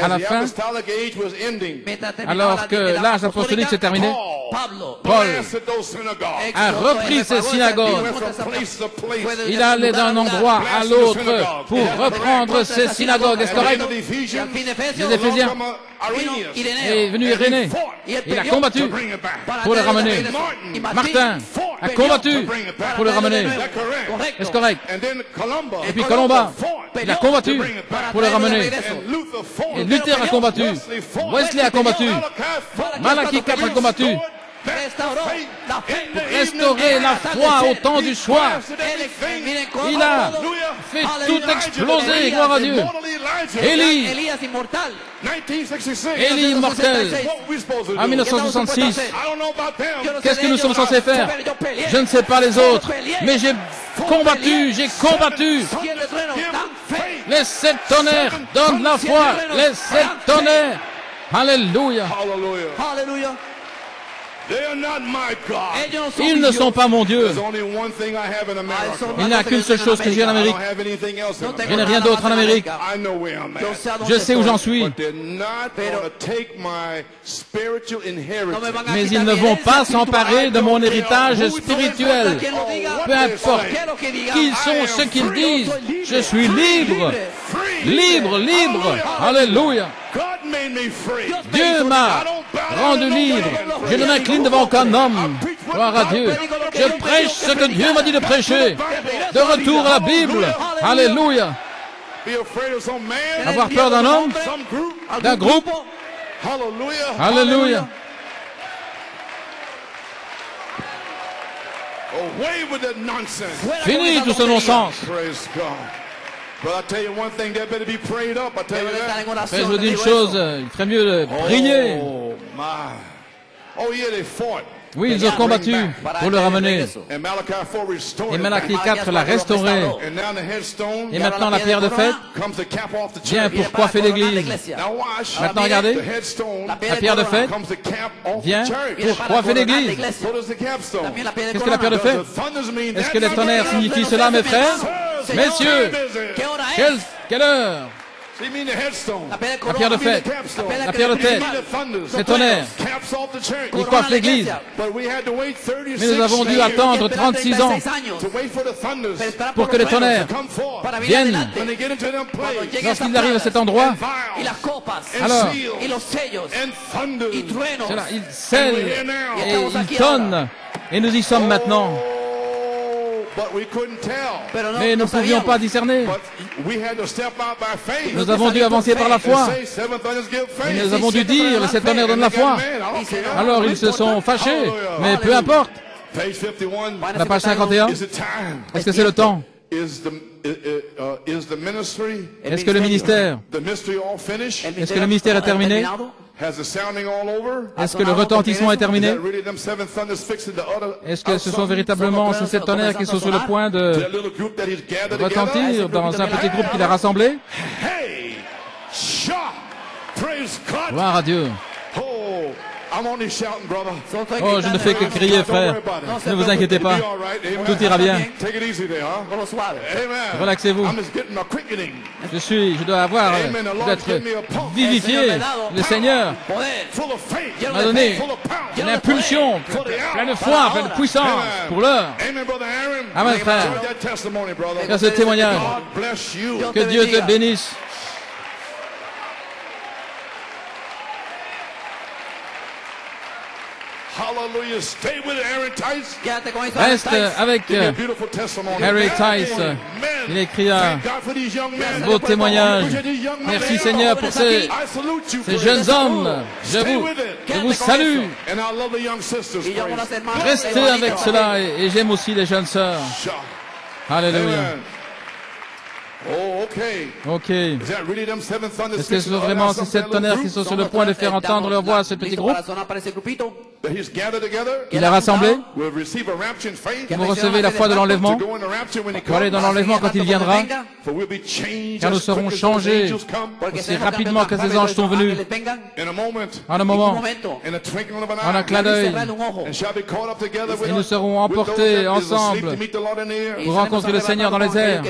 Speaker 3: la
Speaker 2: as the
Speaker 3: fin,
Speaker 2: apostolic age was ending,
Speaker 3: alors que l'âge apostolique s'est terminé, Paul
Speaker 2: blasted those synagogues.
Speaker 3: a repris ces
Speaker 2: He
Speaker 3: synagogues.
Speaker 2: went from place to place.
Speaker 3: Il allait d'un endroit à l'autre pour reprendre ces synagogues. Est-ce
Speaker 2: At the end
Speaker 3: correct?
Speaker 2: of the Ephesians,
Speaker 3: Les Éphésiens
Speaker 2: come Irenaeus.
Speaker 3: est venu Irénée. Il a combattu pour le ramener. Martin a combattu pour le ramener. Est-ce correct?
Speaker 2: And then Columba.
Speaker 3: Et puis Colomba, il a combattu pour le ramener.
Speaker 2: And Luther fought.
Speaker 3: Et Luther a combattu. Wesley a combattu. Malachi 4 a combattu. Restaurer la foi au temps du choix. Il a fait tout exploser, gloire à Dieu. Élie, Élie immortel, en 1966. Qu'est-ce que nous sommes censés faire? Je ne sais pas les autres, mais j'ai combattu. Les 7 tonnerres donnent la foi. Les 7 tonnerres. Alléluia.
Speaker 2: Hallelujah. They are not my God.
Speaker 3: Ils ne sont pas mon Dieu.
Speaker 2: There's only one thing I have in America.
Speaker 3: Il n'y a qu'une seule chose que j'ai en
Speaker 2: I
Speaker 3: Amérique.
Speaker 2: don't have anything else in
Speaker 3: Je
Speaker 2: America.
Speaker 3: n'ai rien d'autre en Amérique.
Speaker 2: I know where I'm at.
Speaker 3: Je sais où j'en suis.
Speaker 2: But they're not going to take my spiritual inheritance.
Speaker 3: Mais ils ne vont pas s'emparer de mon héritage spirituel. Peu importe qui sont ceux qu'ils disent, je suis libre. Libre. Alléluia.
Speaker 2: God made me free.
Speaker 3: Dieu m'a rendu libre. Je ne m'incline devant aucun homme. Gloire à Dieu. Je prêche ce que Dieu m'a dit de prêcher. De retour à la Bible. Alléluia.
Speaker 2: Be afraid of some man,
Speaker 3: Avoir peur d'un homme,
Speaker 2: some group.
Speaker 3: d'un groupe.
Speaker 2: Hallelujah.
Speaker 3: Alléluia.
Speaker 2: Away with that nonsense.
Speaker 3: Fini tout ce non-sens.
Speaker 2: Praise God. But I tell you one thing, they better be prayed up. I tell you that.
Speaker 3: Mais je vous dis une chose, il ferait mieux de prier.
Speaker 2: Oh my. Oh yeah, they fought.
Speaker 3: Oui, ils ont combattu pour le ramener.
Speaker 2: And Malachi 4 restored
Speaker 3: Et
Speaker 2: it
Speaker 3: Malachi
Speaker 2: back.
Speaker 3: 4 l'a restauré.
Speaker 2: And now the headstone
Speaker 3: Et maintenant la pierre de fête
Speaker 2: comes to cap off the
Speaker 3: vient
Speaker 2: church.
Speaker 3: pour coiffer l'église.
Speaker 2: Now watch.
Speaker 3: Maintenant regardez,
Speaker 2: The headstone
Speaker 3: la pierre de fête
Speaker 2: comes to cap off
Speaker 3: vient
Speaker 2: the church.
Speaker 3: pour coiffer l'église.
Speaker 2: What does the capstone?
Speaker 3: Qu'est-ce que la pierre de fête?
Speaker 2: Does the thunders mean
Speaker 3: Est-ce
Speaker 2: that?
Speaker 3: que les tonnerres signifient cela, mes frères? Messieurs, quelle heure?
Speaker 2: So you mean the headstone?
Speaker 3: La pierre de fête, la pierre de tête, les tonnerres,
Speaker 2: Caps off the church.
Speaker 3: ils coiffent l'église.
Speaker 2: But we had to wait 36
Speaker 3: Mais nous avons dû attendre 36 ans
Speaker 2: to wait for the thunders
Speaker 3: pour que les tonnerres
Speaker 2: to come forth.
Speaker 3: viennent.
Speaker 2: When they get into them places,
Speaker 3: Lorsqu'ils arrivent à cet endroit, alors,
Speaker 2: and thunders.
Speaker 3: cela, ils scellent et ils tonnent. Et nous y sommes maintenant.
Speaker 2: But we couldn't tell.
Speaker 3: Mais nous ne pouvions pas discerner.
Speaker 2: But we had to step out by faith.
Speaker 3: Nous avons dû avancer par la foi.
Speaker 2: And say, seven thunders give faith.
Speaker 3: Et nous avons dû dire, les 7 tonnerres donnent la foi. Alors ils se sont fâchés. Mais peu importe.
Speaker 2: Page 51.
Speaker 3: La page 51.
Speaker 2: Is it time?
Speaker 3: Est-ce que c'est le temps?
Speaker 2: Is the ministry,
Speaker 3: Est-ce que le ministère,
Speaker 2: the mystery all finished?
Speaker 3: est-ce que le ministère est terminé?
Speaker 2: Has the sounding all over?
Speaker 3: Est-ce que le retentissement est
Speaker 2: Is
Speaker 3: terminé?
Speaker 2: that really them seven thunders fixing the other?
Speaker 3: Est-ce que ce sont véritablement ces 7 tonnerres qui sont sur le point de
Speaker 2: That little group that he's gathered
Speaker 3: retentir
Speaker 2: together?
Speaker 3: dans un petit groupe qu'il a rassemblé?
Speaker 2: Hey, shot! Praise God!
Speaker 3: Gloire à Dieu.
Speaker 2: Oh, I'm only shouting, brother.
Speaker 3: Oh, je ne fais que crier, frère. Ne vous inquiétez pas. Tout ira bien.
Speaker 2: Take it easy there, huh? Amen.
Speaker 3: Relaxez-vous.
Speaker 2: I'm just getting my quickening.
Speaker 3: Je dois avoir, je dois être vivifié. Le Seigneur
Speaker 2: Full of faith.
Speaker 3: m'a donné
Speaker 2: Full of power.
Speaker 3: une impulsion, plein de foi, plein de puissance pour l'heure.
Speaker 2: Amen, brother Aaron.
Speaker 3: Amen, frère.
Speaker 2: Enjoy that testimony, brother.
Speaker 3: Faire ce témoignage.
Speaker 2: God bless you.
Speaker 3: Que Dieu te bénisse.
Speaker 2: Hallelujah. Stay with it, Aaron Tice.
Speaker 4: Quédate con eso.
Speaker 3: Reste avec
Speaker 2: Give me a beautiful testimony.
Speaker 3: Harry
Speaker 2: Amen.
Speaker 3: Tice. Il
Speaker 2: Amen.
Speaker 3: écrit un
Speaker 2: Thank God for these young men.
Speaker 3: beau témoignage. Merci Seigneur pour ces
Speaker 2: I salute you
Speaker 3: ces
Speaker 2: for
Speaker 3: jeunes
Speaker 2: this.
Speaker 3: hommes. Je vous salue.
Speaker 2: And our lovely young sisters.
Speaker 4: Y yo con
Speaker 2: praise
Speaker 4: los hermanos.
Speaker 3: Restez avec cela et j'aime aussi les jeunes sœurs.
Speaker 2: God.
Speaker 3: Alléluia.
Speaker 2: Amen. Oh, okay.
Speaker 3: Ok.
Speaker 2: Is that really them seven thunders?
Speaker 3: Est-ce que ce sont vraiment ces sept tonnerres qui sont sur le point de faire entendre leur voix à ce petit groupe
Speaker 2: That he's gathered together?
Speaker 3: qu'il a rassemblé?
Speaker 2: We'll receive a rapture in faith.
Speaker 3: Que vous recevez la foi de l'enlèvement
Speaker 2: To go in the rapture when he
Speaker 3: pour aller
Speaker 2: comes.
Speaker 3: dans l'enlèvement quand il viendra,
Speaker 2: For we'll be changed
Speaker 3: car nous
Speaker 2: as
Speaker 3: serons
Speaker 2: quick as those
Speaker 3: changés
Speaker 2: angels come.
Speaker 3: aussi rapidement que ces anges sont venus,
Speaker 2: In a moment.
Speaker 3: en un moment,
Speaker 2: In a twinkling of an
Speaker 3: en un
Speaker 2: eye.
Speaker 3: clin d'œil,
Speaker 2: And shall be caught up together with
Speaker 3: et nous
Speaker 2: us.
Speaker 3: serons
Speaker 2: With those
Speaker 3: emportés
Speaker 2: that is asleep
Speaker 3: ensemble
Speaker 2: to meet the Lord in the air.
Speaker 3: pour rencontrer le Seigneur dans les airs.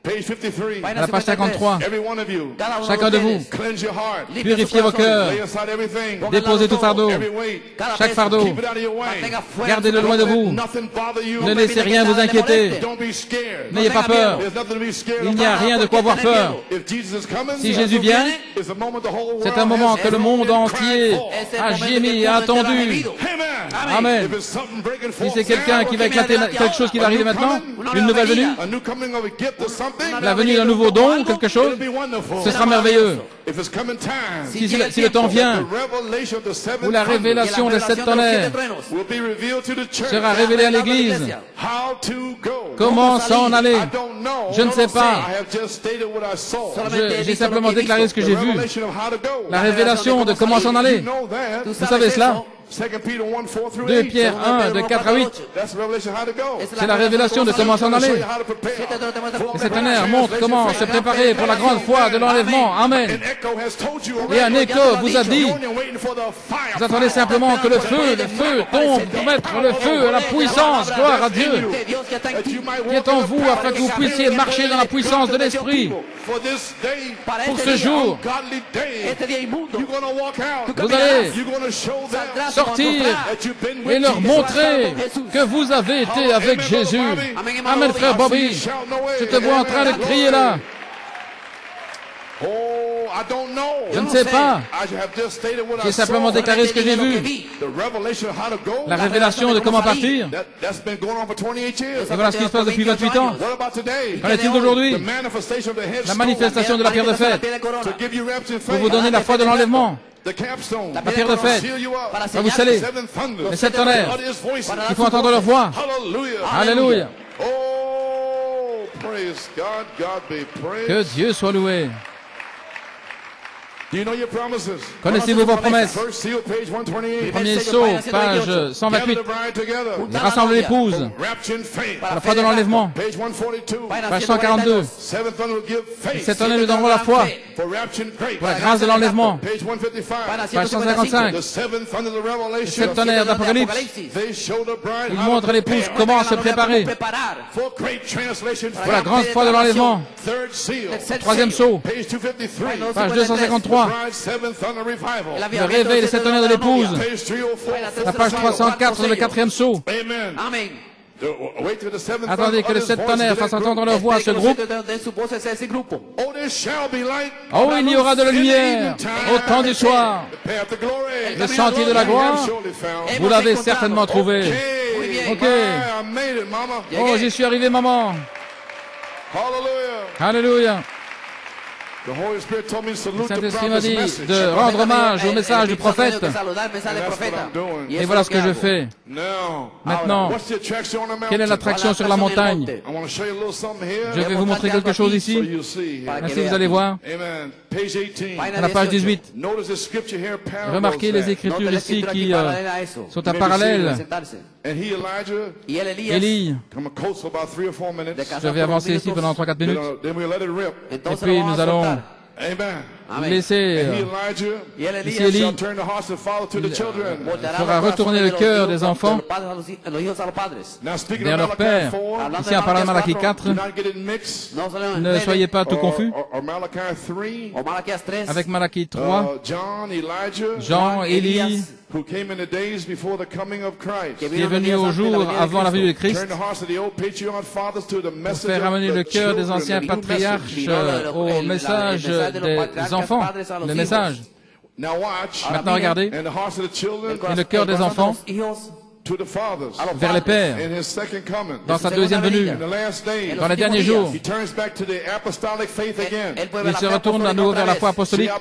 Speaker 2: Page 53.
Speaker 3: À la page 53,
Speaker 2: Every one of you.
Speaker 3: chacun de vous,
Speaker 2: Cleanse your heart.
Speaker 3: purifiez vos cœurs,
Speaker 2: Lay aside everything.
Speaker 3: déposez tout fardeau,
Speaker 2: Every weight.
Speaker 3: chaque fardeau,
Speaker 2: Keep it out of your way.
Speaker 3: gardez-le loin de vous,
Speaker 2: Nothing bother you.
Speaker 3: ne laissez rien vous inquiéter,
Speaker 2: Don't be scared.
Speaker 3: n'ayez pas peur,
Speaker 2: There's nothing to be scared
Speaker 3: il n'y a
Speaker 2: about.
Speaker 3: rien de quoi avoir peur.
Speaker 2: If Jesus is coming,
Speaker 3: Si Jésus vient,
Speaker 2: it's a moment the whole
Speaker 3: c'est
Speaker 2: world
Speaker 3: un moment
Speaker 2: has
Speaker 3: que le monde
Speaker 2: groaned and
Speaker 3: entier
Speaker 2: cried for.
Speaker 3: a gémi et a attendu.
Speaker 2: Amen.
Speaker 3: Amen.
Speaker 2: If it's something breaking
Speaker 3: Si
Speaker 2: forth
Speaker 3: c'est quelqu'un
Speaker 2: now,
Speaker 3: qui va éclater, quelque chose qui va arriver maintenant, une nouvelle venue,
Speaker 2: a new coming of a gift or something,
Speaker 3: la venue d'un nouveau don, quelque chose,
Speaker 2: it'll be wonderful.
Speaker 3: ce sera merveilleux.
Speaker 2: If it's coming time,
Speaker 3: Si le temps vient,
Speaker 2: the revelation of the seven
Speaker 3: où la révélation des sept tonnerres
Speaker 2: will be revealed to the church.
Speaker 3: sera révélée à l'Église,
Speaker 2: How to go.
Speaker 3: comment s'en aller?
Speaker 2: I don't know.
Speaker 3: Je ne sais pas.
Speaker 2: I have just stated what I saw.
Speaker 3: J'ai simplement déclaré ce que j'ai
Speaker 2: The
Speaker 3: vu,
Speaker 2: revelation of how to go.
Speaker 3: la révélation de comment s'en aller.
Speaker 2: You know that.
Speaker 3: Vous savez cela?
Speaker 2: 2 Peter 1, 4 through
Speaker 3: 2
Speaker 2: 8.
Speaker 3: Pierre 1, de 4 à 8.
Speaker 2: That's the revelation of how to go.
Speaker 3: C'est la révélation de comment s'en aller.
Speaker 2: How to prepare.
Speaker 3: Et cet tonnerre montre comment se préparer pour la grande foi de l'enlèvement. Amen.
Speaker 2: An echo has told you
Speaker 3: Et un
Speaker 2: already.
Speaker 3: écho vous a dit,
Speaker 2: You're only waiting for the fire.
Speaker 3: vous attendez simplement que le feu tombe pour mettre le feu à la puissance, gloire à Dieu,
Speaker 2: That you might
Speaker 3: qui est en vous, afin que vous puissiez marcher dans la puissance de l'Esprit.
Speaker 2: For this day,
Speaker 3: Pour ce jour,
Speaker 2: godly day, you're going to walk out.
Speaker 3: vous allez
Speaker 2: You're going to show them
Speaker 3: sortir
Speaker 2: that you've been
Speaker 3: et
Speaker 2: with
Speaker 3: leur
Speaker 2: Jesus.
Speaker 3: montrer que vous avez été avec Jésus. Amen, frère Bobby. Je te vois en train de crier là.
Speaker 2: Oh, I don't know.
Speaker 3: Je ne sais pas.
Speaker 2: I have just stated what I
Speaker 3: J'ai simplement
Speaker 2: saw.
Speaker 3: déclaré ce que j'ai vu.
Speaker 2: The revelation of how to go.
Speaker 3: La révélation de comment partir.
Speaker 2: That's been going on for 28 years.
Speaker 3: Et voilà ce qui se passe depuis 28 ans.
Speaker 2: What about today?
Speaker 3: Qu'en est-il d'aujourd'hui?
Speaker 2: The manifestation of the headstone.
Speaker 3: La manifestation de la pierre de fête
Speaker 2: To give you reps in
Speaker 3: pour
Speaker 2: faith.
Speaker 3: vous donner la foi de l'enlèvement.
Speaker 2: The capstone.
Speaker 3: La pierre de fête
Speaker 2: Seal you up.
Speaker 3: va vous sceller.
Speaker 2: Seven thunders.
Speaker 3: Les sept tonnerres
Speaker 2: What is voices?
Speaker 3: qui font entendre leur voix.
Speaker 2: Hallelujah.
Speaker 3: Alléluia.
Speaker 2: Oh, praise God. God be praised.
Speaker 3: Que Dieu soit loué.
Speaker 2: Do you know your promises?
Speaker 3: Connaissez-vous vos promesses?
Speaker 2: First seal, page 128.
Speaker 3: Premier saut, page 128.
Speaker 2: Gather the bride together.
Speaker 3: Il rassemble l'épouse.
Speaker 2: Rapture in faith.
Speaker 3: La foi de l'enlèvement.
Speaker 2: Page 142.
Speaker 3: Page 142.
Speaker 2: Seven thunder will give faith.
Speaker 3: Cette année nous donnerons la foi
Speaker 2: For rapture in grace.
Speaker 3: pour la grâce de l'enlèvement.
Speaker 2: Page 155.
Speaker 3: Page 155.
Speaker 2: The seven thunder of the
Speaker 3: Les
Speaker 2: revelation.
Speaker 3: sept tonnerres d'Apocalypse.
Speaker 2: They show the bride
Speaker 3: Ils
Speaker 2: how
Speaker 3: montrent
Speaker 2: to
Speaker 3: à l'épouse
Speaker 2: prepare.
Speaker 3: comment se préparer
Speaker 2: For great translation.
Speaker 3: pour la grande foi de l'enlèvement.
Speaker 2: Third seal.
Speaker 3: Troisième saut,
Speaker 2: Page 253.
Speaker 3: page 253.
Speaker 2: Bride, seven thunder revival.
Speaker 3: Le réveil des sept tonnerres de l'épouse.
Speaker 2: Page 304.
Speaker 3: La page 304, le quatrième saut.
Speaker 2: Amen.
Speaker 4: Amen.
Speaker 2: Wait till the seventh
Speaker 3: Attendez que les sept tonnerres fassent entendre leur voix à ce groupe.
Speaker 2: Oh, there shall be light.
Speaker 3: Oh, il y aura de la lumière au temps du soir.
Speaker 2: The path of glory.
Speaker 3: Le sentier de la gloire, vous l'avez certainement trouvé. Ok.
Speaker 2: I made it, mama.
Speaker 3: Oh, j'y suis arrivé, maman.
Speaker 2: Hallelujah.
Speaker 3: Alléluia.
Speaker 2: The Holy Spirit told me to
Speaker 3: Le
Speaker 2: salute the
Speaker 3: Saint-Esprit m'a
Speaker 2: prophet's
Speaker 3: dit
Speaker 2: message.
Speaker 3: de rendre hommage au message du prophète.
Speaker 2: That's what I'm doing.
Speaker 3: Et voilà ce que je fais.
Speaker 2: Now,
Speaker 3: Maintenant,
Speaker 2: what's the attraction on the mountain?
Speaker 3: quelle est l'attraction sur la montagne?
Speaker 2: I want to show you a little something here.
Speaker 3: Je vais vous montrer quelque chose
Speaker 2: So
Speaker 3: ici.
Speaker 2: you'll see here.
Speaker 3: Ainsi, vous allez voir.
Speaker 2: Amen. Page 18.
Speaker 3: À la page 18.
Speaker 2: Notice the scripture here parallels
Speaker 3: Remarquez les
Speaker 2: that.
Speaker 3: écritures ici qui sont à parallèle.
Speaker 2: And he, Elijah,
Speaker 3: Élie,
Speaker 2: come close for about 3 or 4 minutes.
Speaker 3: je vais avancer ici pendant 3-4 minutes.
Speaker 2: Then we'll let it rip.
Speaker 3: Et puis nous allons
Speaker 2: Amen.
Speaker 3: laisser,
Speaker 2: And he, Elijah,
Speaker 3: ici Élie,
Speaker 2: shall turn the hearts of father to the children.
Speaker 3: fera retourner le cœur des enfants
Speaker 2: Now speaking
Speaker 3: vers
Speaker 2: of
Speaker 3: leur
Speaker 2: Malachi
Speaker 3: père.
Speaker 2: 4,
Speaker 3: Ici, en parlant de Malachie 4,
Speaker 2: do not get it mixed.
Speaker 3: ne soyez pas tout confus
Speaker 2: Or Malachi 3,
Speaker 3: avec Malachie 3,
Speaker 2: John, Elijah,
Speaker 3: Jean, Élie,
Speaker 2: who came in the days before the coming of Christ.
Speaker 3: qui est venu au jour avant la venue de Christ,
Speaker 2: Turn the hearts of the old patriarch fathers to the
Speaker 3: pour
Speaker 2: message
Speaker 3: faire ramener
Speaker 2: of
Speaker 3: le
Speaker 2: the
Speaker 3: cœur des
Speaker 2: children,
Speaker 3: anciens
Speaker 2: the
Speaker 3: patriarches
Speaker 2: message.
Speaker 3: au message des enfants, le message. Maintenant, regardez. Et le cœur des enfants vers les pères dans sa deuxième venue, dans les derniers jours. Il se retourne à nouveau vers la foi apostolique.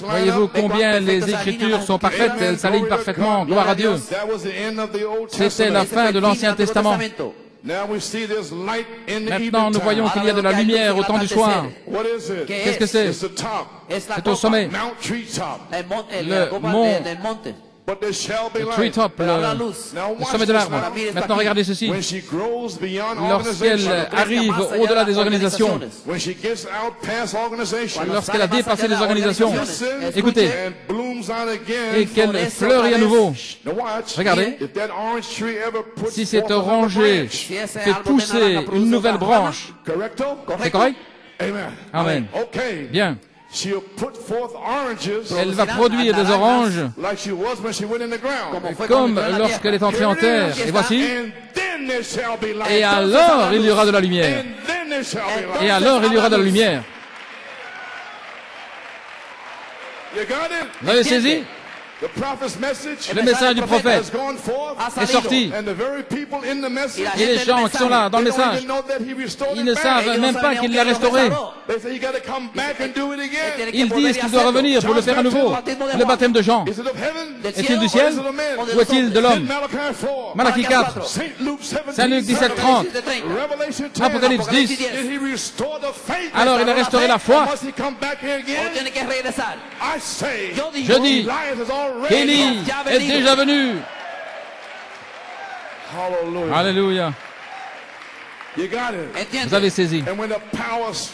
Speaker 3: Voyez-vous combien les Écritures sont parfaites, elles s'alignent parfaitement, gloire à Dieu. C'était la fin de l'Ancien Testament. Maintenant, nous voyons qu'il y a de la lumière au temps du soir. Qu'est-ce que c'est? C'est au sommet. Le mont, le treetop, le sommet de l'arbre. Maintenant, regardez ceci. Lorsqu'elle arrive au-delà des organisations, lorsqu'elle a dépassé les organisations, écoutez, et qu'elle fleurit à nouveau. Regardez, si cet oranger fait pousser une nouvelle branche, c'est correct? Amen. Bien. Elle va produire des oranges comme lorsqu'elle est entrée en terre. Et voici. Et alors il y aura de la lumière. Et alors il y aura de la lumière. Vous avez saisi? Le message du prophète est sorti. Et les gens qui sont là dans le message, ils ne savent même pas qu'il l'a restauré. Ils disent qu'il doit revenir pour le faire à nouveau. Le baptême de Jean, est-il du ciel ou est-il de l'homme? Malachie 4, Saint Luc 17, 30, Apocalypse 10. Alors il a restauré la foi. Je dis qu'Élie est déjà venu. Alléluia. Vous avez saisi.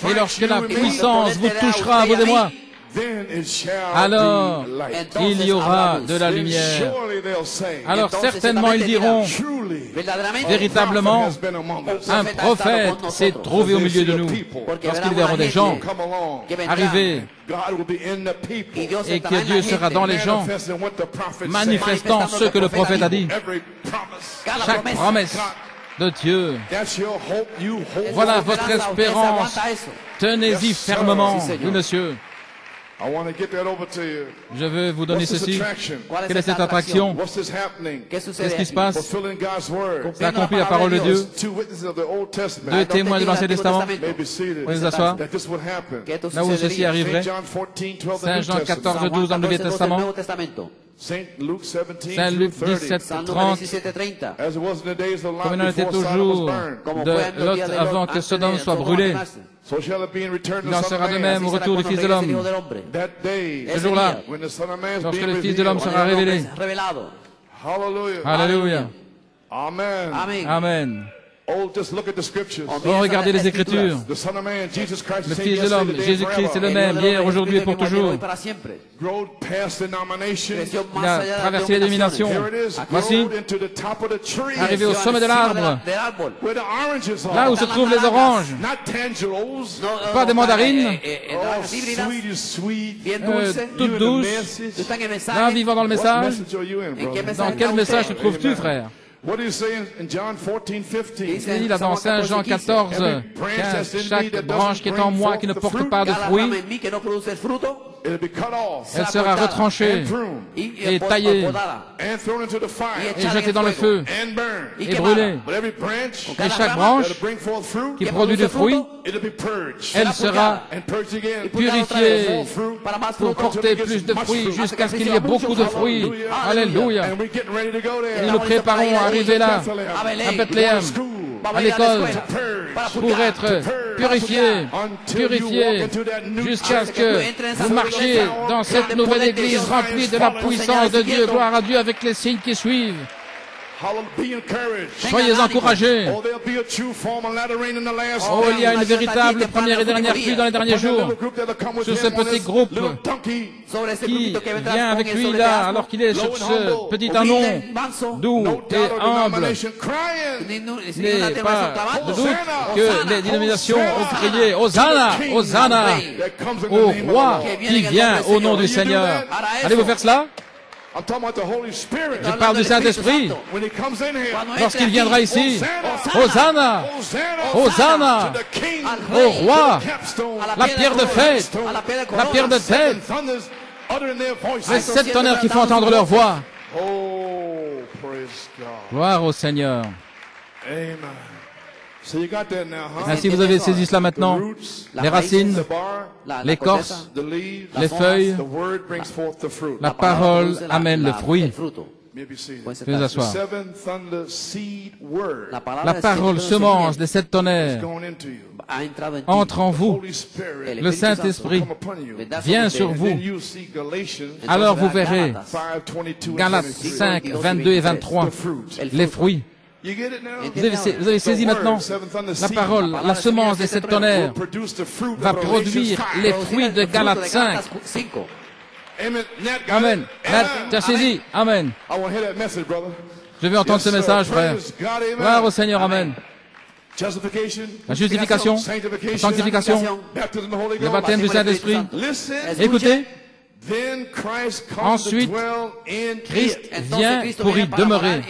Speaker 3: Et lorsque la puissance vous touchera, vous et moi, alors il y aura de la lumière. Alors certainement ils diront, véritablement, un prophète s'est trouvé au milieu de nous. Lorsqu'ils verront des gens arriver et que Dieu sera dans les gens, manifestant ce que le prophète a dit. Chaque promesse de Dieu. Voilà votre espérance. Tenez-y fermement, oui, monsieur. Je veux vous donner ceci. Quelle est cette attraction? Qu'est-ce qui se passe? Ça accomplit la parole de Dieu. Deux témoins de l'Ancien Testament. Vous pouvez vous asseoir. Là où ceci arriverait. Saint Jean 14, 12 dans le Nouveau Testament. Saint Luc 17, 30. Comme il en était au jour de Lot avant que Sodome soit brûlé. Il en sera de même au retour du Fils de l'homme. Ce jour-là, lorsque le Fils de l'homme sera révélé. Alléluia. Amen. Amen. Regardez les Écritures. Le Fils de l'homme, Jésus-Christ, est le même, hier, aujourd'hui et pour toujours. Il a traversé les dénominations. Voici, arrivé au sommet de l'arbre, là où se trouvent les oranges, pas des mandarines, toutes douces, là, vivant dans le message. Dans quel message te trouves-tu, frère? Il dit là dans Saint Jean 14, 15, chaque branche qui est en moi qui ne porte pas de fruits, elle sera retranchée et taillée et jetée dans le feu et brûlée. Et chaque branche qui produit du fruit, elle sera purifiée pour porter plus de fruits jusqu'à ce qu'il y ait beaucoup de fruits. Alléluia. Et nous préparons à arriver là, à Bethléem, à l'école, pour être purifiés, jusqu'à ce que vous marchiez dans cette nouvelle église remplie de la puissance de Dieu. Gloire à Dieu avec les signes qui suivent. Soyez encouragés. Oh, il y a une véritable première et dernière pluie dans les derniers jours sur ce petit groupe qui vient avec lui là, alors qu'il est sur ce petit anon doux et humble. Il n'est pas de doute que les dénominations ont crié Hosanna, Hosanna au roi qui vient au nom du Seigneur. Allez-vous faire cela? Je parle du Saint-Esprit. Lorsqu'il viendra ici, Hosanna, Hosanna au roi, la pierre de fête, la pierre de tête,
Speaker 2: uttering their voices.
Speaker 3: Les 7 tonnerres qui font entendre leur voix.
Speaker 2: Oh, praise God.
Speaker 3: Gloire au Seigneur.
Speaker 2: Amen. So you got that now, huh?
Speaker 3: Ainsi vous avez saisi cela maintenant.
Speaker 2: The roots,
Speaker 3: Les racines,
Speaker 2: the bar,
Speaker 3: l'écorce,
Speaker 2: the leaves,
Speaker 3: les feuilles,
Speaker 2: the word brings forth the fruit.
Speaker 3: la parole amène le fruit.
Speaker 2: Maybe see
Speaker 3: Veuillez
Speaker 2: the
Speaker 3: asseoir.
Speaker 2: seven thunder seed word
Speaker 3: La parole semence des 7 tonnerres
Speaker 2: going into you.
Speaker 3: entre en vous.
Speaker 2: Holy Spirit
Speaker 3: Le Saint-Esprit
Speaker 2: come upon you.
Speaker 3: vient sur
Speaker 2: And
Speaker 3: vous.
Speaker 2: then you see Galatians
Speaker 3: Alors vous verrez
Speaker 2: 5:22
Speaker 3: Galates 5, 22 et 23, les fruits.
Speaker 2: You get it now?
Speaker 3: Vous avez saisi maintenant la parole, la semence des 7 tonnerres
Speaker 2: Produce the fruit of
Speaker 3: va
Speaker 2: Galatians
Speaker 3: produire
Speaker 2: 5.
Speaker 3: les fruits de Galates 5.
Speaker 2: Amen. Nat got
Speaker 3: Amen.
Speaker 2: it?
Speaker 3: Nat,
Speaker 2: Amen.
Speaker 3: tu as saisi. Amen.
Speaker 2: I want to hear that message, brother.
Speaker 3: Je veux entendre ce
Speaker 2: Yes, sir.
Speaker 3: message, frère.
Speaker 2: Praise God, amen.
Speaker 3: Gloire au Seigneur. Amen.
Speaker 2: Justification,
Speaker 3: La justification, la
Speaker 2: sanctification,
Speaker 3: sanctification,
Speaker 2: baptism of the Holy
Speaker 3: le
Speaker 2: Ghost.
Speaker 3: baptême du Saint-Esprit.
Speaker 2: Listen.
Speaker 3: Écoutez,
Speaker 2: Then Christ comes
Speaker 3: Ensuite,
Speaker 2: to dwell in
Speaker 3: Christ
Speaker 2: it.
Speaker 3: vient pour y demeurer.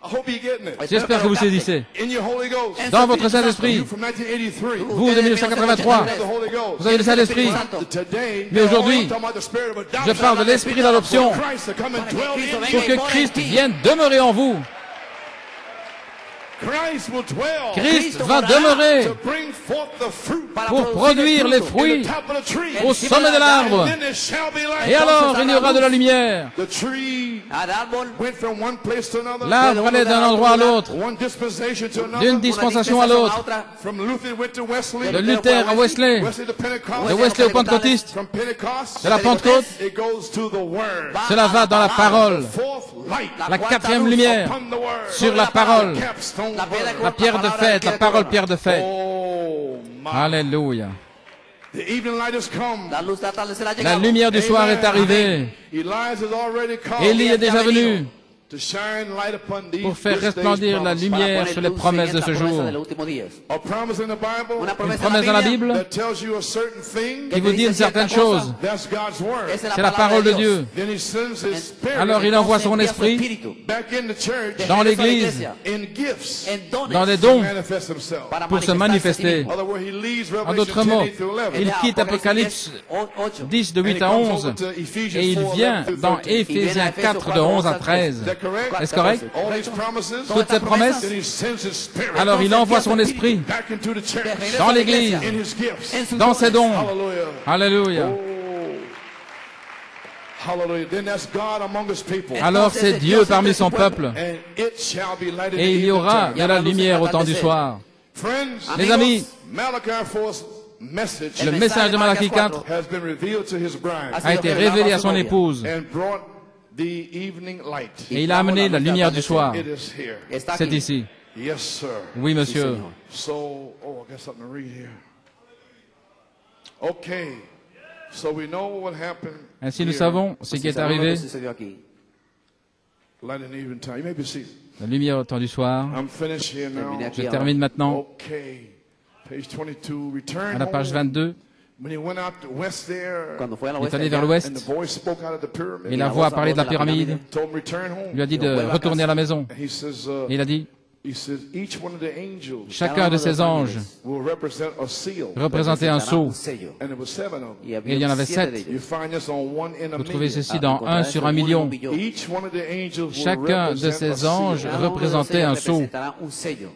Speaker 2: I hope you're getting it.
Speaker 3: J'espère que vous saisissez.
Speaker 2: In your Holy Ghost.
Speaker 3: Dans votre Saint-Esprit,
Speaker 2: You from 1983.
Speaker 3: vous de 1983,
Speaker 2: You have the Holy Ghost.
Speaker 3: vous avez le Saint-Esprit.
Speaker 2: Today,
Speaker 3: Mais aujourd'hui,
Speaker 2: I'm talking about the spirit of adoption.
Speaker 3: je parle de l'esprit d'adoption
Speaker 2: Christ to come and dwell in
Speaker 3: pour que
Speaker 2: you.
Speaker 3: Christ vienne demeurer en vous.
Speaker 2: Christ will dwell
Speaker 3: Christ va demeurer
Speaker 2: to bring forth the fruit
Speaker 3: pour produire les
Speaker 2: in
Speaker 3: fruits
Speaker 2: the top of the tree.
Speaker 3: au sommet de l'arbre.
Speaker 2: And then there shall be light.
Speaker 3: Et alors, il y aura de la lumière.
Speaker 2: The tree went from one place to another.
Speaker 3: L'arbre allait d'un endroit à l'autre,
Speaker 2: One dispensation to another.
Speaker 3: d'une dispensation à l'autre,
Speaker 2: From Luther went to Wesley.
Speaker 3: de Luther à Wesley,
Speaker 2: Wesley to Pentecost.
Speaker 3: de Wesley au Pentecôtiste,
Speaker 2: From Pentecost.
Speaker 3: de la Pentecôte,
Speaker 2: It goes to the word.
Speaker 3: cela va dans la parole.
Speaker 2: Fourth light.
Speaker 3: La 4e lumière
Speaker 2: Upon the word.
Speaker 3: sur la parole,
Speaker 2: Capstone
Speaker 3: la pierre de fête, la parole pierre de fête.
Speaker 2: Oh my.
Speaker 3: Alléluia.
Speaker 2: The evening light has come.
Speaker 3: La lumière du soir est arrivée.
Speaker 2: Elijah has already come
Speaker 3: Élie est déjà venu
Speaker 2: to shine light upon these
Speaker 3: pour faire
Speaker 2: this day's
Speaker 3: resplendir la
Speaker 2: promises.
Speaker 3: lumière sur les promesses de ce jour.
Speaker 2: A promise in the Bible
Speaker 3: Une promesse dans la Bible
Speaker 2: that tells you a certain thing.
Speaker 3: qui vous dit une certaine chose.
Speaker 2: That's God's word.
Speaker 3: C'est la parole de Dieu.
Speaker 2: Then he sends his spirit
Speaker 3: Alors il envoie son esprit
Speaker 2: back in the church
Speaker 3: dans l'église,
Speaker 2: in gifts
Speaker 3: dans des
Speaker 2: to
Speaker 3: dons,
Speaker 2: manifest himself.
Speaker 3: pour se manifester.
Speaker 2: In other words, he leaves
Speaker 3: En
Speaker 2: Revelation
Speaker 3: d'autres
Speaker 2: 10,
Speaker 3: mots,
Speaker 2: 8 through 11.
Speaker 3: il quitte Apocalypse 10 de 8 à 11 et il vient dans Éphésiens 4 de 11 à 13.
Speaker 2: Is that correct?
Speaker 3: Est-ce correct?
Speaker 2: All these promises.
Speaker 3: Toutes ces promesses,
Speaker 2: Then he sends his spirit
Speaker 3: alors il envoie son esprit
Speaker 2: back into the church
Speaker 3: dans l'église,
Speaker 2: in his gifts.
Speaker 3: dans ses dons.
Speaker 2: Hallelujah.
Speaker 3: Alléluia.
Speaker 2: Hallelujah. Then that's God among his people.
Speaker 3: Alors c'est Dieu parmi son peuple
Speaker 2: And it shall be light in the
Speaker 3: et il y aura
Speaker 2: evening
Speaker 3: de la lumière au temps du soir.
Speaker 2: Friends,
Speaker 3: Les amis,
Speaker 2: Malachi 4's message
Speaker 3: le message de Malachie 4
Speaker 2: has been revealed to his bride
Speaker 3: a été révélé à son épouse
Speaker 2: and brought the evening light.
Speaker 3: et il a amené la lumière du soir.
Speaker 2: It is here.
Speaker 3: C'est ici.
Speaker 2: Yes, sir.
Speaker 3: Oui, monsieur.
Speaker 2: So, oh, I got something to read here. Okay. So we know what happened.
Speaker 3: Ainsi nous
Speaker 2: here.
Speaker 3: savons ce qui est arrivé.
Speaker 2: Light in the evening time. You may be seated.
Speaker 3: La lumière au temps du soir.
Speaker 2: I'm finished here now.
Speaker 3: Je termine maintenant
Speaker 2: Okay. Page 22. Return
Speaker 3: à la page
Speaker 2: home.
Speaker 3: 22.
Speaker 2: When he went out west there,
Speaker 4: Cuando fue a la
Speaker 3: Il est allé
Speaker 4: oeste,
Speaker 3: vers
Speaker 2: and the
Speaker 3: l'ouest
Speaker 2: voice spoke out of the pyramid.
Speaker 3: et la voix a parlé de la pyramide.
Speaker 2: Told him return home.
Speaker 3: Il lui a dit de retourner à la maison.
Speaker 2: And he says,
Speaker 3: Et il a dit,
Speaker 2: each one of the angels
Speaker 3: chacun de ces anges
Speaker 2: will represent a seal.
Speaker 3: représentait un sceau.
Speaker 2: And there were 7 of them.
Speaker 4: y
Speaker 3: Et il y en avait 7.
Speaker 2: You find this on 1 in a
Speaker 3: Vous trouvez
Speaker 2: million.
Speaker 3: ceci dans 1 sur 1 million.
Speaker 2: Each one of the angels will
Speaker 3: Chacun de
Speaker 2: represent a
Speaker 3: ces anges
Speaker 2: seal.
Speaker 3: représentait un sceau.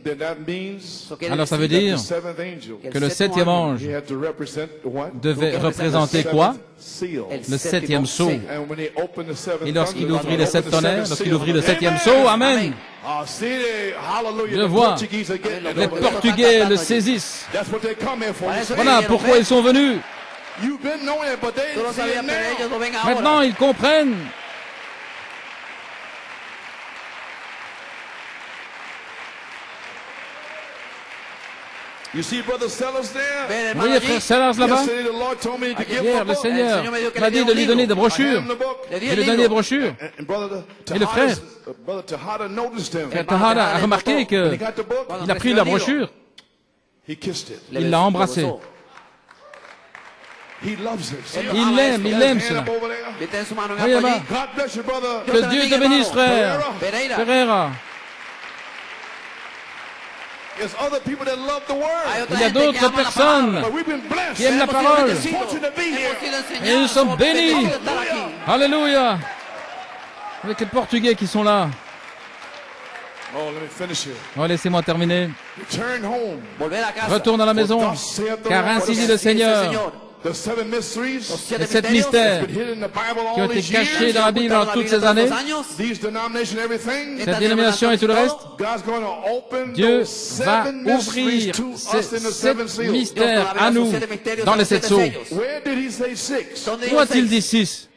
Speaker 2: Then that means
Speaker 3: Alors ça veut dire
Speaker 2: the 7th angel,
Speaker 3: que le 7e ange
Speaker 2: he had to represent what?
Speaker 3: devait représenter quoi?
Speaker 2: Seal.
Speaker 3: Le 7e sceau.
Speaker 2: And when he opened the 7th
Speaker 3: Et lorsqu'il
Speaker 2: thunder,
Speaker 3: ouvrit les 7
Speaker 2: opened the
Speaker 3: tonnerres,
Speaker 2: 7th
Speaker 3: lorsqu'il
Speaker 2: seal,
Speaker 3: ouvrit le
Speaker 2: amen.
Speaker 3: 7e sceau, Amen.
Speaker 2: See, hallelujah.
Speaker 3: Je
Speaker 2: The
Speaker 3: vois
Speaker 2: Portuguese are getting it
Speaker 3: les
Speaker 2: over there.
Speaker 3: Portugais le saisissent.
Speaker 2: That's what they come here for.
Speaker 3: Voilà pourquoi ils sont venus.
Speaker 2: You've been knowing it, but they
Speaker 4: Tú lo
Speaker 2: see
Speaker 4: sabías,
Speaker 2: it
Speaker 4: pero ellos
Speaker 2: now.
Speaker 4: lo ven ahora.
Speaker 3: Maintenant, ils comprennent.
Speaker 2: You see Brother Sellers there?
Speaker 4: Ven,
Speaker 3: Vous
Speaker 4: hermano,
Speaker 3: voyez,
Speaker 4: allí.
Speaker 3: frère Sellers là-bas?
Speaker 2: Yesterday the Lord told me to give him
Speaker 3: Hier,
Speaker 2: a
Speaker 3: le
Speaker 2: book.
Speaker 3: Seigneur
Speaker 4: Señor me dijo que
Speaker 3: m'a
Speaker 4: le
Speaker 3: dit
Speaker 4: diera
Speaker 3: de
Speaker 4: un
Speaker 3: lui donner des
Speaker 4: livre.
Speaker 2: I
Speaker 3: brochures.
Speaker 2: hand him the book.
Speaker 4: Le di
Speaker 3: Je
Speaker 4: el
Speaker 3: lui ai donné des
Speaker 4: libro.
Speaker 3: brochures.
Speaker 2: And Brother
Speaker 3: Et le frère,
Speaker 2: Tahada noticed him.
Speaker 3: Frère Tahada a remarqué
Speaker 2: When he
Speaker 3: qu'il
Speaker 2: got the book,
Speaker 3: a pris la brochure,
Speaker 2: he kissed it.
Speaker 4: Le
Speaker 3: il l'a
Speaker 4: besó,
Speaker 3: embrassé.
Speaker 4: lo besó.
Speaker 2: He loves it. See,
Speaker 3: Il aime
Speaker 2: hand
Speaker 3: cela.
Speaker 2: up over there.
Speaker 4: Viste en su mano en
Speaker 3: Voyez
Speaker 4: alto
Speaker 3: là-bas.
Speaker 4: allí.
Speaker 2: God bless you, brother.
Speaker 3: Que Dieu te bénisse, frère.
Speaker 4: Pereira.
Speaker 3: Ferreira.
Speaker 2: There's other people that love the word.
Speaker 3: Il y a d'autres personnes
Speaker 2: But we've been blessed.
Speaker 3: qui aiment la parole.
Speaker 2: Fortunate to be here.
Speaker 3: Et nous sommes bénis. Alléluia. Avec les Portugais qui sont là.
Speaker 2: Oh, let me finish here.
Speaker 3: Oh, laissez-moi terminer.
Speaker 2: Return home.
Speaker 4: Volver a casa.
Speaker 3: Retourne à la maison, car ainsi dit le Seigneur.
Speaker 2: The seven mysteries
Speaker 3: Les 7 mystères
Speaker 2: been hidden in the Bible
Speaker 3: qui ont
Speaker 2: all
Speaker 3: été
Speaker 2: these
Speaker 3: cachés
Speaker 2: years.
Speaker 3: dans la Bible dans toutes ces années,
Speaker 2: These denominations, everything.
Speaker 3: cette dénomination et tout le reste,
Speaker 2: God's going to open
Speaker 3: Dieu
Speaker 2: those
Speaker 3: va
Speaker 2: seven mysteries
Speaker 3: ouvrir
Speaker 2: to
Speaker 3: ces
Speaker 2: us in the
Speaker 3: 7
Speaker 2: seven seals.
Speaker 3: mystères à nous dans les 7 sceaux.
Speaker 2: Where did he say six?
Speaker 3: Où a-t-il dit 6?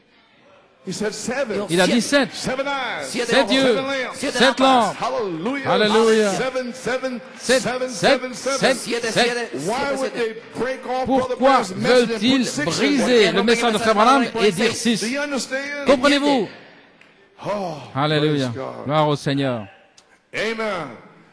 Speaker 2: He said seven.
Speaker 3: Il a dit 7.
Speaker 2: Seven eyes.
Speaker 3: 7 yeux,
Speaker 2: Seven lamps.
Speaker 3: 7 lampes.
Speaker 2: Hallelujah.
Speaker 3: Alléluia.
Speaker 2: Seven, seven,
Speaker 3: 7,
Speaker 2: seven,
Speaker 3: 7,
Speaker 2: seven, seven.
Speaker 3: 7, 7.
Speaker 2: Why would they break off Brother
Speaker 3: Pourquoi
Speaker 2: Branham's message and
Speaker 3: veulent-ils
Speaker 2: put six in
Speaker 3: briser
Speaker 2: there?
Speaker 3: le message de Frère Branham et dire
Speaker 2: Do
Speaker 3: 6?
Speaker 2: you understand?
Speaker 3: Comprenez-vous?
Speaker 2: Oh,
Speaker 3: Alléluia.
Speaker 2: praise God.
Speaker 3: Gloire au Seigneur.
Speaker 2: Amen.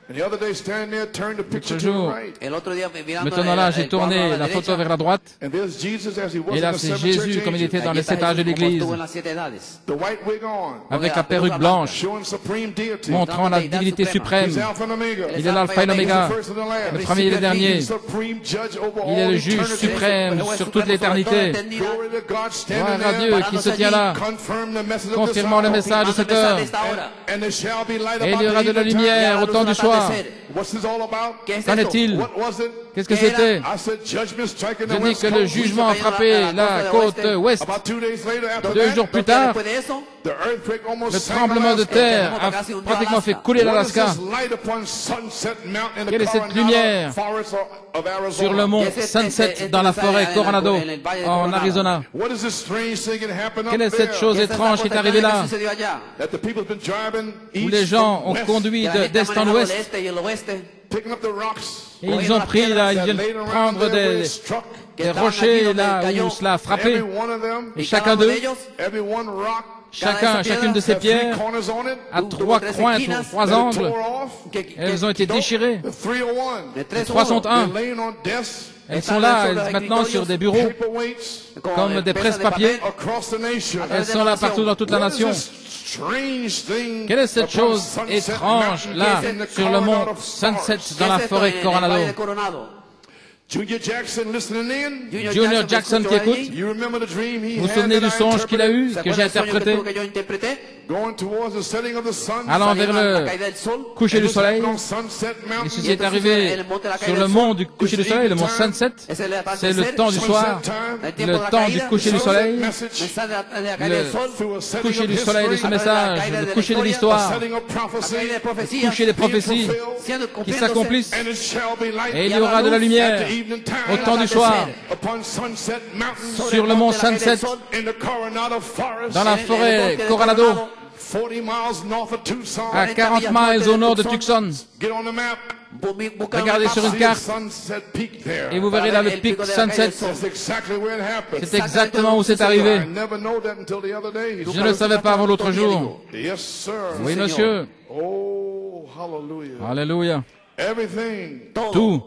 Speaker 2: And the other day, standing there, turn the picture
Speaker 3: L'autre
Speaker 2: to the
Speaker 3: jour,
Speaker 2: right.
Speaker 4: El otro día mirando
Speaker 3: me tenant là, j'ai
Speaker 4: el cuadro a
Speaker 3: tourné
Speaker 4: la
Speaker 3: la
Speaker 4: derecha,
Speaker 3: photo vers la droite.
Speaker 2: And there's Jesus as he was
Speaker 3: Et
Speaker 2: in
Speaker 3: là,
Speaker 2: the
Speaker 3: c'est
Speaker 2: seven
Speaker 3: Jésus
Speaker 2: church
Speaker 3: comme il était
Speaker 2: ages.
Speaker 3: dans
Speaker 4: Aquí
Speaker 3: les
Speaker 4: está
Speaker 3: 7 âges de
Speaker 4: Jesús como
Speaker 3: l'Église,
Speaker 4: estuvo en las 7 edades.
Speaker 2: The white wig on,
Speaker 3: avec la perruque blanche,
Speaker 2: showing supreme deity.
Speaker 3: montrant la divinité suprême.
Speaker 2: He's Alpha and Omega.
Speaker 3: Il est l'alpha et l'oméga,
Speaker 2: First and the last.
Speaker 3: le premier et le dernier.
Speaker 2: Supreme judge over
Speaker 3: Il est
Speaker 2: all
Speaker 3: le juge
Speaker 2: eternity.
Speaker 3: suprême sur toute l'éternité.
Speaker 2: Glory to God, standing
Speaker 3: Gloire à Dieu
Speaker 2: there,
Speaker 3: qui se tient là,
Speaker 2: confirm the message of this
Speaker 3: confirmant le
Speaker 2: hour.
Speaker 3: message de cette heure.
Speaker 2: And there shall be light
Speaker 3: Et il
Speaker 2: about
Speaker 3: y aura
Speaker 2: the
Speaker 3: de la
Speaker 2: evening
Speaker 3: lumière
Speaker 2: time.
Speaker 3: au temps du soir.
Speaker 2: What's this all about?
Speaker 3: Qu'en est-il?
Speaker 2: What was it?
Speaker 3: Qu'est-ce que c'était?
Speaker 2: I said judgment striking the
Speaker 3: Je dis
Speaker 2: west
Speaker 3: que le
Speaker 2: coast.
Speaker 3: jugement a frappé la côte ouest.
Speaker 2: About 2 days later, after
Speaker 3: 2
Speaker 2: that,
Speaker 3: jours plus tard,
Speaker 4: Después de eso,
Speaker 2: the earthquake almost
Speaker 3: le
Speaker 2: sank
Speaker 3: tremblement de
Speaker 2: Alaska.
Speaker 3: terre a pratiquement fait couler
Speaker 2: What is
Speaker 3: l'Alaska
Speaker 2: this light upon Sunset Mountain in the
Speaker 3: Quelle est cette
Speaker 2: Coronado
Speaker 3: lumière
Speaker 2: Forest of Arizona?
Speaker 3: sur le mont Sunset dans la forêt Coronado en Arizona.
Speaker 2: What is this strange thing that happened
Speaker 3: Quelle
Speaker 2: up
Speaker 3: est cette
Speaker 2: there?
Speaker 3: chose
Speaker 4: ¿qué es esa
Speaker 3: étrange qui est
Speaker 4: cosa
Speaker 3: arrivée
Speaker 4: extraña
Speaker 3: là,
Speaker 4: que sucedió allá?
Speaker 2: That the people have been driving
Speaker 3: où
Speaker 2: east
Speaker 3: les gens
Speaker 2: from
Speaker 3: ont
Speaker 2: west,
Speaker 3: conduit
Speaker 4: Que la gente ha
Speaker 3: d'est en
Speaker 4: manejado
Speaker 3: ouest,
Speaker 4: el este y el oeste,
Speaker 2: picking up the rocks.
Speaker 3: et ils ont pris là, ils
Speaker 2: that
Speaker 3: viennent
Speaker 2: laid around
Speaker 3: prendre
Speaker 2: there where it
Speaker 3: des
Speaker 2: struck.
Speaker 3: rochers là où cela a frappé,
Speaker 2: Every one of them,
Speaker 3: et
Speaker 4: y
Speaker 3: chacun
Speaker 4: cada uno
Speaker 3: d'eux,
Speaker 4: de ellos
Speaker 2: every one rock
Speaker 3: chacune de ces
Speaker 2: had three
Speaker 3: pierres
Speaker 2: corners on it.
Speaker 3: a 3 coins, 3
Speaker 2: that it
Speaker 3: angles.
Speaker 2: tore off.
Speaker 3: Elles ont été déchirées.
Speaker 2: The 301.
Speaker 4: de tres
Speaker 3: 3 sont
Speaker 4: uno,
Speaker 3: 1.
Speaker 2: They're laying on desks,
Speaker 3: Elles sont là maintenant sur des bureaux
Speaker 2: paperweights
Speaker 3: comme des presse-papiers.
Speaker 2: across the nation.
Speaker 3: Elles sont là partout dans toute la
Speaker 2: What is
Speaker 3: nation.
Speaker 2: this strange thing
Speaker 3: Quelle est cette
Speaker 2: upon
Speaker 3: chose
Speaker 2: Sunset
Speaker 3: étrange
Speaker 2: Mountain
Speaker 3: là
Speaker 2: in the
Speaker 3: sur le mont
Speaker 2: Colorado
Speaker 3: Sunset
Speaker 2: Forest?
Speaker 3: dans la
Speaker 4: ¿qué es esto
Speaker 3: forêt
Speaker 4: en el
Speaker 3: Coronado?
Speaker 4: Valle de Coronado?
Speaker 2: Junior Jackson listening in.
Speaker 3: Junior Jackson qui écoute.
Speaker 2: You remember the dream he
Speaker 3: Vous vous
Speaker 2: had
Speaker 3: souvenez
Speaker 2: that
Speaker 3: du
Speaker 2: I
Speaker 3: songe qu'il a eu,
Speaker 2: interpreted?
Speaker 3: que j'ai interprété,
Speaker 4: Que yo interpreté,
Speaker 2: Going towards the setting of the sun.
Speaker 3: allant vers
Speaker 4: la
Speaker 3: le
Speaker 4: caída del sol,
Speaker 3: coucher du
Speaker 2: This
Speaker 3: soleil?
Speaker 2: happened on Sunset
Speaker 3: Et
Speaker 2: Mountain.
Speaker 3: ceci est arrivé sur le mont du coucher du soleil, le mont Sunset.
Speaker 4: ese le
Speaker 3: C'est le temps du soir, le temps du coucher du soleil,
Speaker 4: mensaje de la caída del sol,
Speaker 2: Through a setting
Speaker 3: coucher
Speaker 2: of
Speaker 3: du soleil de ce
Speaker 2: history,
Speaker 3: message, le coucher de l'histoire,
Speaker 2: setting of
Speaker 4: la caída
Speaker 2: prophecy,
Speaker 4: de profecías,
Speaker 3: coucher des prophéties
Speaker 4: siendo
Speaker 3: qui
Speaker 4: cumpliéndose,
Speaker 3: s'accomplissent.
Speaker 2: and it shall be light
Speaker 3: Et il y aura de la lumière
Speaker 2: at the evening time
Speaker 3: au temps du soir
Speaker 2: upon Sunset Mountain
Speaker 3: sur le mont Sunset
Speaker 2: in the Coronado Forest,
Speaker 3: dans la forêt Coronado
Speaker 2: 40 miles north of Tucson.
Speaker 3: à 40 miles au nord de Tucson.
Speaker 2: Get on the map.
Speaker 3: Regardez sur une
Speaker 2: See a
Speaker 3: carte
Speaker 2: sunset peak there.
Speaker 3: et vous verrez là le pic Sunset.
Speaker 2: That's exactly where it happened.
Speaker 3: C'est exactement où c'est arrivé.
Speaker 2: I never know that until the other day.
Speaker 3: Je ne le savais pas avant l'autre jour.
Speaker 2: Yes, sir.
Speaker 3: Oui, monsieur.
Speaker 2: Oh, hallelujah.
Speaker 3: Alléluia.
Speaker 2: Everything.
Speaker 3: Tout,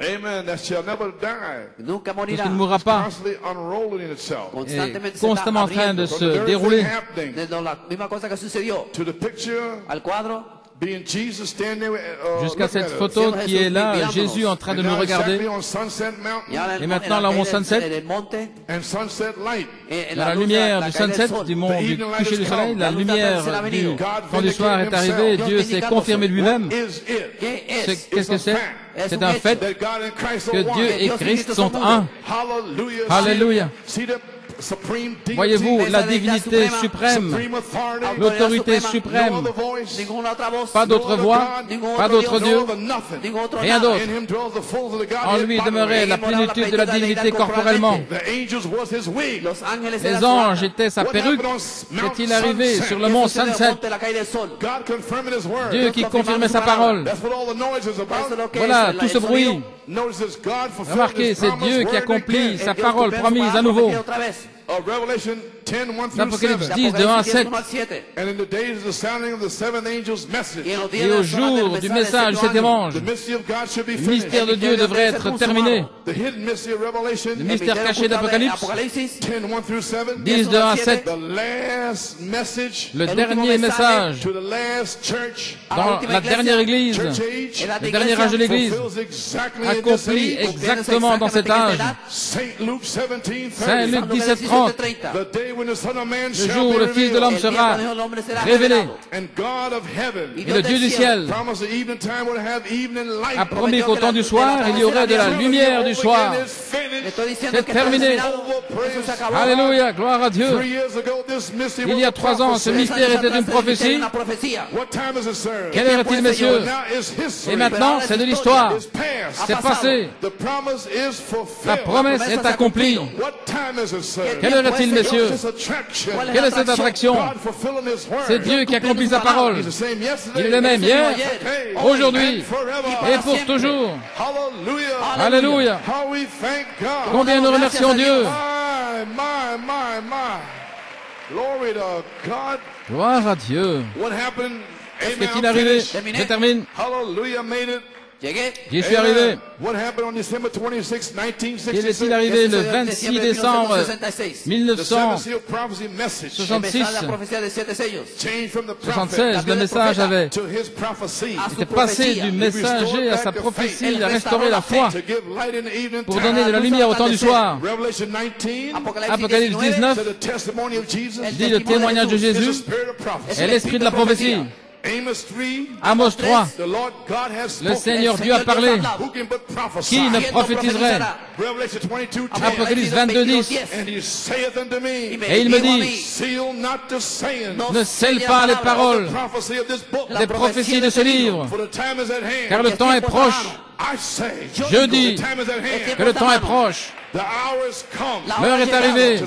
Speaker 2: Amen. That shall never die.
Speaker 4: nunca
Speaker 3: tout ce
Speaker 4: morirá,
Speaker 3: qui ne mourra pas,
Speaker 2: Constantly unrolling itself.
Speaker 4: constantemente
Speaker 3: est
Speaker 4: se está
Speaker 3: constamment en train de
Speaker 4: abriendo.
Speaker 2: From the
Speaker 3: se
Speaker 2: very
Speaker 3: dérouler.
Speaker 2: thing happening
Speaker 4: Desde la misma cosa que sucedió
Speaker 2: to the picture
Speaker 4: al cuadro,
Speaker 2: being Jesus standing there,
Speaker 3: Jusqu'à
Speaker 2: looking
Speaker 3: cette
Speaker 2: at us.
Speaker 3: photo qui est là, Jésus en train de
Speaker 2: And
Speaker 3: nous
Speaker 2: now
Speaker 3: regarder.
Speaker 2: exactly on Sunset Mountain
Speaker 4: y ahora
Speaker 3: Et maintenant,
Speaker 4: en la
Speaker 3: là, au mont
Speaker 4: caída del-
Speaker 3: Sunset,
Speaker 4: en el monte,
Speaker 2: and Sunset Light.
Speaker 4: en
Speaker 3: Dans la
Speaker 4: luz de
Speaker 3: lumière
Speaker 4: la
Speaker 3: du
Speaker 4: caída del
Speaker 3: sunset,
Speaker 4: sol.
Speaker 3: du mont du coucher du soleil, la lumière du temps du soir est arrivée. Dieu s'est confirmé lui-même.
Speaker 2: Is it?
Speaker 4: ¿Qué es?
Speaker 3: Qu'est-ce que c'est? C'est un fait
Speaker 2: That God and Christ
Speaker 3: que
Speaker 2: are one.
Speaker 3: Dieu et Christ sont un.
Speaker 2: Hallelujah.
Speaker 3: Alléluia.
Speaker 2: See the supreme deity,
Speaker 3: Voyez-vous la
Speaker 4: Esa
Speaker 3: divinité
Speaker 4: deidad
Speaker 3: suprême,
Speaker 2: supreme authority,
Speaker 3: l'autorité
Speaker 2: no
Speaker 3: suprême,
Speaker 2: other voice,
Speaker 4: Ninguna otra voz,
Speaker 3: pas d'autre voix, pas d'autre
Speaker 2: no
Speaker 3: Dieu,
Speaker 2: other nothing.
Speaker 4: ningún otro
Speaker 3: rien
Speaker 4: nada.
Speaker 3: d'autre.
Speaker 2: In him dwells the fullness of the
Speaker 3: En
Speaker 2: Godhead
Speaker 3: lui
Speaker 2: bodily.
Speaker 3: demeurait la plénitude de la divinité corporellement.
Speaker 2: The angels was his wig.
Speaker 4: Los ángeles eran
Speaker 3: Les
Speaker 4: su
Speaker 3: anges
Speaker 4: alma.
Speaker 3: étaient sa
Speaker 2: What
Speaker 3: perruque.
Speaker 2: happened on Mount
Speaker 3: Qu'est-il arrivé
Speaker 2: Sunset?
Speaker 3: sur le mont
Speaker 4: Sucedió en el
Speaker 3: Sunset?
Speaker 4: monte de la caída del sol.
Speaker 2: God confirming his word.
Speaker 3: Dieu qui confirmait sa parole.
Speaker 2: That's what all the noise is
Speaker 4: Eso es
Speaker 2: about.
Speaker 4: lo que
Speaker 3: Voilà,
Speaker 4: es
Speaker 3: tout ce
Speaker 4: el sonido.
Speaker 3: bruit.
Speaker 2: Notice this, God fulfilled
Speaker 3: Remarquez,
Speaker 2: his
Speaker 3: c'est
Speaker 2: promise,
Speaker 3: Dieu qui
Speaker 2: word
Speaker 3: accomplit
Speaker 2: again.
Speaker 3: sa
Speaker 4: Dios
Speaker 3: parole
Speaker 4: cumplió su
Speaker 3: promise
Speaker 4: palabra
Speaker 3: à nouveau.
Speaker 4: prometida otra vez.
Speaker 2: of Revelation 10, 1 through
Speaker 3: L'Apocalypse
Speaker 2: 7.
Speaker 3: 10, de 1 à 7.
Speaker 2: And in the days of the sounding of the seventh angel's message,
Speaker 3: Et au jour du message de cet ange,
Speaker 2: the mystery of God should be
Speaker 3: le
Speaker 2: finished.
Speaker 3: mystère de Dieu devrait être terminé.
Speaker 2: The hidden mystery of Revelation,
Speaker 3: Le mystère caché d'Apocalypse,
Speaker 2: 10, 1 through 7.
Speaker 3: 10 de 1 à 7.
Speaker 2: The last message
Speaker 3: Le dernier message
Speaker 2: to the last church,
Speaker 3: dans la dernière église,
Speaker 2: church age,
Speaker 3: le dernier âge de l'église,
Speaker 2: fulfills exactly in this
Speaker 3: accompli
Speaker 2: age.
Speaker 3: exactement dans cet âge.
Speaker 2: Saint Luke 17,
Speaker 3: Saint
Speaker 2: 30.
Speaker 3: Luc 17, 30.
Speaker 2: The day when the Son of Man
Speaker 3: Le
Speaker 2: shall
Speaker 3: jour où
Speaker 2: be
Speaker 3: le Fils de l'homme
Speaker 2: revealed.
Speaker 3: sera révélé.
Speaker 2: And God of heaven
Speaker 3: Et le Dieu du ciel
Speaker 2: promised the evening time would have evening light.
Speaker 3: a promis qu'au temps du soir, il y aurait de la lumière du soir. C'est terminé. Alléluia, gloire à Dieu. Il y a 3 ans, ce mystère était une prophétie. Quelle heure est-il, messieurs? Et maintenant, c'est de l'histoire. C'est passé. La promesse est accomplie. Quelle heure est-il, messieurs? Quelle est cette attraction? C'est Dieu qui accomplit sa parole. Il est le même hier, aujourd'hui et pour toujours. Alléluia. Combien nous remercions Dieu. Gloire à Dieu. Qu'est-ce qui est arrivé? Je termine. J'y suis arrivé. Quel est-il arrivé le 26 décembre 1966? 76, le message avait été passé du messager à sa prophétie, à restaurer la foi pour donner de la lumière au temps du soir. Apocalypse 19 dit le témoignage de Jésus et l'esprit de la prophétie. Amos 3, le Seigneur Dieu a parlé. Qui ne prophétiserait? Apocalypse 22, 10. Et il me dit, ne scelle pas les paroles des prophéties de ce livre, car le temps est proche. Je dis que le temps est proche. L'heure est arrivée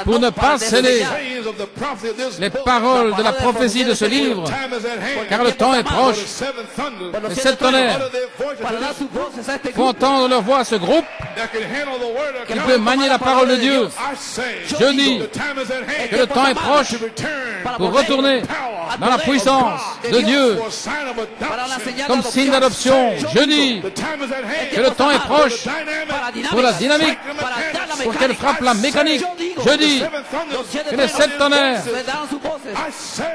Speaker 3: pour ne pas sceller les paroles de la prophétie de ce livre, car le temps est proche. Les 7 tonnerres font entendre leur voix à ce groupe qui peut manier la parole de Dieu. Je dis que le temps est proche pour retourner dans la puissance de Dieu comme signe d'adoption. Je dis que le temps est proche pour la dynamique, pour qu'elle frappe la mécanique. Je dis que les 7 tonnerres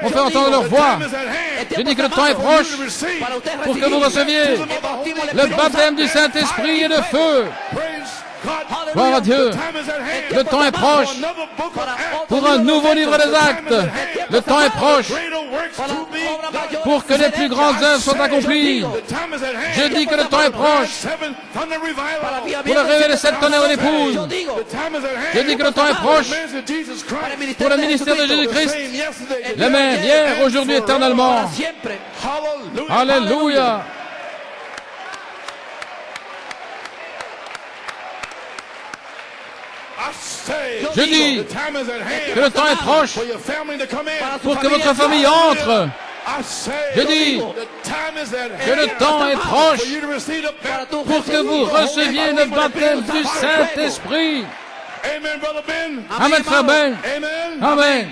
Speaker 3: ont fait entendre leur voix. Je dis que le temps est proche pour que vous receviez le baptême du Saint-Esprit et de feu. Gloire à Dieu. Le temps est proche pour un nouveau livre des actes. Le temps est proche pour que les plus grandes œuvres soient accomplies. Je dis que le temps est proche pour le réveil des 7 tonnerres de l'épouse. Je dis que le temps est proche pour le ministère de Jésus-Christ, le même hier, aujourd'hui, éternellement. Alléluia. Je dis que le temps est proche pour que votre famille entre. Je dis que le temps est proche pour que vous receviez le baptême du Saint-Esprit. Amen, frère Ben. Amen.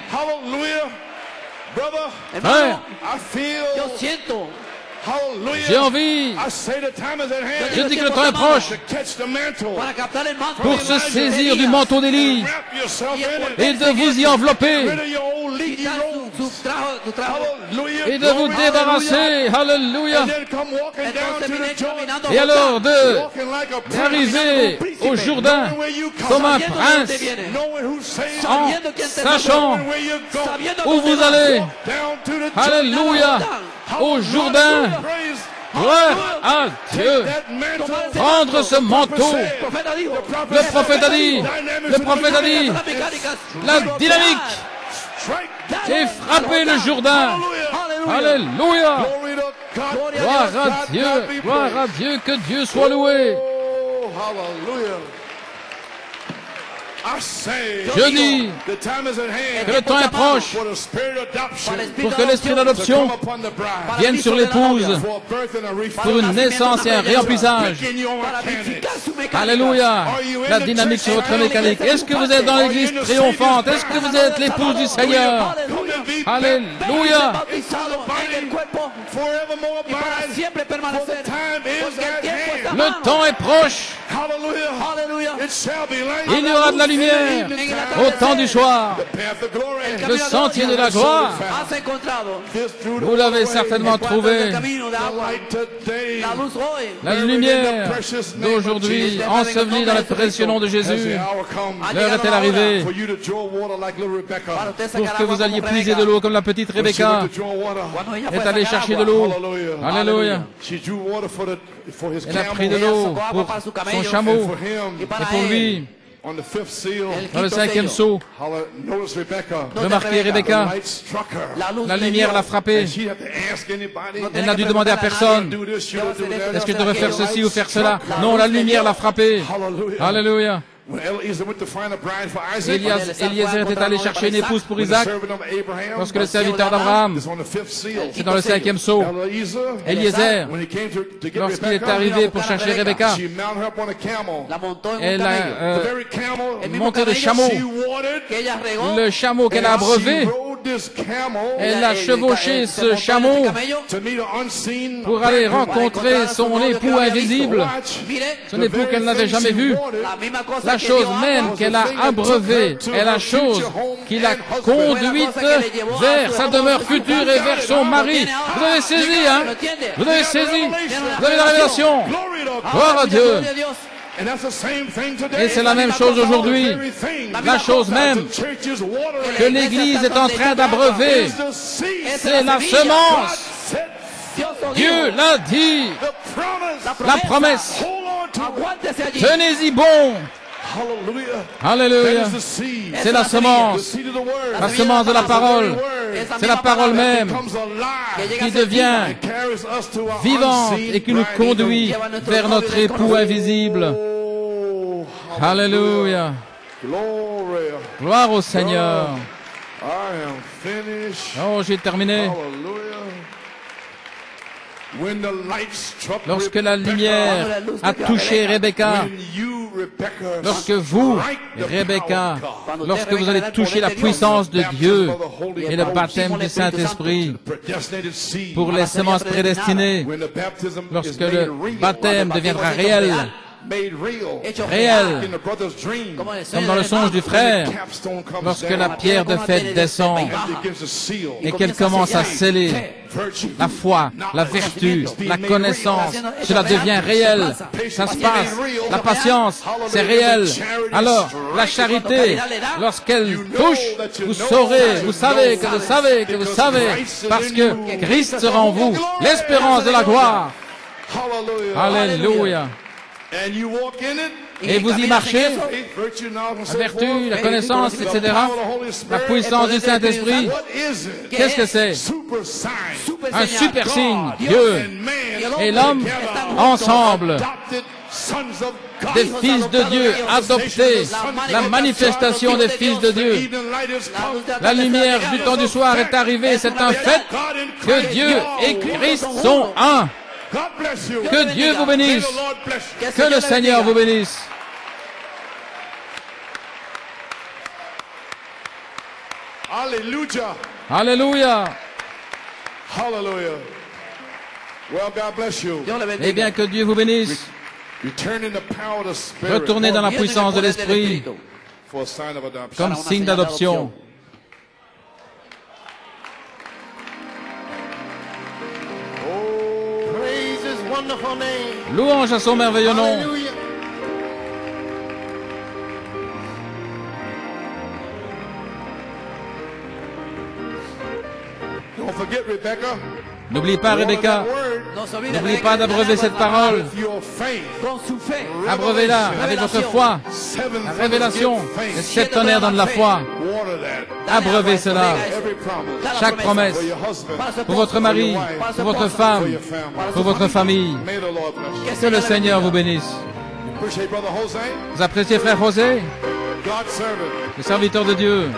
Speaker 3: Frère, j'ai envie, je dis que le temps est proche pour se saisir du manteau d'Élie et de vous y envelopper et de vous débarrasser. Alléluia. Et alors d'arriver au Jourdain comme un prince en sachant où vous allez. Alléluia. Au Jourdain. Gloire à Dieu. Prendre ce manteau. Le prophète a dit, la dynamique. Et frapper le Jourdain. Alléluia. Gloire à Dieu, que Dieu soit loué. Je dis que le temps est proche pour que l'esprit d'adoption vienne sur l'épouse pour une naissance et un réemplissage. Alléluia. La dynamique sur votre mécanique. Est-ce que vous êtes dans l'église triomphante? Est-ce que vous êtes l'épouse du Seigneur? Alléluia. Le temps est proche. Il y aura de la lumière au temps du soir. Le sentier de la gloire. Vous l'avez certainement trouvé. La lumière d'aujourd'hui, ensevelie dans le précieux nom de Jésus. L'heure est-elle arrivée pour que vous alliez puiser de l'eau comme la petite Rebecca est allée chercher de l'eau. Alléluia. Elle a pris de l'eau pour son chameau et pour lui. Dans le 5e sceau, remarquez Rebecca, la lumière l'a frappée. Elle n'a dû demander à personne, est-ce que je devrais faire ceci ou faire cela? Non, la lumière l'a frappée. Alléluia. Eliezer était allé chercher une épouse pour Isaac lorsque le serviteur d'Abraham, c'est dans le 5e sceau, Eliezer, lorsqu'il est arrivé pour chercher Rebecca, elle a monté le chameau qu'elle a abreuvé. Elle a chevauché ce chameau pour aller rencontrer son époux invisible, son époux qu'elle n'avait jamais vu. La chose même qu'elle a abreuvée est la chose qui l'a conduite vers sa demeure future et vers son mari. Vous avez saisi, hein? Vous avez saisi. Vous avez la révélation. Gloire à Dieu. Et c'est la même chose aujourd'hui. La chose même que l'Église est en train d'abreuver, c'est la semence. Dieu l'a dit. La promesse. Tenez-y bon. Alléluia. C'est la semence de la parole. C'est la parole même qui devient vivante et qui nous conduit vers notre époux invisible. Alléluia. Gloire au Seigneur. Oh, j'ai terminé. Lorsque la lumière a touché Rebecca, lorsque vous, Rebecca, lorsque vous allez toucher la puissance de Dieu et le baptême du Saint-Esprit pour les semences prédestinées, lorsque le baptême deviendra réel, comme dans le songe du frère, lorsque la pierre de fête descend et qu'elle commence à sceller la foi, la vertu, la connaissance, cela devient réel, ça se passe, la patience, c'est réel. Alors, la charité, lorsqu'elle touche, vous saurez, vous savez, parce que Christ sera en vous, l'espérance de la gloire. Alléluia. Et vous y marchez, la vertu, la connaissance, etc., la puissance du Saint-Esprit. Qu'est-ce que c'est? Un super signe. Dieu et l'homme ensemble, des fils de Dieu adoptés, la manifestation des fils de Dieu. La lumière du temps du soir est arrivée, c'est un fait que Dieu et Christ sont un. Que Dieu vous bénisse. Que le Seigneur vous bénisse.
Speaker 2: Alléluia.
Speaker 3: Alléluia.
Speaker 2: Hallelujah. Well, God bless you.
Speaker 3: Eh bien, que Dieu vous bénisse. Retournez dans la puissance de l'Esprit comme signe d'adoption. Louange à son merveilleux nom. N'oublie pas, Rebecca, n'oublie pas d'abreuver cette parole. Abreuvez-la avec votre foi. La révélation, les 7 tonnerres dans de la foi. Abreuvez cela. Chaque promesse pour votre mari, pour votre femme, pour votre famille. Que le Seigneur vous bénisse. Vous appréciez frère José?
Speaker 2: God's servant.
Speaker 3: Le serviteur de Dieu.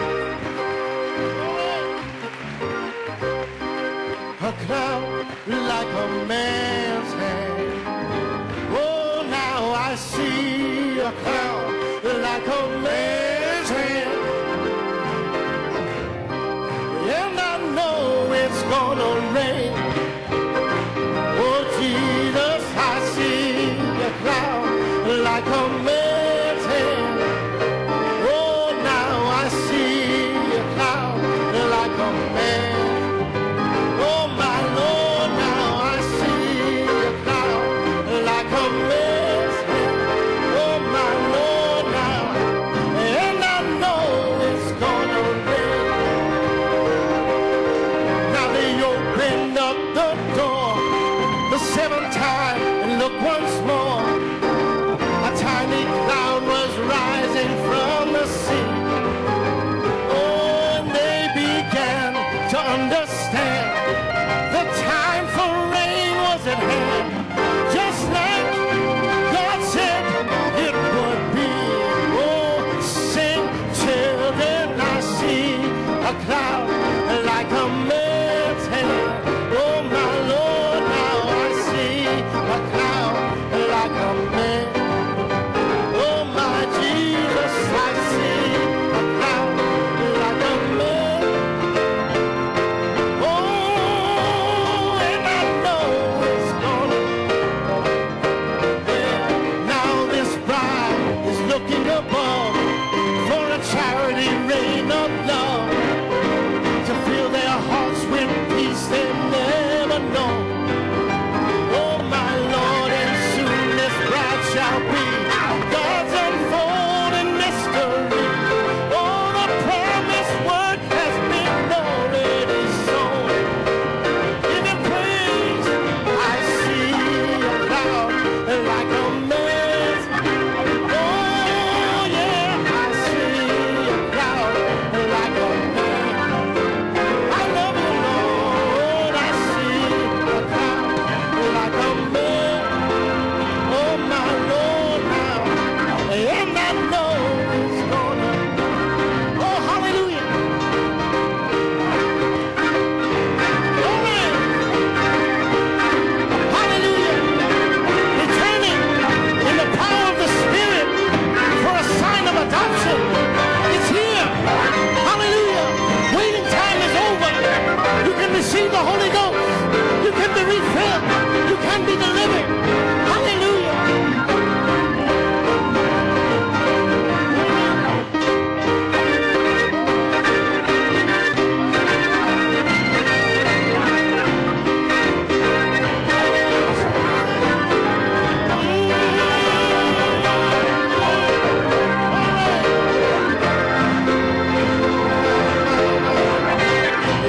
Speaker 1: A cloud like a man's hand. Oh, now I see a cloud like a man's hand. And I know it's gonna rain. Oh, Jesus, I see a cloud like a man's hand. Oh, now I see a cloud like a man. Oh, my Lord, now I see a cloud like a man's hand. Oh, my Lord, now, and I know it's gonna rain. Now they opened up the door the seventh time, and look once more. A tiny cloud was rising from the sea. Oh, and they began to understand the time for rain was at hand. Just like God said it would be. Oh, sing, children, I see a cloud like a man's hand. Oh, my Lord, now I see a cloud like a man. Oh, my Jesus, I see a cloud like a man. Oh, and I know it's gonna. Now this bride is looking above for a charity rain of love to fill their hearts with peace they never know. Oh, my Lord, and soon this bride shall be God's unfolding mystery. Oh, the promised word has been already sown. Give him praise. I see a cloud like a man's. Oh, yeah, I see a cloud like a man. I love you, Lord. I see a cloud like a man. Oh, my Lord, now, and I know it's gonna. Oh, hallelujah. Glory. Hallelujah. Returning in the power of the Spirit for a sign of adoption. It's here. Hallelujah. Waiting time is over. You can receive the Holy Ghost. You can be refilled. You can be delivered. Hallelujah.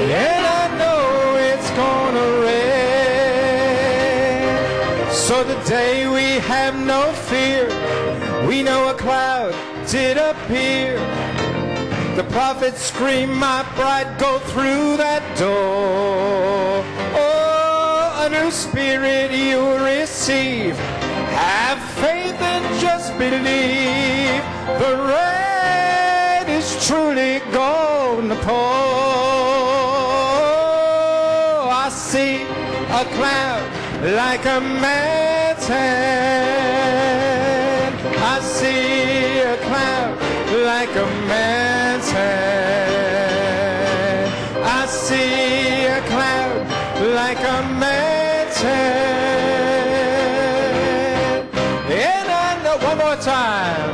Speaker 5: And I know it's gonna rain. So today we have no fear. We know a cloud did appear. The prophets scream, my bride, go through that door. Oh, a new spirit you receive. Have faith and just believe. The rain is truly gonna pour. I see a cloud like a man's hand. I see a cloud like a man's hand. I see a cloud like a man's hand. And I know, one more time.